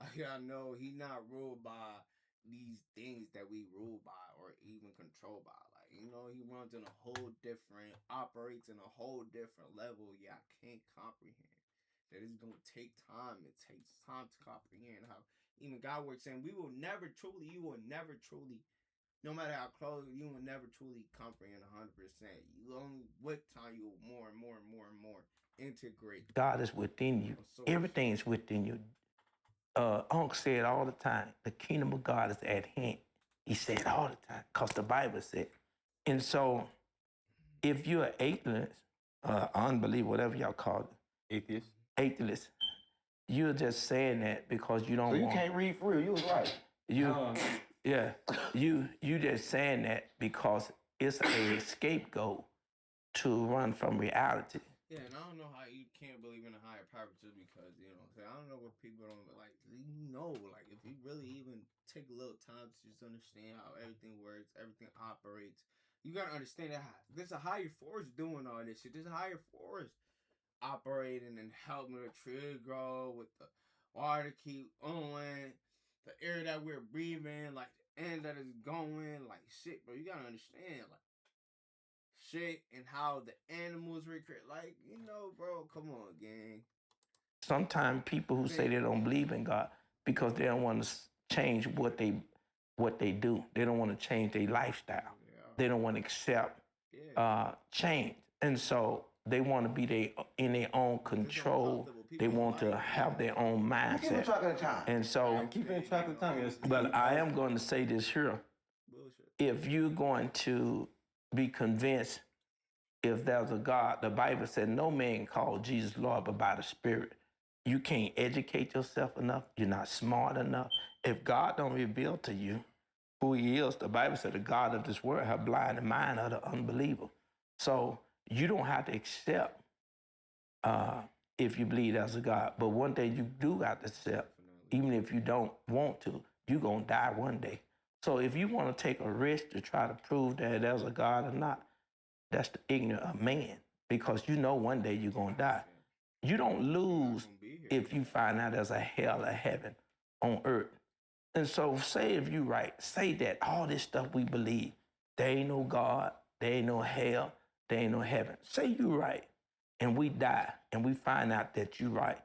I know he not ruled by these things that we rule by or even controlled by. Like, he runs in a whole different, operates in a whole different level. Yeah, I can't comprehend. That it's gonna take time. It takes time to comprehend how even God works. And you will never truly, no matter how close, you will never truly comprehend 100%. You only with time you will more and more and more and more integrate. God is within you. Everything is within you. Unc said all the time, the kingdom of God is at hand. He said it all the time, because the Bible said. And so, if you're an atheist, unbeliever, whatever y'all call it, atheist, you're just saying that because you don't So you want. can't read for real. You was right. You just saying that because it's a scapegoat to run from reality. Yeah, and I don't know how you can't believe in a higher power just because, I don't know what people don't like. Like if you really even take a little time to just understand how everything works, everything operates, you gotta understand that there's a higher force doing all this shit. There's a higher force operating and helping the tree grow, with the water keep going, the air that we're breathing, like the end that is going, like shit, bro. You gotta understand, like shit, and how the animals recreate. Like, bro, come on, gang. Sometimes people who say they don't believe in God because they don't want to change what they do. They don't want to change their lifestyle. Yeah. They don't want to accept change. And so they want to be in their own control. They want to have their own mindset. Keep track of the time. And so, Keeping track of time. Yes. but I am going to say this here. Bullshit. If you're going to be convinced if there's a God, the Bible said no man called Jesus Lord but by the Spirit. You can't educate yourself enough. You're not smart enough. If God don't reveal to you who he is, the Bible said the God of this world have blinded the mind of the unbeliever. So you don't have to accept if you believe there's a God. But one day you do have to accept, even if you don't want to, you're going to die one day. So if you want to take a risk to try to prove that there's a God or not, that's the ignorant of man, because you know one day you're going to die. You don't lose if you find out there's a hell or heaven on earth. And so say if you right, say that all this stuff we believe, there ain't no God, there ain't no hell, there ain't no heaven. Say you right, and we die, and we find out that you right.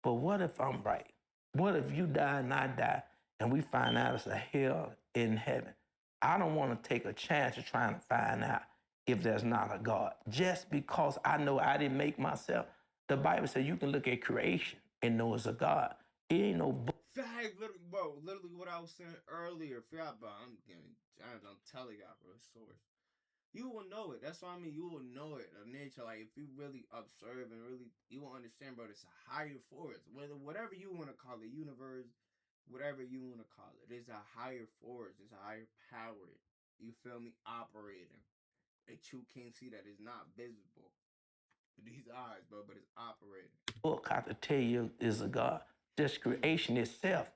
But what if I'm right? What if you die and I die, and we find out it's a hell in heaven? I don't want to take a chance of trying to find out if there's not a God, just because I know I didn't make myself. The Bible says you can look at creation and know it's a God. It ain't no book. Fact, literally what I was saying earlier. I'm telling y'all, bro, source. You will know it. That's what I mean. You will know it. Of nature, like if you really observe and really, you will understand, bro. It's a higher force. Whatever you want to call it, universe, whatever you want to call it, it's a higher force. It's a higher power. You feel me? Operating that you can't see, that is not visible with these eyes, bro. But it's operating. Book I could tell you is a God. Just creation itself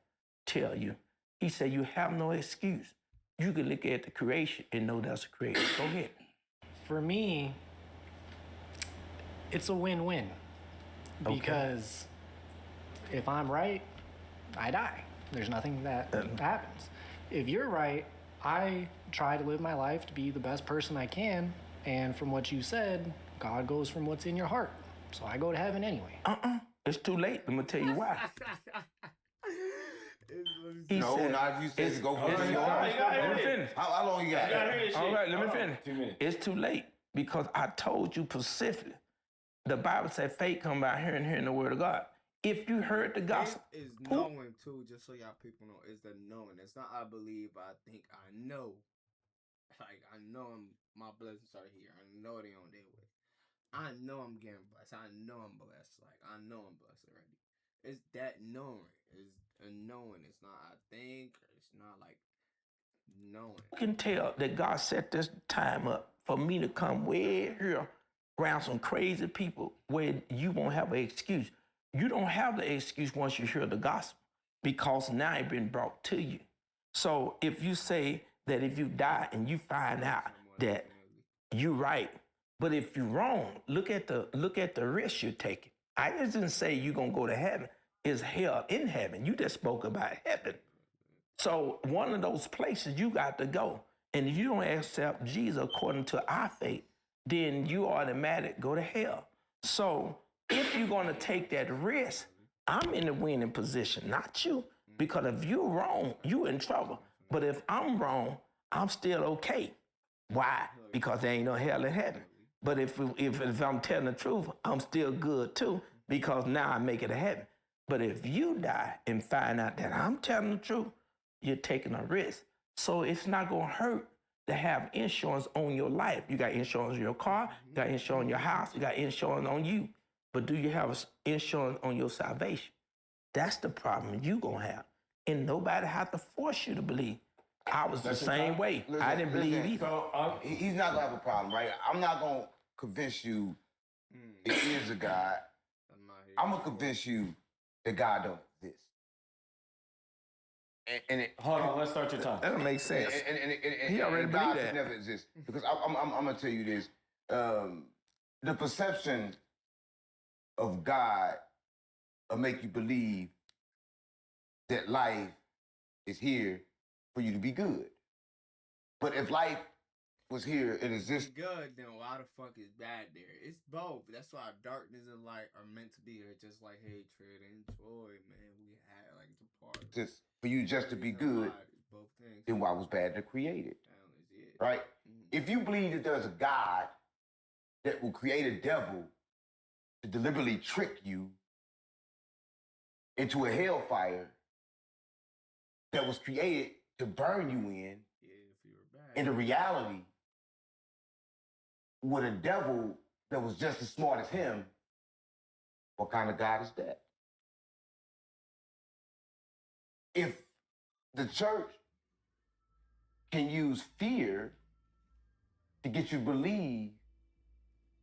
tell you. He said you have no excuse. You can look at the creation and know that's a creation. Go ahead. For me, it's a win-win. Because if I'm right, I die. There's nothing that happens. If you're right, I try to live my life to be the best person I can. And from what you said, God goes from what's in your heart. So I go to heaven anyway. It's too late. I'm going to tell you why. No, not you said to go for Let me finish. How long you got? All right, let me finish. 2 minutes. It's too late because I told you specifically. The Bible said faith come by hearing the word of God. If you heard the gospel. It is knowing too, just so y'all people know, is the knowing. It's not I believe, I think, I know. Like, I know my blessings are here. I know they on their way. I know I'm getting blessed. I know I'm blessed. Like, I know I'm blessed already. It's that knowing. It's a knowing. It's not I think. It's not like knowing. You can tell that God set this time up for me to come way here around some crazy people where you won't have an excuse. You don't have the excuse once you hear the gospel because now it's been brought to you. So if you say that if you die and you find out that you're right, but if you're wrong, look at the risk you're taking. I just didn't say you're gonna go to heaven. It's hell in heaven. You just spoke about heaven. So one of those places you got to go. And if you don't accept Jesus according to our faith, then you automatically go to hell. So if you're going to take that risk, I'm in the winning position, not you. Because if you're wrong, you in trouble. But if I'm wrong, I'm still okay. Why? Because there ain't no hell in heaven. But if I'm telling the truth, I'm still good too, because now I make it to heaven. But if you die and find out that I'm telling the truth, you're taking a risk. So it's not going to hurt to have insurance on your life. You got insurance on your car, you got insurance on your house, you got insurance on you. But do you have insurance on your salvation? That's the problem you going to have. And nobody have to force you to believe. I was the same way. I didn't believe either. So, he's not going to have a problem, right? I'm not going to convince you there is a God. I'm going to convince you that God don't exist. Hold on, let's start your time. That don't make sense. He already God believed that. never exists. Because I'm going to tell you this. The perception of God will make you believe that life is here for you to be good. But if life was here and exists... good, then why the fuck is bad there? It's both. That's why darkness and light are meant to be here. Just like hatred and joy, man. We had like the part. Just for you just to be good, both things. then why was bad to create it? Right? Mm-hmm. If you believe that there's a God that will create a devil to deliberately trick you into a hellfire that was created to burn you in, if you were bad. In the reality, with a devil that was just as smart as him, what kind of God is that? If the church can use fear to get you to believe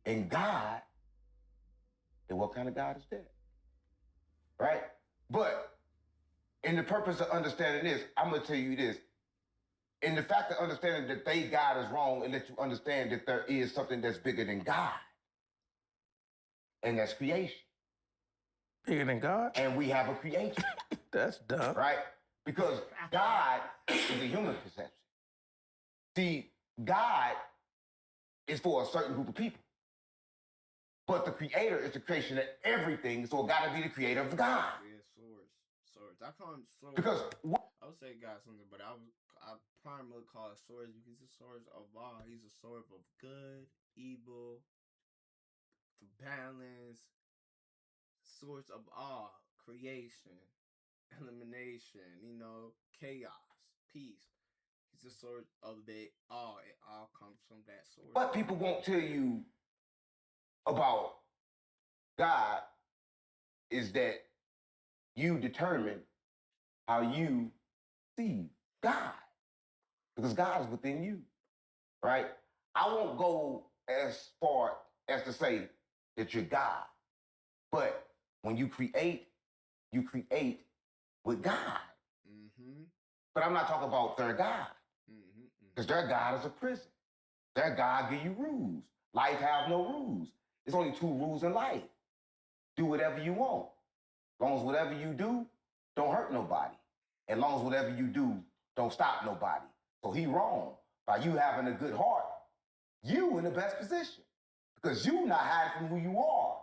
in God, then what kind of God is that? Right? But in the purpose of understanding this, I'm going to tell you this. In the fact of understanding that they God is wrong, and let you understand that there is something that's bigger than God. And that's creation. Bigger than God? And we have a creation. That's dumb. Right? Because God is a human conception. See, God is for a certain group of people. But the creator is the creation of everything, so it got to be the creator of God. Yeah, swords. I call him swords. Because I would say God something, but I primarily call it swords because he's a sword of all. He's a sword of good, evil, balance, swords of all, creation, elimination, chaos, peace. He's a sword of it all. It all all comes from that source. What people won't tell you about God is that you determine how you see God. Because God is within you, right? I won't go as far as to say that you're God. But when you create with God. Mm-hmm. But I'm not talking about their God. Because their God is a prison. Their God give you rules. Life have no rules. There's only 2 rules in life. Do whatever you want. As long as whatever you do, don't hurt nobody. As long as whatever you do, don't stop nobody. So he wrong. By you having a good heart, you in the best position. Because you not hiding from who you are.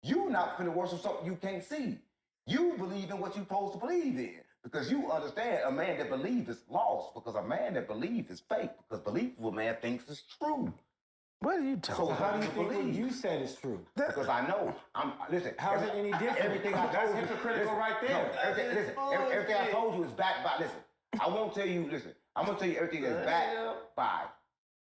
You not finna worship something you can't see. You believe in what you're supposed to believe in. Because you understand a man that believes is lost. Because a man that believes is fake. Because belief of a man thinks is true. What are you talking So about? how do you think what believe? you said is true. Because I know. Listen. How is it any different? Everything I That's told you. hypocritical right there. No, everything I told you is backed by. Listen. I won't tell you. Listen. I'm gonna tell you everything that's backed by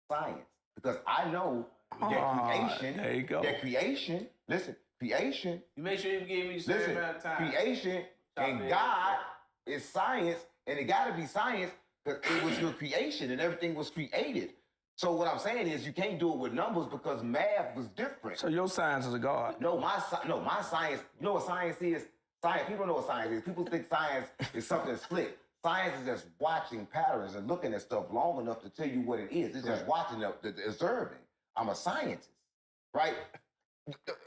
science. Because I know that creation. There you go. That creation. Listen. Creation. You make sure you give me a certain Listen. amount of time. Creation and God is science, and it got to be science because it was your creation and everything was created. So what I'm saying is you can't do it with numbers because math was different. So your science is a God. No, my science. You know what science is? Science. People don't know what science is. People think science is something slick. Science is just watching patterns and looking at stuff long enough to tell you what it is. It's just watching, observing. I'm a scientist, right?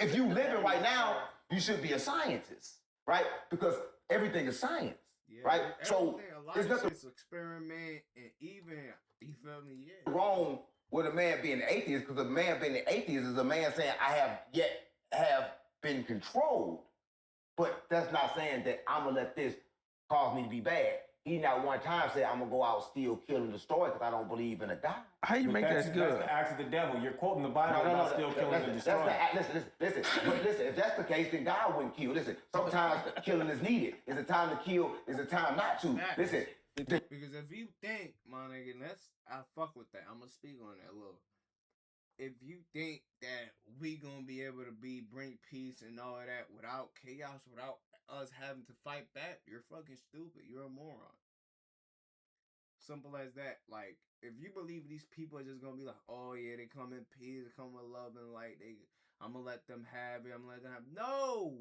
If you live it right now, you should be a scientist, right? Because everything is science, right? So it's nothing experiment and even, you feel me? Yeah. Wrong with a man being an atheist, because a man being an atheist is a man saying, I have been controlled. But that's not saying that I'm gonna let this cause me to be bad. He not one time said, I'm gonna go out, steal, kill, and destroy because I don't believe in a God. How you make that good? That's the acts of the devil. You're quoting the Bible about still killing and destroying. Listen. But listen, if that's the case, then God wouldn't kill. Listen, sometimes killing is needed. It's a time to kill, it's a time not to. Listen. Because if you think, my nigga, I fuck with that. I'm gonna speak on that a little. If you think that we gonna be able to bring peace and all of that without chaos, without us having to fight back, you're fucking stupid. You're a moron. Simple as that. Like, if you believe these people are just gonna be like, oh yeah, they come in peace, they come with love and light, I'm gonna let them have it, I'm gonna let them have it. No,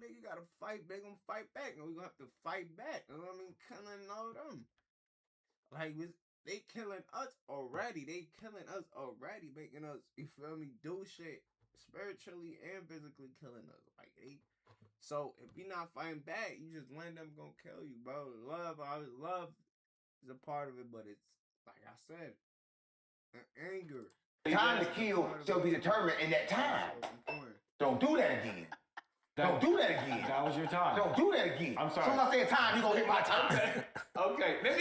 nigga, you gotta fight. They gonna fight back, and we gonna have to fight back. You know what I mean? Killing all of them. Like, they killing us already. Making us, you feel me, do shit spiritually and physically killing us. Like, so if you're not fighting back, you just letting them gonna kill you, bro. Love is a part of it, but it's like I said, anger. Time to kill shall be determined in that time. Don't do that again. Don't do that again. That was your time. Don't do that again. I'm sorry. So I'm not saying time, you gonna hit my time. Okay, let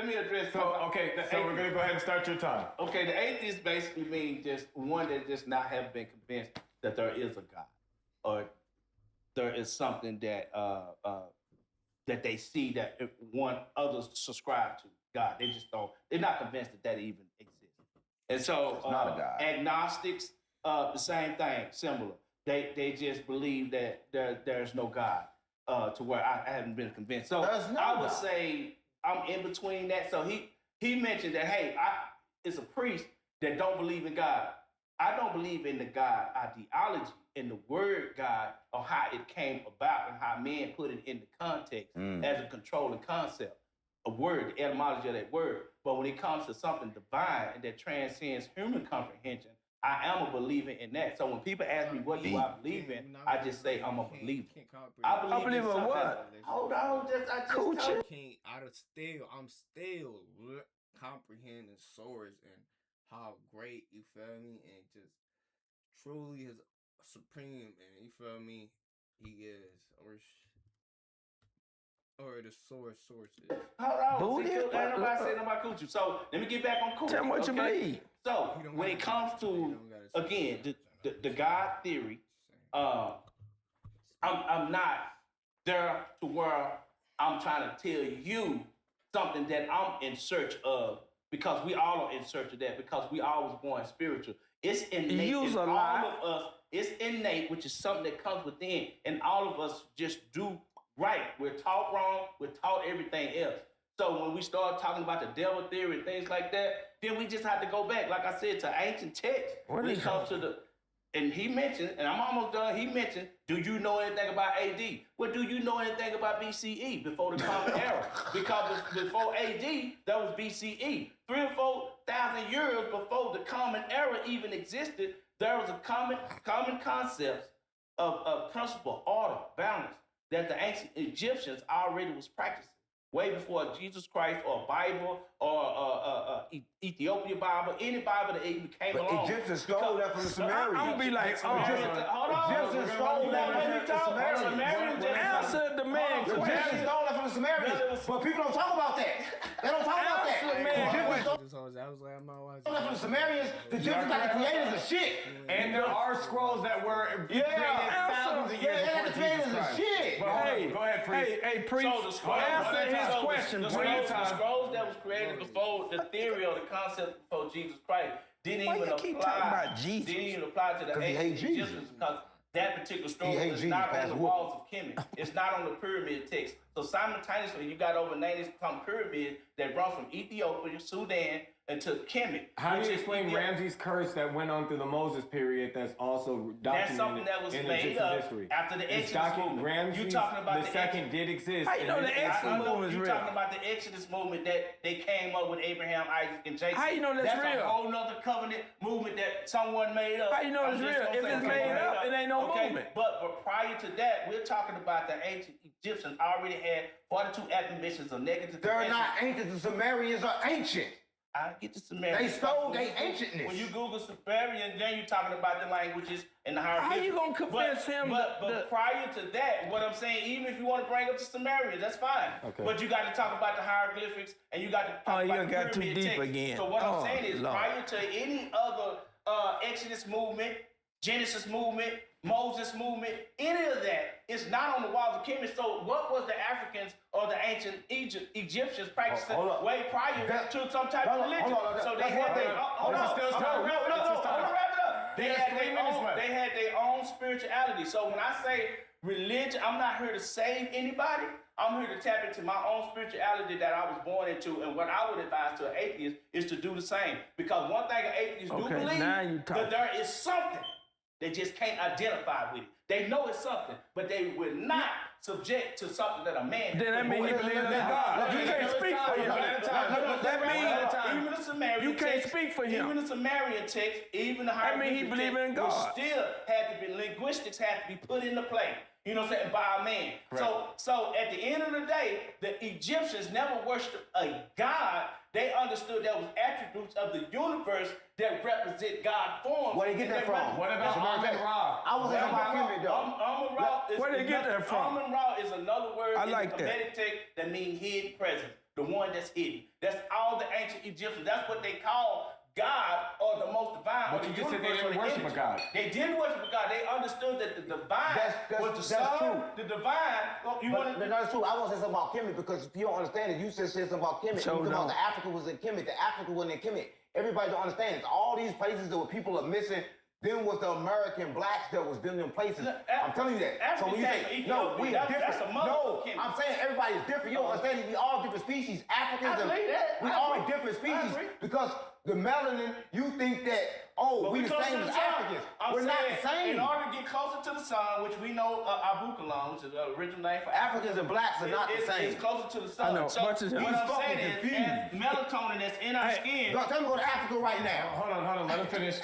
me address. So we're gonna go ahead and start your time. Okay, the atheist basically means just one that just not have been convinced that there is a God, or there is something that that they see that one others subscribe to. God, they just don't. They're not convinced that even exists. And so It's not a God. Agnostics, the same thing, similar. They just believe that there's no God, to where I haven't been convinced. So I would say I'm in between that. So he mentioned that, hey, it's a priest that don't believe in God. I don't believe in the God ideology and the word God, or how it came about and how men put it in the context as a controlling concept, a word, the etymology of that word. But when it comes to something divine and that transcends human comprehension, I am a believer in that. So when people ask me what do I believe in, I just say I'm a believer. I believe in what? Hold on, I just told you. I'm still comprehending source and how great, you feel me, and just truly is supreme, and you feel me, he is, or the source is. Hold on, Booty? ain't nobody saying nobody coochie. So let me get back on coochie. Tell me what you believe. So when it comes to, again, the God theory, I'm not there to where I'm trying to tell you something that I'm in search of, because we all are in search of that, because we all was born spiritual. It's innate Use in a all lie. of us. It's innate, which is something that comes within, and all of us just do right. We're taught wrong. We're taught everything else. So when we start talking about the devil theory and things like that, then we just have to go back, like I said, to ancient texts. When it comes to the, and he mentioned, and I'm almost done, he mentioned, do you know anything about AD? Well, do you know anything about BCE, before the Common Era? Because before AD, that was BCE. 3,000 or 4,000 years before the Common Era even existed, there was a common concept of principle, order, balance, that the ancient Egyptians already was practicing. Way before Jesus Christ or Bible or Ethiopia Bible, any Bible that even came along. Egyptians stole that from the Sumerians. I'm gonna be like, Egyptians stole that from the Sumerians. Answer the man Egyptians question. stole that from the Sumerians. But people don't talk about that. They don't talk about that. Answer, man. Egyptians stole I was like, I'm not watching. that from the Sumerians. The Egyptians got the creators of shit. And there are scrolls that were created thousands of years Yeah, they got the before Jesus creators of Christ. shit. But hold on, go ahead, priest. Hey, priest. So the scrolls, Answer his question, the priest. scrolls that was created before the theory or the concept before Jesus Christ didn't Why even you keep talking apply. about Jesus? Didn't even apply to the 'Cause he hate ancient Jesus. Egyptians, because that particular scroll He hate is Jesus, not on Pastor the Whoop. walls of Kemet. It's not on the pyramid text. So simultaneously, you got over 90 some pyramids that run from Ethiopia, Sudan, into Kemet. How do which you is explain Ethiopia. Ramses' curse that went on through the Moses period that's also documented That's something that was in made Egyptian up history? after the It's Exodus movement. Ramses You talking about the the second did exist. How you in know this the Exodus history. movement is you real? talking about the Exodus movement that they came up with Abraham, Isaac, and Jacob. How you know that's real? a whole nother covenant movement that someone made up. How you know I'm it's just real? gonna If say it's someone made up, it ain't no movement. But prior to that, we're talking about the ancient Egyptians already had 42 affirmations of negative. They're not ancient. The Sumerians are ancient. I get the Sumerians. They stole their ancientness. When you Google Sumerian, then you're talking about the languages and the hieroglyphics. How you gonna convince him But prior to that, what I'm saying, even if you want to bring up the Sumerians, that's fine. Okay. But you got to talk about the hieroglyphics and you got to talk you about the got too pyramid deep text. again. So what Oh, I'm saying is, Lord. prior to any other Exodus movement, Genesis movement, Moses movement, any of that, it's not on the walls of Kemet. So what was the Africans or the ancient Egyptians practicing Hold up. way prior That- to some type Hold of on, religion? hold on, So they that's had one their thing. hold This on. is still time. No, This is time. I want to wrap it up. They There's had 3 their minutes own. left. They had their own spirituality. So when I say religion, I'm not here to save anybody. I'm here to tap into my own spirituality that I was born into, and what I would advise to an atheist is to do the same. Because one thing an atheist do Okay, believe now you talking. that there is something they just can't identify with it. They know it's something, but they will not subject to something that a man. Then that means he believes in God. You can't speak for him. That means Even the Sumerian you can't text, speak for him. Even the Sumerian text, even the That mean he hieroglyphic believe in text, God. which still had to be linguistics had to be put into play. You know what I'm saying? By a man. So at the end of the day, the Egyptians never worshipped a god. They understood there was attributes of the universe that represent God form. Where they get that from? What about Amun-Ra? I was talking about Kemet though. Amun-Ra is Where they get another- that from? Amun-Ra is another word I in like the that. Kemetic text that means hidden presence, the one that's hidden. That's all the ancient Egyptians. That's what they call God or the most divine. But or you the just said they universe or didn't the worship a energy. God. They didn't worship a God. They understood that the divine was the that's sun. true. The divine. You want But that's true. I want to say something about Kemet because if you don't understand it, you said something about Kemet. So you talking about no. the Africa was in Kemet. The Africa wasn't in Kemet. Everybody don't understand. It's all these places that were people are missing. Then was the American blacks that was in them places. Look, I'm telling you that. Africa So when you came say from no, Ethiopia. we are That's different. a mother No, of Kemet. I'm saying everybody's different. You don't understand it. We all different species. Africans I and believe that. we I all agree. different I species agree. because the melanin. You think that But we the closer same to as sun. Africans. I'm We're not saying, the same. In order to get closer to the sun, which we know Abu Kalam, which is the original name for Africans and blacks are not the it's, same. It's closer to the sun. I know. So Much as what he's I'm fucking saying is, confused. as melatonin that's in our skin. Tell me to go to Africa right now. Hold on. Let him finish.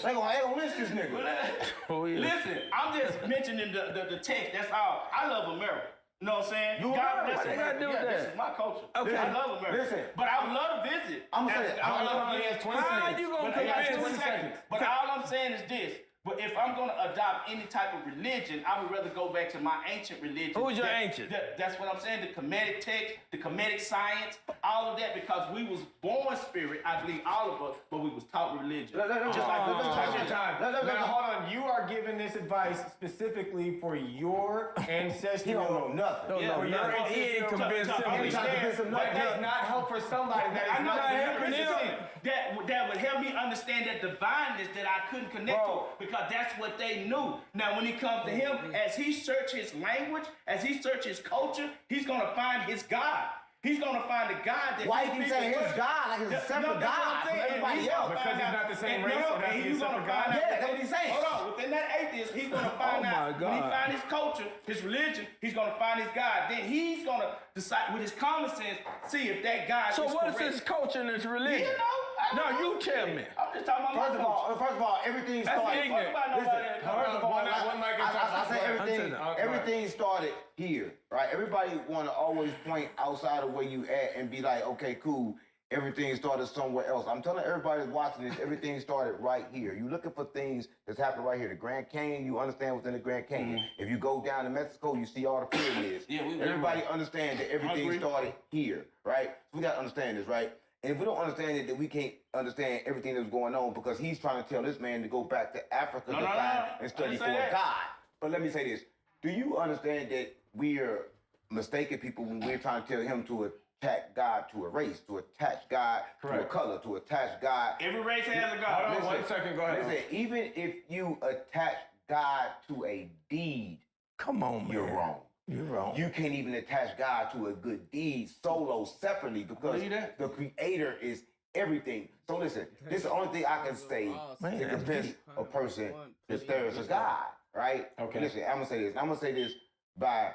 They gonna lynch this nigga. Oh, yeah. Listen, I'm just mentioning the text. That's all. I love America. You know what I'm saying? You God American. bless What they gotta America. do with Yeah, that? This is my culture. Okay. I love America. Listen. But I would love to visit. I'm gonna say that. I would love to He visit. has 20 How seconds. you gonna But I got convince 20 seconds. But all I'm saying is this. But if I'm going to adopt any type of religion, I would rather go back to my ancient religion. Who's your ancient? That's what I'm saying. The Kemetic text, the Kemetic science, all of that, because we was born spirit, I believe all of us, but we was taught religion. Just like your time. Now, hold on. You are giving this advice specifically for your ancestral. He don't know nothing. Yeah, For your ancestral. He ain't convinced him. That does not help for somebody that I is know not that, helping him. that would help me understand that divineness that I couldn't connect to, because that's what they knew. Now, when it comes to him, as he search his language, as he search his culture, he's gonna find his God. He's gonna find a God that. Why you keep saying his God like it's a separate God from everybody else? Because he's not the same race, so that's he's a gonna separate find God. out. Yeah, that's what he's saying. Hold on, within that atheist, he's gonna find out. When he find his culture, his religion, he's gonna find his God. Then he's gonna decide with his common sense, see if that God So is what is correct. his culture and his religion? You know? No, you tell me. I'm just talking about First my culture. of all, everything That's started. ignorant. First of all, One mic at a time. I say everything. I'm Everything started here, right? Everybody want to always point outside of where you at and be like, okay, cool. Everything started somewhere else. I'm telling everybody that's watching this, everything started right here. You're looking for things that's happening right here. The Grand Canyon, you understand what's in the Grand Canyon. If you go down to Mexico, you see all the pyramids. Everybody understand that everything started here, right? So we got to understand this, right? And if we don't understand it, then we can't understand everything that's going on, because he's trying to tell this man to go back to Africa to find and study for a God. But let me say this. Do you understand that we are mistaken people when we're trying to tell him to attach God to a race, to attach God to a color, to attach God? Every race has a God. Hold on 1 second, go ahead. Listen, even if you attach God to a deed, Come on, man. you're wrong. You're wrong. You can't even attach God to a good deed solo, separately, because the creator is everything. So listen, this is the only thing I can say to convince a person that there is a God, right? Okay. Listen, I'm gonna say this. I'm gonna say this by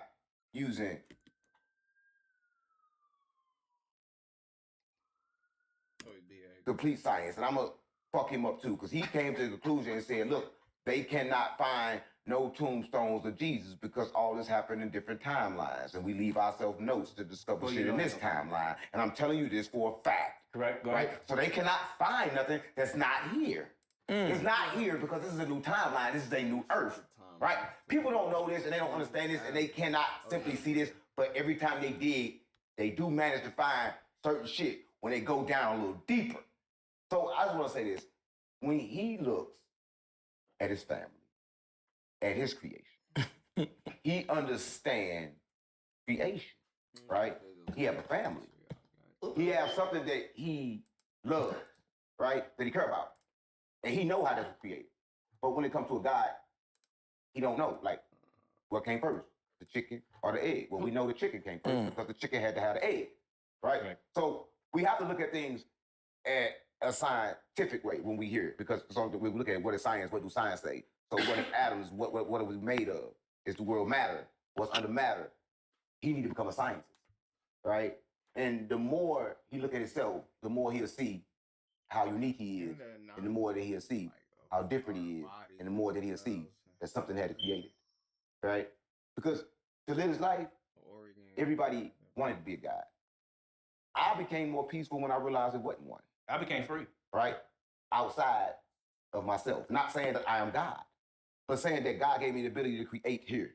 using complete science, and I'm gonna fuck him up too, because he came to the conclusion and said, look, they cannot find no tombstones of Jesus because all this happened in different timelines, and we leave ourselves notes to discover shit in this timeline. And I'm telling you this for a fact. Correct. Go Right? ahead. So they cannot find nothing that's not here. It's not here because this is a new timeline. This is a new earth. Right? People don't know this and they don't understand this and they cannot simply see this, but every time they dig, they do manage to find certain shit when they go down a little deeper. So I just want to say this. When he looks at his family, at his creation, he understands creation, right? He have a family. He have something that he loves, right? That he care about. And he know how to create. But when it comes to a God, he don't know. Like, what came first? The chicken or the egg? Well, we know the chicken came first because the chicken had to have the egg, right? So we have to look at things at a scientific way when we hear it, because we look at what is science, what do science say? So what is atoms? What are we made of? Is the world matter? What's under matter? He need to become a scientist, right? And the more he look at himself, the more he'll see how unique he is, and the more that he'll see how different he is, and the more that he'll see that something had to create it, right? Because to live his life, everybody wanted to be a God. I became more peaceful when I realized it wasn't one. I became free. Right? Outside of myself. Not saying that I am God, but saying that God gave me the ability to create here.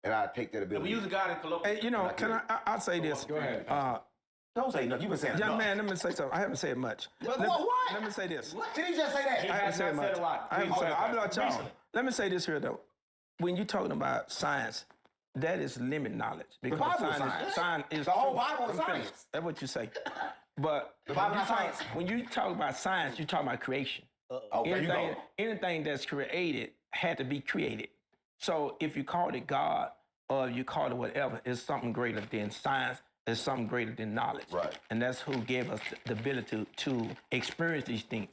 And I take that ability. We use a God in colloquial. Hey, you know, I'll say this. Go ahead. Don't say nothing. You've been saying Young enough. man, let me say something. I haven't said much. What? Let me say this. Did he just say that? I haven't said much. a lot. I haven't Please said. go I'm ahead. not y'all. Let me say this here though. When you're talking about science, that is limited knowledge. Because Bible is science. science is The whole true. Bible is I'm finished. science. That's what you say. But The Bible is science. when you talk about science, you talk about creation. Okay, you go. Anything that's created had to be created. So if you call it God or you call it whatever, it's something greater than science. It's something greater than knowledge. Right. And that's who gave us the ability to experience these things.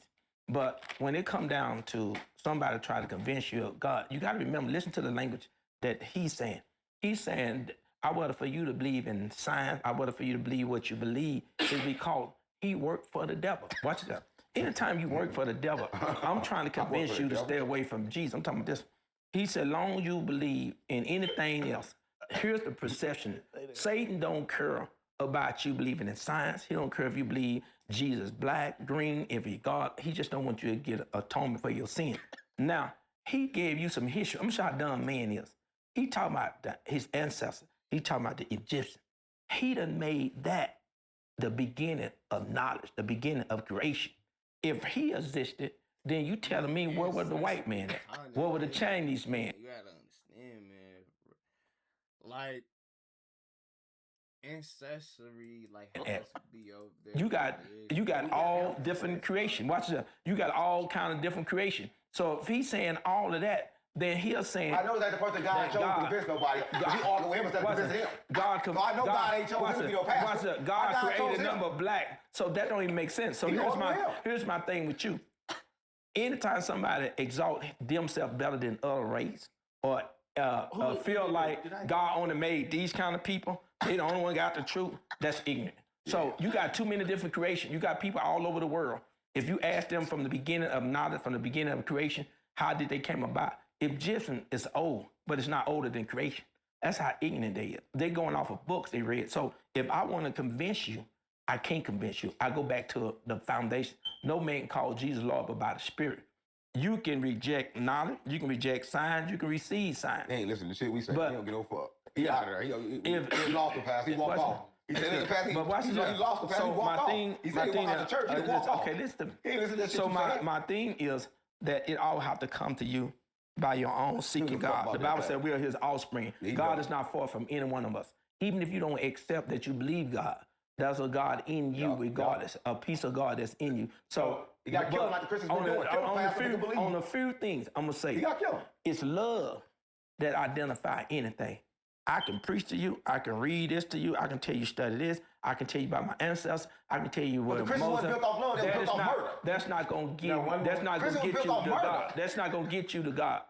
But when it come down to somebody try to convince you of God, you got to remember, listen to the language that he's saying. He's saying, I would for you to believe in science, I would for you to believe what you believe, is because he worked for the devil. Watch that. Anytime you work for the devil, I'm trying to convince you to stay away from Jesus. I'm talking about this. He said, long as you believe in anything else, here's the perception. Satan don't care about you believing in science. He don't care if you believe Jesus black, green, if he God. He just don't want you to get atonement for your sin. Now, He gave you some history. I'm sure how dumb man is. He talking about his ancestors. He talking about the Egyptians. He done made that the beginning of knowledge, the beginning of creation. If he existed, then you telling me where was the white man at? Where was the Chinese man? You gotta understand, man. Like ancestry, like has to be over there. You got all different creation. Watch this. You got all kind of different creation. So if he's saying all of that, then he's saying I know that the person God chose to convince nobody. He argued with him instead of convincing him. God ain't chose him to be no pastor. God created a number of black, so that don't even make sense. So here's my thing with you. Anytime somebody exalt themselves better than other race, or feel like God only made these kind of people, they the only one got the truth, that's ignorant. So you got too many different creations. You got people all over the world. If you ask them from the beginning of knowledge, from the beginning of creation, how did they came about? Egyptian is old, but it's not older than creation. That's how ignorant they is. They going off of books they read. So if I want to convince you, I can't convince you. I go back to the foundation. No man called Jesus Lord but by the Spirit. You can reject knowledge. You can reject signs. You can receive signs. He ain't listening to shit we say. But- He don't get no fuck. He out of there. He lost the pass. He walked Watch off. He said, listen, Pastor, but watch he this. lost the pass. He So walked my off. thing, He said he walked out the church. He walked off. okay, listen. He ain't listen to that shit So you said. my thing is that it all have to come to you by your own seeking fuck God. about The that, Bible man. said we are His offspring. He God does. is not far from any one of us. Even if you don't accept that you believe God, there's a God in you, regardless. A piece of God that's in you. So He got killed like the Christians been doing. Kill him fast so they can believe. on a few things, I'm gonna say He got killed. it's love that identify anything. I can preach to you. I can read this to you. I can tell you study this. I can tell you about my ancestors. I can tell you what the Christians wasn't built off love. They were built off murder. That's not gonna get. No, That's not gonna Christians get was you built to off God. murder. That's not gonna get you to God.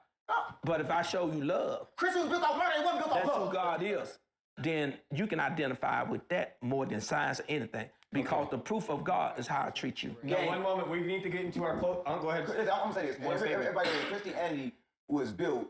But if I show you love, Christians was built off murder. They wasn't built off that's love. who God is. Then you can identify with that more than science or anything, because the proof of God is how I treat you. No, one moment. We need to get into our close. Go ahead. I'm gonna say this. Everybody knows Christianity was built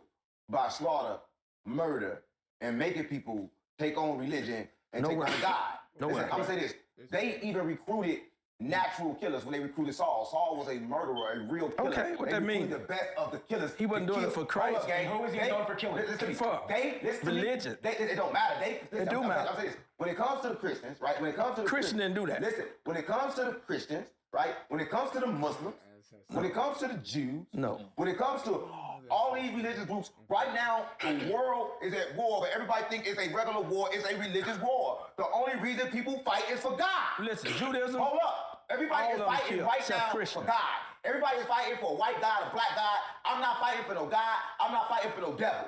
by slaughter, murder, and making people take on religion and take on God. Listen, I'm gonna say this. They even recruited natural killers when they recruited Saul. Saul was a murderer, a real killer. Okay, what they that mean? The best of the killers. He wasn't to doing it kill. for Christ. Hold up, gang. Who was he known for killing? Listen to me. Fuck. Listen to me. Religion. It don't matter. Listen, do matter. I'm saying this. When it comes to the Christians, right? When it comes to the Christian didn't do that. Listen, when it comes to the Christians, right? When it comes to the Muslims, when it comes to the Jews, No. when it comes to all these religious groups, right now the world is at war, but everybody thinks it's a regular war, it's a religious war. The only reason people fight is for God. Listen, Judaism. Hold up. Everybody all is of them fighting kill, right except now Christians. for God. Everybody is fighting for a white God, a black God. I'm not fighting for no God. I'm not fighting for no devil.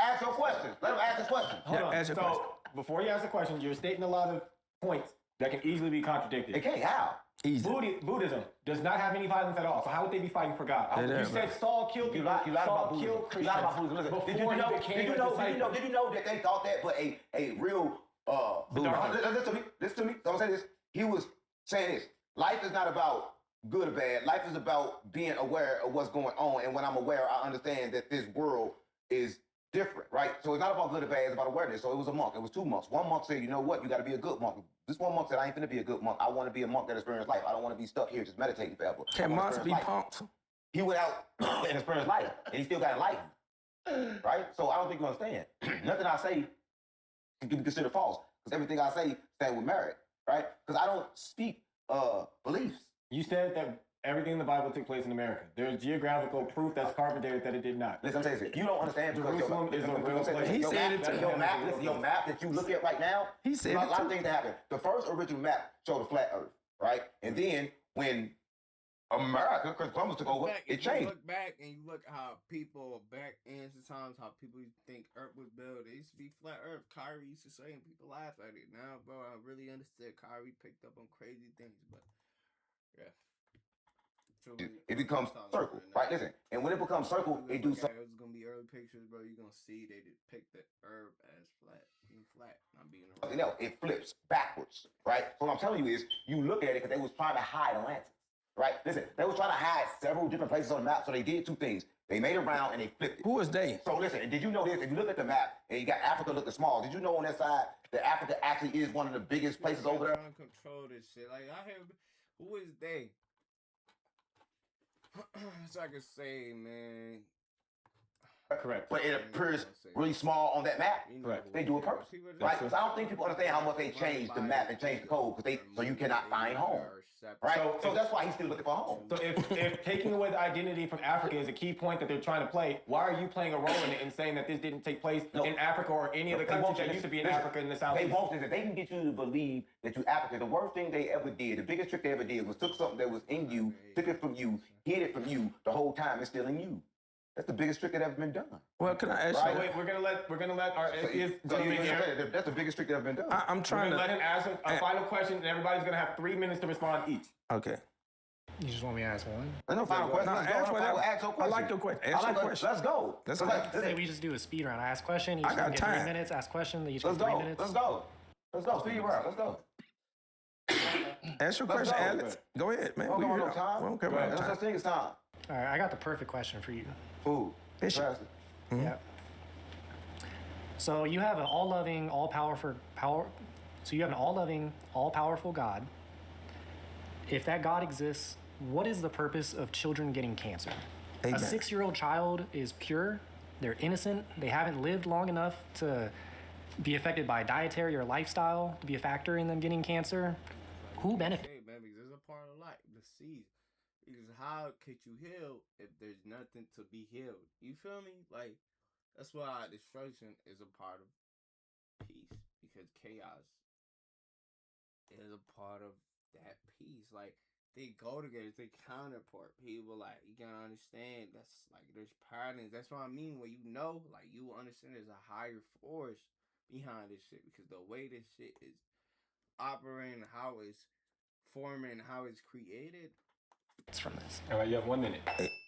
Ask your question. Let him ask his question. Hold on. ask your question. Before you ask the question, you're stating a lot of points that can easily be contradicted. It can't. How? Easy. Buddhism does not have any violence at all. So how would they be fighting for God? They You don't, said Saul killed You people. lied about Saul Buddhism. killed You Christians lied about Buddhism. Listen, before did you know? he became Did you a know? disciple. Did you know that they thought that? But a real listen to me. So I'm saying this. He was saying this. Life is not about good or bad. Life is about being aware of what's going on. And when I'm aware, I understand that this world is different, right? So it's not about good or bad. It's about awareness. So it was a monk. It was two monks. One monk said, you know what? You got to be a good monk. This one monk said, I ain't finna be a good monk. I want to be a monk that experiences life. I don't want to be stuck here just meditating forever. I Can wanna monks be experience life. punked? He went out and experienced life, and he still got enlightened, right? So I don't think you understand. Nothing I say can be considered false, because everything I say stand with merit, right? Because I don't speak beliefs. You said that everything in the Bible took place in America. There's geographical proof that's carbon dated that it did not. Listen, I'm saying this. You don't understand because Jerusalem is a real place. He said it to your map, listen, your map that you look at right now, He said a it lot too. of things that happen. The first original map showed a flat Earth, right? And then when America, Chris Columbus took over, it If you changed. look back and you look how people back in times, how people used to think Earth was built. It used to be flat Earth. Kyrie used to say, and people laugh at it. Now, bro, I really understood. Kyrie picked up on crazy things, but yeah. It becomes circle, right? Listen, and when it becomes circle, it do something. It's gonna be early pictures, bro. You're gonna see they depict the herb as flat, being flat, not being around. Something else. It flips backwards, right? So what I'm telling you is, you look at it because they was trying to hide Atlantis, right? Listen, they was trying to hide several different places on the map, so they did two things. They made it round and they flipped it. Who is they? So listen, did you know this? If you look at the map and you got Africa looking small, did you know on that side that Africa actually is one of the biggest places over there? Trying to control this shit. Like I hear, who is they? So I could say, man. Correct. But it appears really small on that map. Correct. They do it purpose, right? Because I don't think people understand how much they changed the map and changed the code, so you cannot find home, right? So that's why he's still looking for home. So if taking away the identity from Africa is a key point that they're trying to play, why are you playing a role in it and saying that this didn't take place in Africa or any other countries that used to be in Africa in the South? They won't. They can get you to believe that you African. The worst thing they ever did, the biggest trick they ever did, was took something that was in you, took it from you, hid it from you the whole time. It's still in you. That's the biggest trick that ever been done. Well, can I ask Right. you? Wait, we're gonna let our atheist gentleman here. That's the biggest trick that ever been done. I'm We're trying gonna to. let him ask a final question, and everybody's gonna have 3 minutes to respond each. Okay. You just want me to ask one? There's no final question. No, Let's ask go. whatever. Ask your I question. like your question. I Ask like your it. question. Let's go. That's Let's fine. go. Say we just do a speed round. I ask question. Each I got one get 3 time. minutes. Ask question. They each Let's get 3 go. minutes. Let's go. Let's go. Speed round. Let's go. Ask your Let's question, go. Alex. Go ahead, man. We don't We got no here. time. We don't care There's about no time. such thing as time. All right, I got the perfect question for you. Food. Fishing. Pass it. Yeah. So you have an all-loving, all-powerful power. So you have an all-loving, all-powerful God. If that God exists, what is the purpose of children getting cancer? Amen. A 6-year-old child is pure. They're innocent. They haven't lived long enough to be affected by dietary or lifestyle to be a factor in them getting cancer. Who benefits? Hey, man, because it's a part of life, the season. Because how could you heal if there's nothing to be healed? You feel me? Like, that's why destruction is a part of peace. Because chaos is a part of that peace. Like, they go together. They counterpart. People, like, you gotta understand. That's, like, there's patterns. That's what I mean. When you know, like, you will understand there's a higher force behind this shit. Because the way this shit is operating, how it's forming, how it's created. From this? All right, you have 1 minute.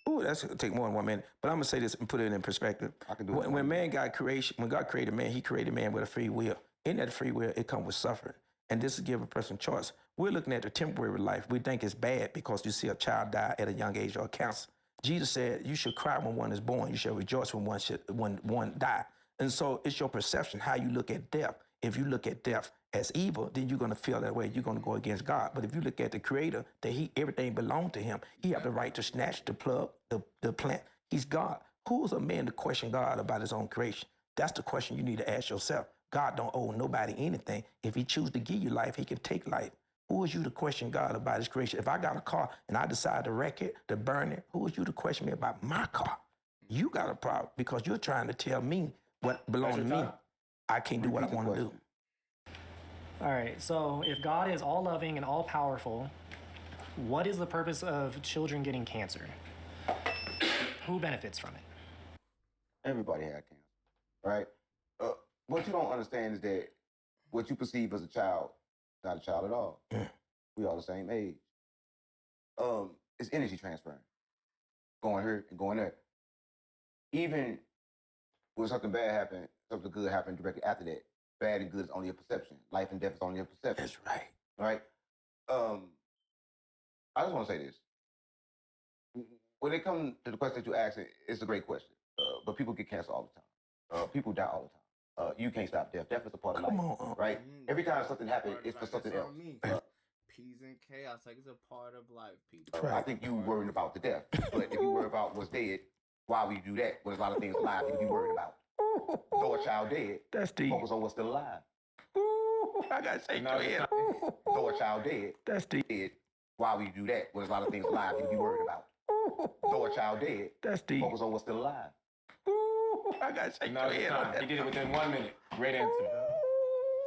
Ooh, that's gonna take more than 1 minute. But I'm gonna say this and put it in perspective. I can do it. When God created man, He created man with a free will. In that free will, it comes with suffering, and this is give a person choice. We're looking at the temporary life. We think it's bad because you see a child die at a young age or cancer. Jesus said, "You should cry when one is born. You shall rejoice when one die." And so it's your perception how you look at death. If you look at death as evil, then you're going to feel that way. You're going to go against God. But if you look at the Creator, that everything belonged to Him. He have the right to snatch the plug, the plant. He's God. Who is a man to question God about his own creation? That's the question you need to ask yourself. God don't owe nobody anything. If He chooses to give you life, He can take life. Who is you to question God about His creation? If I got a car and I decide to wreck it, to burn it, who is you to question me about my car? You got a problem because you're trying to tell me what belongs to me. I can't do what I want to do. All right, so if God is all-loving and all-powerful, what is the purpose of children getting cancer? Who benefits from it? Everybody had cancer, right? What you don't understand is that what you perceive as a child, not a child at all. We all the same age. It's energy transferring, going here and going there. Even when something bad happened, something good happened directly after that. Bad and good is only a perception. Life and death is only a perception. That's right. Right? I just want to say this. When it comes to the question that you asked, it's a great question. But people get cancer all the time. People die all the time. You can't stop death. Death is a part of life. Come on. Right? Every time something happens, it's for something else. Peace and chaos, like it's a part of life, people. I think you worried about the death. But if you worry about what's dead, why would you do that? When there's a lot of things alive you can be worried about. Throw a child dead. That's deep. Focus on what's still alive. Ooh, I got to shake your head. Throw a child dead. That's deep. Dead. Why would you do that? When there's a lot of things alive you can be worried about. Throw a child dead. That's deep. Focus on what's still alive. Ooh, I got to shake Now your it's head on time. that. He did it within 1 minute. Great answer.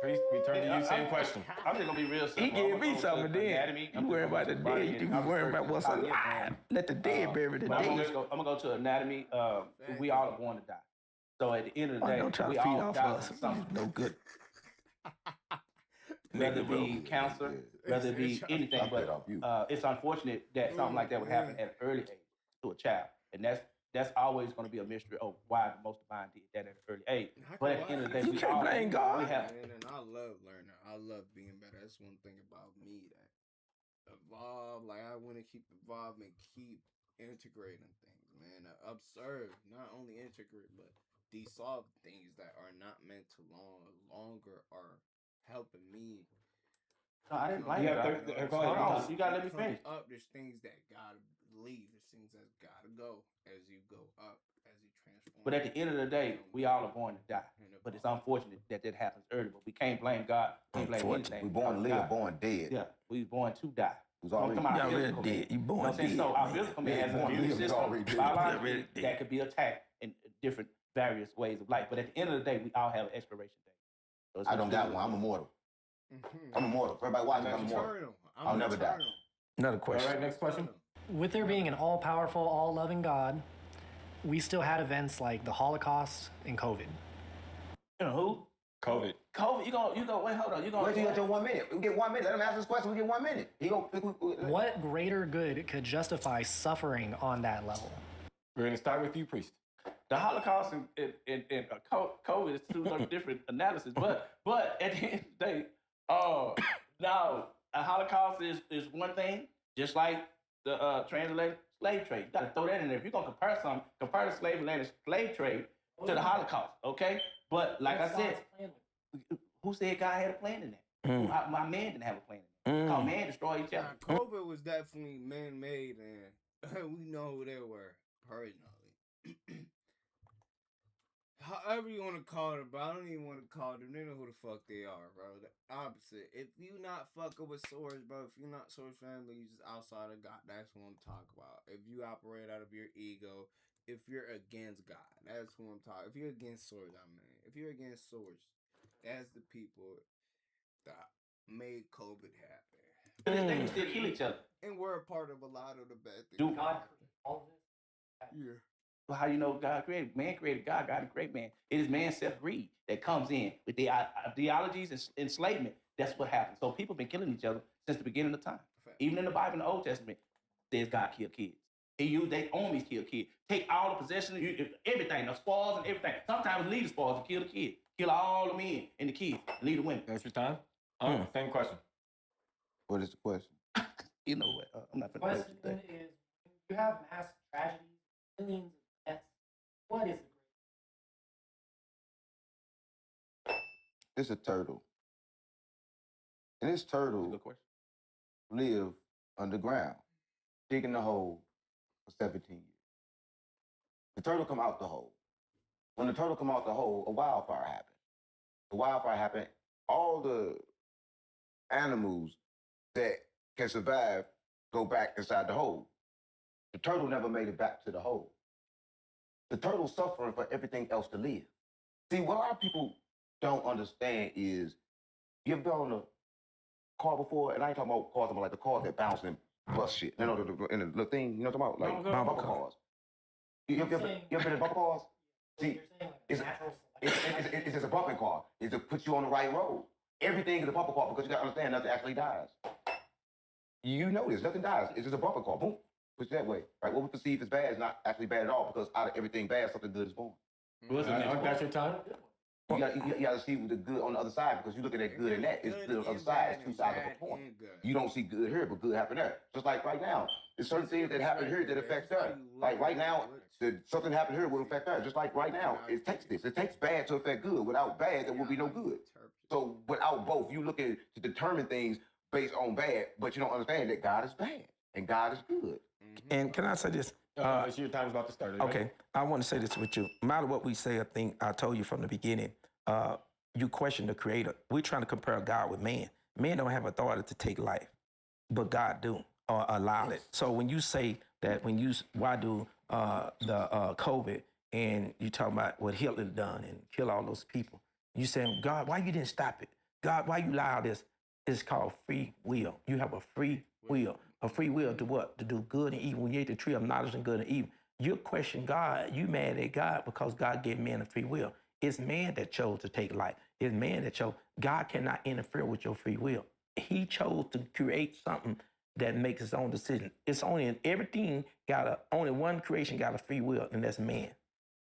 Priest, we turn to you. Same question. I'm just gonna be real simple. He gave I'm me gonna go something to then. anatomy. You worry about the dead. You think we worry about what's alive. Let the dead bury the But I'm dead. gonna go to anatomy. We all are born to die. So at the end of the Oh, day, don't try to we feed all off die us. from something. No good. Whether it be cancer, whether it be anything, I bet but off you. it's unfortunate that something like that would happen at an early age to a child, and that's always going to be a mystery of why most of mine did that at an early age. But at the end of the day, You we can't all blame God. We have, Man, and I love learning. I love being better. That's one thing about me that evolve. Like I want to keep evolving, keep integrating things, man. Observe, not only integrate, but dissolve things that are not meant to longer are helping me. no, I didn't like You it. have Hold go ahead. on, you gotta let me finish. Up, there's things that gotta leave. There's things that gotta go as you go up, as you transform. But at the end of the day, we all are born to die. But it's unfortunate that happens early. But we can't blame God. Can't blame anything. We born to live, born dead. Yeah, we was born to die. We was already dead. You born dead. So our physical man has an immune system, biologically, that could be attacked in different various ways of life. But at the end of the day, we all have an expiration date. So I don't got one. I'm immortal. I'm immortal. Everybody watching, I'm immortal. I'll never die. Another question. All right, next question. With there being an all-powerful, all-loving God, we still had events like the Holocaust and COVID. You know who? COVID. COVID. You go. Wait, hold on. You go. Wait till you get your 1 minute. We get 1 minute. Let him ask this question. We get 1 minute. What greater good could justify suffering on that level? We're going to start with you, Priest. The Holocaust and COVID is two different analysis, but at the end of the day, now a Holocaust is one thing, just like the transatlantic slave trade. You got to throw that in there. If you're gonna compare the slave trade to the Holocaust, okay? But like I said, who said God had a plan in that? My man didn't have a plan in that. Called man destroy each other. COVID was definitely man-made, and we know who they were personally. However you want to call it, but I don't even want to call them. They know who the fuck they are, bro. The opposite. If you not fucking with Source, bro, if you're not Source family, you just outside of God, that's what I'm talking about. If you operate out of your ego, if you're against God, that's who I'm talking. If you're against Source, I mean. If you're against Source, that's the people that made COVID happen. To this day, we still kill each other. And we're a part of a lot of the bad things. Do God created all of this? Yeah. Well, how you know God created? Man created God. God is a great man. It is man's self-greed that comes in with the ideologies and enslavement. That's what happens. So people been killing each other since the beginning of time. Even in the Bible, in the Old Testament, says God killed kids. He used their armies kill kids. Take all the possessions, everything, the spoils and everything. Sometimes leave the spoils and kill the kids. Kill all the men and the kids. Leave the women. That's your time. Same question. What is the question? You know what? I'm not The going to question is, you have mass tragedy, millions of deaths. What is the It's a turtle. And this turtle good question. live underground, digging the hole for 17 years. The turtle come out the hole. When the turtle come out the hole, a wildfire happened. The wildfire happened, all the animals that can survive go back inside the hole. The turtle never made it back to the hole. The turtle's suffering for everything else to live. See, what a lot of people don't understand is, you ever been on a car before? And I ain't talking about cars, I'm like the cars that bounce and bust shit. You know, the little thing, you know what I'm talking about? Like bumper cars. You ever been in bumper cars? See, it's just a bumping car. It's to put you on the right road. Everything is a bumper car because you gotta understand nothing actually dies. You know this, nothing dies. It's just a bumper car. Boom. Push that way. Right? What we perceive as bad is not actually bad at all because out of everything bad, something good is born. That's your time. You gotta see the good on the other side because you look at that good and that. It's good on the other side. It's two sides of a coin. You don't see good here, but good happen there. Just like right now. There's certain things that happen here that affect there. Like right now, something happened here will affect there. Just like right now, it takes this. It takes bad to affect good. Without bad, there will be no good. So without both, you look at to determine things based on bad, but you don't understand that God is bad and God is good. And can I say this? Your time's about to start. Okay, I want to say this with you. No matter what we say, I think I told you from the beginning, you question the creator. We're trying to compare God with man. Men don't have authority to take life, but God do, or allow it. So when you say that, why do the COVID, and you talk about what Hitler done and kill all those people, you saying, God, why you didn't stop it? God, why you allow this? It's called free will. You have a free will. A free will to what? To do good and evil. When you ate the tree of knowledge and good and evil, you question God. You mad at God because God gave man a free will. It's man that chose to take life. It's man that chose. God cannot interfere with your free will. He chose to create something that makes its own decision. It's only everything only one creation got a free will, and that's man.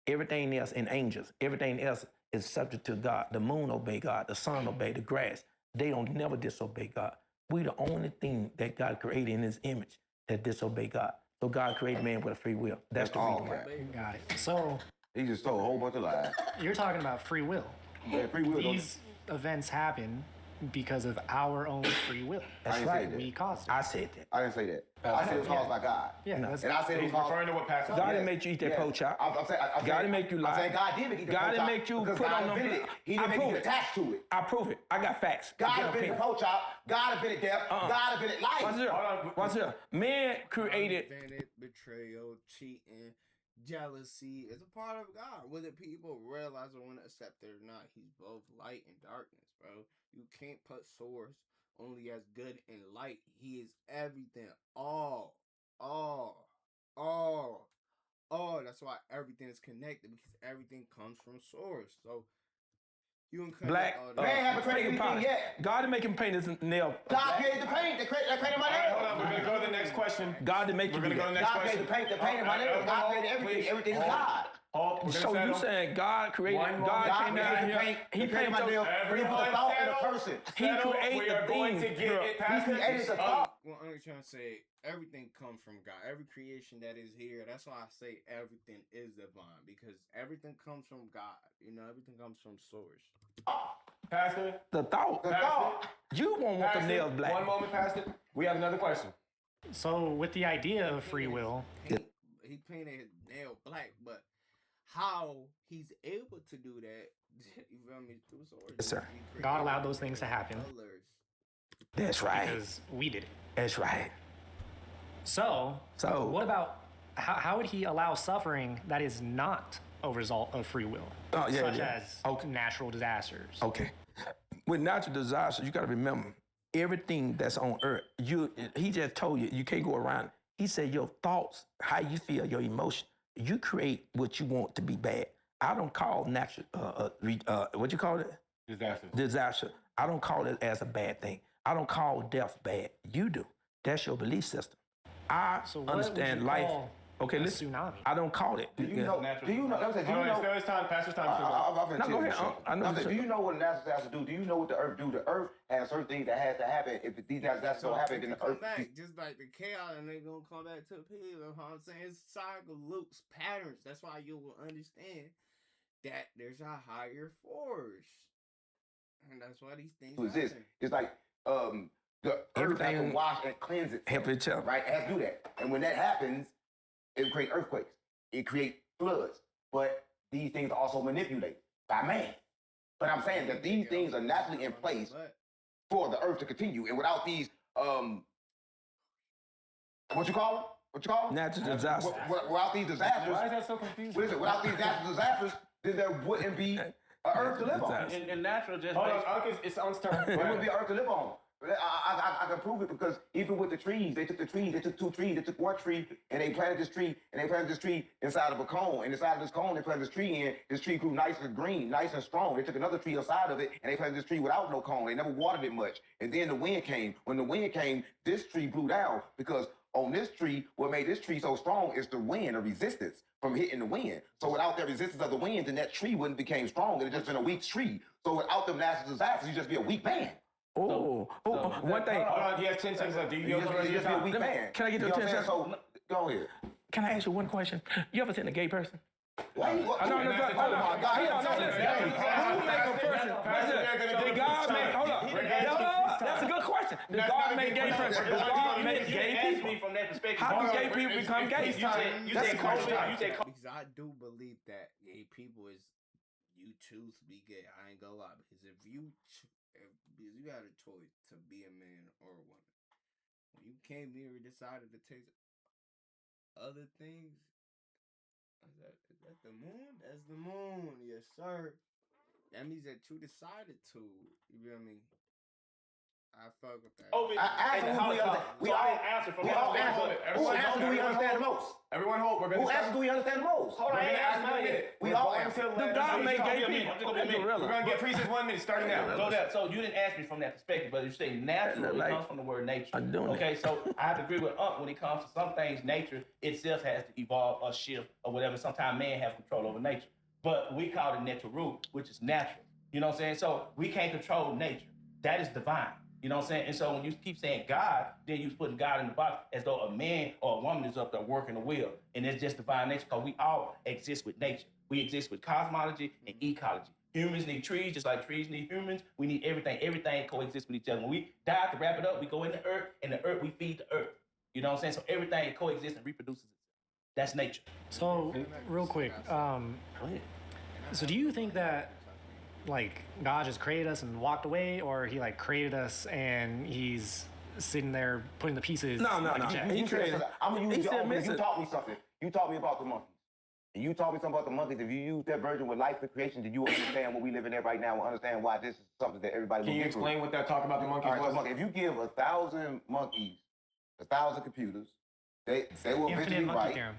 Everything else, and angels, everything else is subject to God. The moon obey God. The sun obey the grass. They don't never disobey God. We the only thing that God created in his image that disobey God. So God created man with a free will. That's the reason why. Got it. So He just told a whole bunch of lies. you're talking about free will. Yeah, free will. These events happen because of our own free will. That's didn't say right. that. We caused it. I said that. I didn't say that. I said it was caused by God. Yeah, that's, And I said it He's was caused. referring to what Pastor God said. didn't make you eat that pork chop. I'm saying, God didn't make you lie. I'm saying God did make you eat the God pork didn't chop make you because put God on them. invented it. He I didn't make prove you it. attached to it. I prove it. I got facts. God Get on invented the paper. pork chop. God invented death. God invented life. Watch this. Watch this. Man created. Invented betrayal, cheating, jealousy is a part of God. Whether people realize or want to accept it or not, He's both light and darkness, bro. You can't put source only as good and light. He is everything. All. That's why everything is connected, because everything comes from source. So you can connect Black. all Man haven't created anything yet. God didn't make him paint his nail. God created the paint. They created my All right, hold nails. on. We're going to go to the next question. God didn't make We're you going do to go to the that. next God question. created the paint. They painted my nails. God created everything. Please. Everything is Hold. God. Hold. We're So gonna you settle. saying God created? One more. God God came down created the here. paint. He He painted my painted nails. But he put a thought in a person. He Settle. created We are the going to thing, get bro. it He past created the thought. Well, I'm trying to say everything comes from God. Every creation that is here. That's why I say everything is divine, because everything comes from God. You know, everything comes from source. Pastor. The thought. The thought. You won't want the Pastor, nails black. One moment, Pastor. We have another question. So with the idea of free will, He painted his nail black, but how he's able to do that, you feel me, through source. Yes, sir. He God allowed created those things to happen colors. That's right. because we did it. That's right. So So- what about how would he allow suffering that is not a result of free will, Oh, yeah, such yeah. as Okay. natural disasters? Okay. With natural disasters, you got to remember everything that's on earth. He just told you can't go around. He said your thoughts, how you feel, your emotion, you create what you want to be bad. I don't call natural what you call it? Disaster. Disaster. I don't call it as a bad thing. I don't call death bad. You do. That's your belief system. I So what understand would you life. call Okay, a listen. tsunami? I don't call it. Do you know? Do you know? Like I said, do Hold you on, know? it's time. Pastor's time. I'm No, go ahead. I know Do you know what a natural disaster do? Do you know what the earth do? The earth has certain things that has to happen. If these natural disasters don't happen, then the come earth. back, just like the chaos, and they gonna come back to the people. You know what I'm saying? It's cycle, loops, patterns. That's why you will understand that there's a higher force, and that's why these things exist. happen. It's like the earth has to Everything- wash and cleanse it. Help each other. Right? It has to do that. And when that happens, it creates earthquakes. It creates floods. But these things are also manipulated by man. But I'm saying that these things are naturally in place for the earth to continue. And without these, what you call them? What you call them? Natural disasters. Without these disasters, Why is that so confusing? what is it? Without these natural disasters, then there wouldn't be an earth to live on. And natural just Hold on, Uncle, it's on turn. There wouldn't be an earth to live on. I can prove it because even with the trees, they took two trees, they took one tree and they planted this tree inside of a cone. And inside of this cone, they planted this tree in. This tree grew nice and green, nice and strong. They took another tree inside of it and they planted this tree without no cone. They never watered it much. And then the wind came. When the wind came, this tree blew down because on this tree, what made this tree so strong is the wind, the resistance from hitting the wind. So without that resistance of the wind, then that tree wouldn't became strong. It'd just been a weak tree. So without them natural disasters, you'd just be a weak man. One thing. Hold on, you have 10 seconds left. Do you You just be a weak man. Can I get You your know what 10 I'm saying? So go ahead. Can I ask you one question? You ever seen a gay person? Why you? I know, Oh my God! Who make a person? Did God make? Hold up. That's a good question. Did God make gay person? Did God make gay people? from that perspective. How do gay people become gay? You That's said the question. COVID. You said Because I do believe that gay people is you choose to be gay. I ain't gonna lie, because if you because you got a choice to be a man or a woman. When you came here and decided to take other things, is that the moon? That's the moon, yes sir. That means that you decided to. You feel me? I fuck with that. COVID. I asked and who how we it are. comes. We So I all didn't answer from we that all perspective. answer. Who answer do we understand the most? Everyone hold. We're Who going to answer do we understand the most? Hold on, We're I going to ain't ask asked you in a mine minute. yet. We We're all going answer. to The let God everybody made talk. gay Give me a people. minute. Give me a minute. We're going to get Priestess 1 minute starting now. Go there. So you didn't ask me from that perspective, but you say natural, it Like, comes from the word nature. I'm doing Okay, so I have to agree with Unc when it comes to some things, nature itself has to evolve or shift or whatever. Sometimes man has control over nature. But we call it natural root, which is natural. You know what I'm saying? So we can't control nature. That is divine. You know what I'm saying? And so when you keep saying God, then you're putting God in the box as though a man or a woman is up there working the will. And it's just divine nature because we all exist with nature. We exist with cosmology and ecology. Humans need trees, just like trees need humans. We need everything. Everything coexists with each other. When we die, to wrap it up, we go in the earth, and the earth, we feed the earth. You know what I'm saying? So everything coexists and reproduces itself. That's nature. So, real quick, so do you think that like God just created us and walked away, or he like created us and he's sitting there putting the pieces? No. Jack? He created. I'm gonna use He your said own, because you missing. taught me something. You taught me about the monkeys. And you taught me something about the monkeys. If you use that version with life and creation, did you understand what we live in there right now and understand why this is something that everybody Can will you get through? explain what that talk about the monkeys All right, so was? monkey, if you give 1,000 monkeys, 1,000 computers, they will Infinite eventually monkey write, theorem.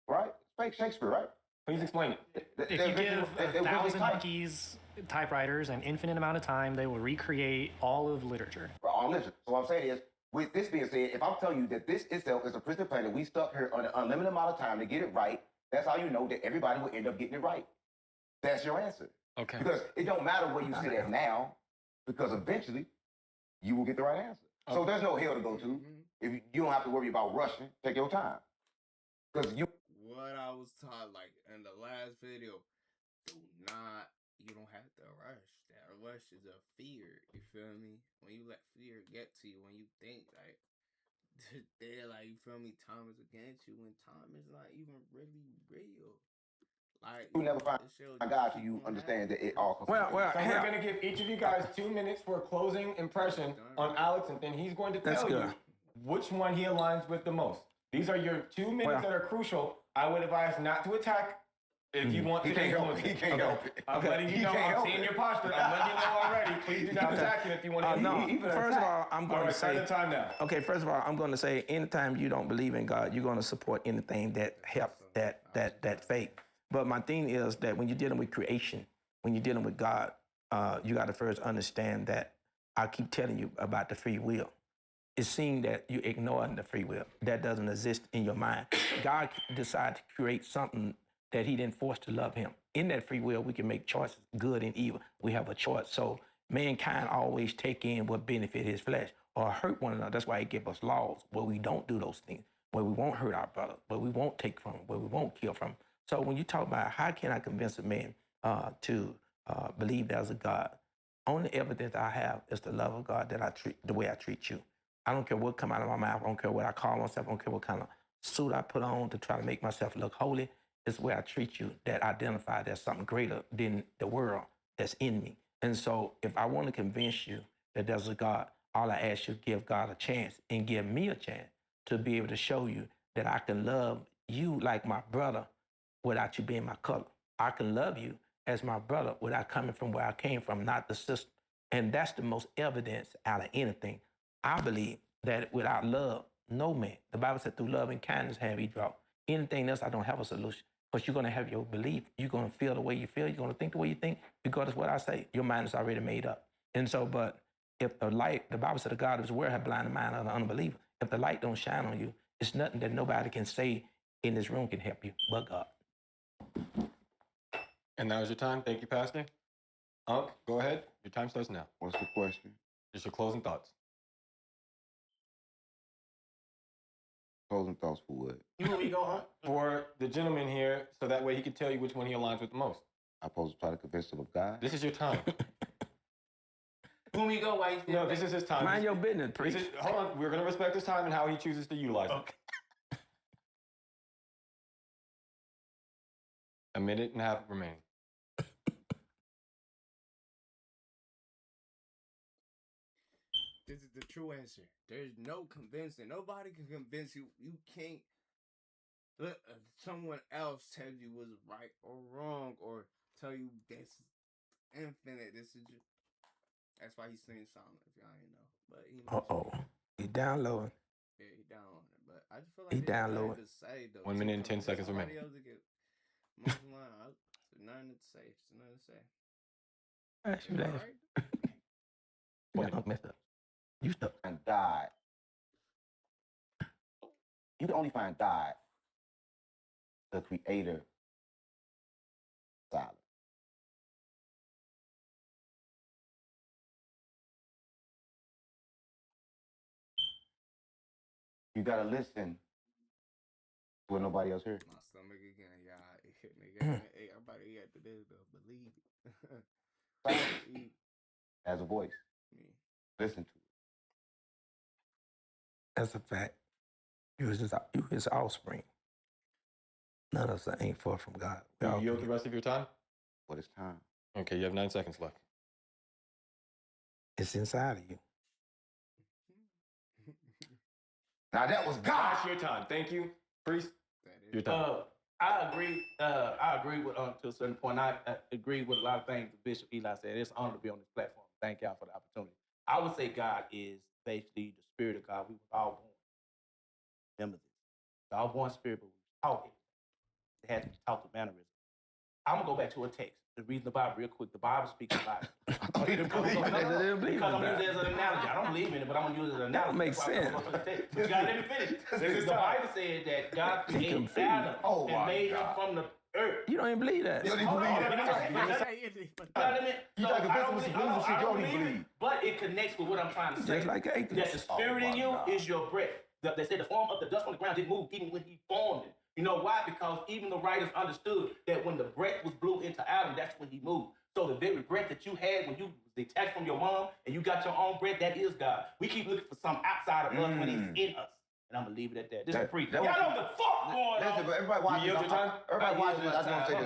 right? Fake Shakespeare, right? Please explain it. If you give 1,000 monkeys typewriters an infinite amount of time, they will recreate all of literature. Listen, so what I'm saying is, with this being said, if I'm telling you that this itself is a prison planet, we stuck here on an unlimited amount of time to get it right, that's how you know that everybody will end up getting it right. That's your answer. Okay. Because it don't matter where you sit at now, because eventually you will get the right answer. So there's no hell to go to. If you don't have to worry about rushing, take your time. Because you. What I was taught, like in the last video, you don't have to rush. That rush is a fear. You feel me? When you let fear get to you, when you think like they're like, you feel me, time is against you, when time is not even really real. Like You never find God till you understand that it all. Well, So we're hell, going to give each of you guys 2 minutes for a closing impression on Alex, and then he's going to That's tell you good. which one he aligns with the most. These are your 2 minutes Well- that are crucial. I would advise not to attack if you want to He can't help influence it. He can't help it. I'm letting you He know. can't I'm help seeing it. your posture. I'm letting you know already. Please do not attack him if you want to. no. First of all, I'm All going right, to start say. the time now. Okay, first of all, I'm going to say anytime you don't believe in God, you're going to support anything that helps that faith. But my thing is that when you're dealing with creation, when you're dealing with God, you got to first understand that I keep telling you about the free will. It seems that you're ignoring the free will. That doesn't exist in your mind. God decided to create something that he didn't force to love him. In that free will, we can make choices, good and evil. We have a choice. So mankind always take in what benefit his flesh or hurt one another. That's why he gives us laws where we don't do those things, where we won't hurt our brother, where we won't take from him, where we won't kill from him. So when you talk about how can I convince a man to believe there's a God, only evidence I have is the love of God that I treat the way I treat you. I don't care what come out of my mouth. I don't care what I call myself. I don't care what kind of suit I put on to try to make myself look holy. It's the way I treat you that identify there's something greater than the world that's in me. And so if I want to convince you that there's a God, all I ask you, give God a chance and give me a chance to be able to show you that I can love you like my brother without you being my color. I can love you as my brother without coming from where I came from, not the system. And that's the most evidence out of anything. I believe that without love, no man, the Bible said through love and kindness have he drawn. Anything else, I don't have a solution. Because you're going to have your belief. You're going to feel the way you feel. You're going to think the way you think. Because it's what I say. Your mind is already made up. And so, but if the light, the Bible said the God of his word have blinded the mind of the unbeliever. If the light don't shine on you, it's nothing that nobody can say in this room can help you but God. And that was your time. Thank you, Pastor. Unc, go ahead. Your time starts now. What's the question? Just your closing thoughts. Closing thoughts for what? You want me to go, huh? For the gentleman here, so that way he can tell you which one he aligns with the most. I'm supposed to try to convince him of God? This is your time. You want me to go while he's No, this is his time. Mind your business, preach. Hold on. We're going to respect his time and how he chooses to utilize it. A minute and a half remaining. This is the true answer. There's no convincing. Nobody can convince you. You can't let someone else tell you what's right or wrong, or tell you this is infinite. This is just. That's why he's singing silent. If y'all ain't know, but he. He downloading. Yeah, he downloading it, but I just feel like He there's nothing downloading. to say though. 1 minute and 10 seconds Somebody remaining. else to get most line. There's nothing to say. There's nothing to say. You All laugh. right. Yeah, messed up. You stuck. And God. You can only find God, the creator, silent. You gotta listen to what nobody else hears. My stomach again, y'all. Nigga, hey, I'm about to eat after this, though. Believe it. As a voice. Listen to it. That's a fact. You his offspring. None of us ain't far from God. You yield the rest of your time? But it's time. Okay, you have 9 seconds left. It's inside of you. Now that was God. That's your time. Thank you, priest. Your time. I agree. I agree with to a certain point. I agree with a lot of things Bishop Eli said. It's an honor to be on this platform. Thank y'all for the opportunity. I would say God is basically the spirit of God. We were all born. Remember this. We're all born spirit, but we were taught it. It had to be taught through mannerism. I'm gonna go back to a text. The reason the Bible real quick. The Bible speaks about it. Because I'm gonna use it as an analogy. I don't believe in it, but I'm gonna use it as an analogy. That makes sense. But you gotta let me finish. The Bible said that God created Adam and made him from the earth. You don't even believe that. You don't even believe that. But it connects with what I'm trying to say. Just like atheists. That the spirit in you is your breath. They said the form of the dust on the ground didn't move even when he formed it. You know why? Because even the writers understood that when the breath was blew into Adam, that's when he moved. So the very breath that you had when you was detached from your mom and you got your own breath, that is God. We keep looking for something outside of us when he's in us. And I'm gonna leave it at that. This is free. Y'all know what the fuck going on. But everybody watching this. Everybody watching this. I just want to say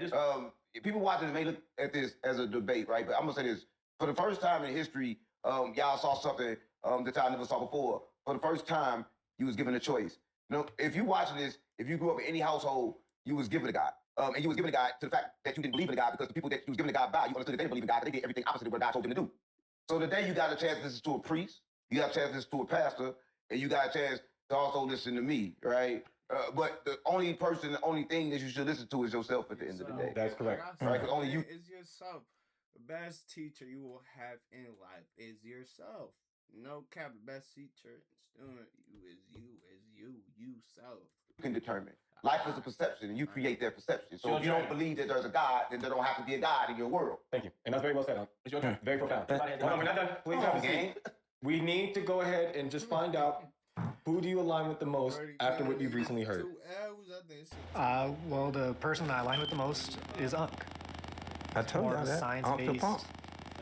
this, right? People watching this may look at this as a debate, right? But I'm gonna say this: for the first time in history, y'all saw something that y'all never saw before. For the first time, you was given a choice. You know, if you watching this, if you grew up in any household, you was given a God. And you was given a God to the fact that you didn't believe in a God because the people that you was given a God by, you understood that they didn't believe in God, but they did everything opposite of what God told them to do. So today you got a chance to listen to a priest, you got a chance to listen to a pastor, and you got a chance to also listen to me, right? But the only thing that you should listen to is yourself at the end of the day. That's correct. Right? Because only you. It's yourself. The best teacher you will have in life is yourself. No cap, the best teacher student you self. You can determine. Life is a perception, and you create that perception. So if you don't believe that there's a God, then there don't have to be a God in your world. Thank you. And that's very well said, huh? It's your turn. Very profound. Hold on, we're not done. Please have a seat. We need to go ahead and just find out who do you align with the most after what you've recently heard. Well, the person that I align with the most is Unc. I told you that. Science-based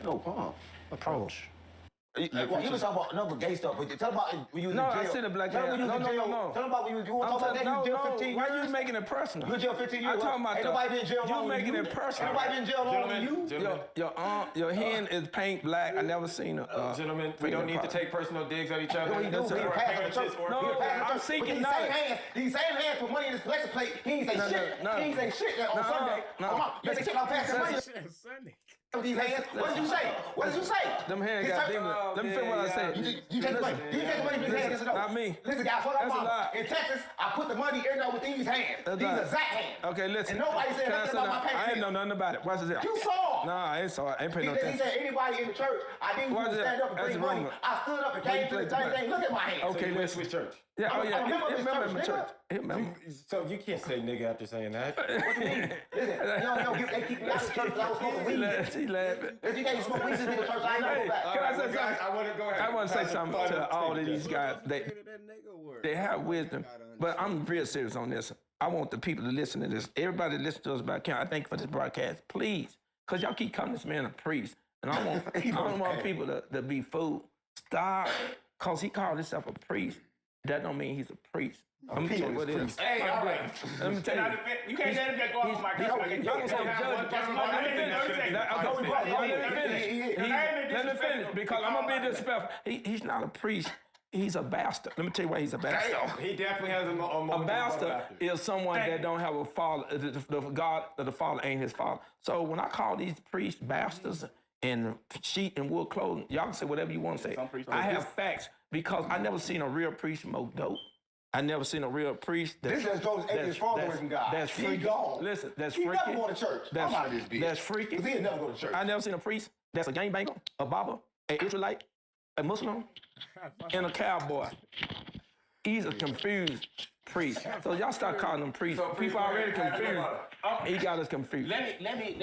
No, pump. approach. You was talking about another gay stuff, but tell about when you was in jail. I said a black guy. No. Tell about when you want to talk about that. You was jail 15 years. Why you making it personal? You was jail 15 years. I'm talking about ain't nobody been in jail you longer than making it personal. Ain't nobody been in jail longer than you. Your hand is paint black. I never seen a. Gentlemen, we don't need to take personal digs at each other. He do. He a pastor of the church. No, I'm seeking knowledge. These same hands for money in his collection plate. He ain't say shit. He ain't say shit on Sunday. You say shit about passing money. Sunday. These hands. What did you say? What did you say? Them hands got demons. Let me finish what I said. You take the money. You take the money from his hands. Not me. Listen, guys, what That's a I'm lie. in Texas, I put the money in there with these hands. These are Zach hands. Okay, listen. And nobody said Can I nothing say about my that? payment. I ain't know nothing about it. Watch this. You saw. Nah, I ain't saw it. I ain't paying no He attention. said anybody in the church, I didn't Watch even it. stand up and That's bring money. wrong. I stood up and came to the thing. Look at my hands. Okay, So you went let's to his church. Yeah, oh yeah. I'm a member of He this remember church, my church. He remember. So you can't say nigga after saying that. What you mean? Listen, they keep me out of the church because I was smoking weed. She laughing. If you can't smoke weed in the church, I know Hey, that. can I say something? I want to go ahead. I want to say something to all of these guys. They have wisdom, but I'm real serious on this. I want the people to listen to this. Everybody that listen to us about count. I thank you for this broadcast, please, because y'all keep calling this man a priest, and I don't want people to be fooled. Stop, because he called himself a priest. That don't mean he's a priest. Let me tell you what it is. Hey, all right. Let me tell you. You can't let him just go off my Y'all gonna say Let me finish, because I'm gonna be disrespectful. He's not a priest. He's a bastard. Let me tell you why he's a bastard. He definitely has A bastard is someone that don't have a father. The father ain't his father. So when I call these priests bastards and sheep and wool clothing, y'all can say whatever you want to say. I have facts because I never seen a real priest smoke dope. I never seen a real priest. This just goes atheist stronger from God. That's freaky. He gone. Listen, that's he freaky. He never go to church. I'm out of this bitch. That's freaky. Because he'll never go to church. I never seen a priest that's a gangbanger, a barber, an Israelite, a Muslim, and a cowboy. He's a confused priest. So y'all start calling him priests. People already confused. He got us confused. Let me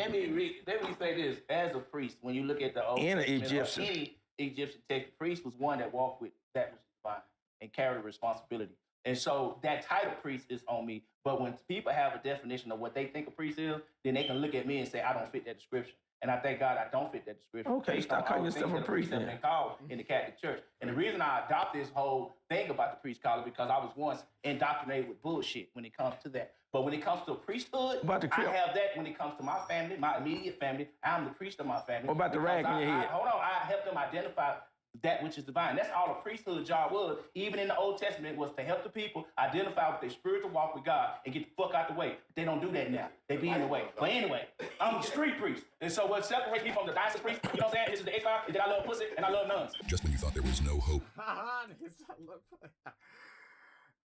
say this. As a priest, when you look at the Old And an Testament, Egyptian. any Egyptian text, the priest was one that walked with that which is divine and carried the responsibility. And so that title priest is on me. But when people have a definition of what they think a priest is, then they can look at me and say, I don't fit that description. And I thank God I don't fit that description. Okay, based stop on calling all the yourself things a that priest have then. been called in the Catholic Church. And the reason I adopt this whole thing about the priest collar because I was once indoctrinated with bullshit when it comes to that. But when it comes to priesthood, About the I crib? have that when it comes to my family, my immediate family. I'm the priest of my family. What about the because rag on your head? Hold on, I help them identify that which is divine. That's all the priesthood job was, even in the Old Testament, was to help the people identify with their spiritual walk with God and get the fuck out the way. They don't do that now. They be in the way. But anyway, I'm a street priest. And so what separates me from the diocese priest, you know what I'm saying? This is the X-File, is that I love pussy and I love nuns. Just when you thought there was no hope.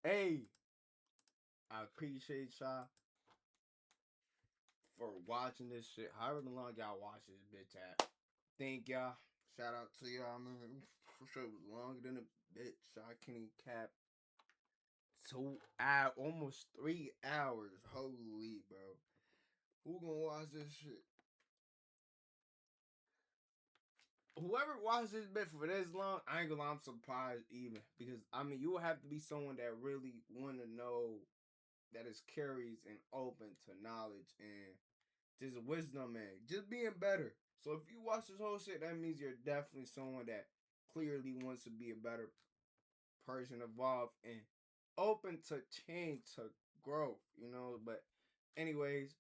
Hey, I appreciate y'all for watching this shit. However long y'all watch this bitch at. Thank y'all. Shout out to y'all, man. For sure, it was longer than a bitch. I can't even cap 2 hours, almost 3 hours. Holy, bro. Who gonna watch this shit? Whoever watched this bit for this long, I ain't gonna lie, I'm surprised even. Because, I mean, you will have to be someone that really want to know, that is curious and open to knowledge and just wisdom and just being better. So if you watch this whole shit, that means you're definitely someone that clearly wants to be a better person, evolve, and open to change, to growth, you know. But anyways,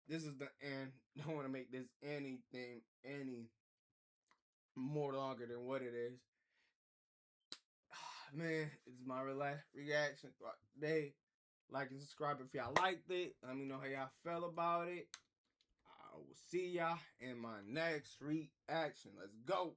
this is the end. Don't want to make this anything any more longer than what it is. Man, it's my reaction throughout the day. Like and subscribe if y'all liked it. Let me know how y'all felt about it. I will see y'all in my next reaction. Let's go.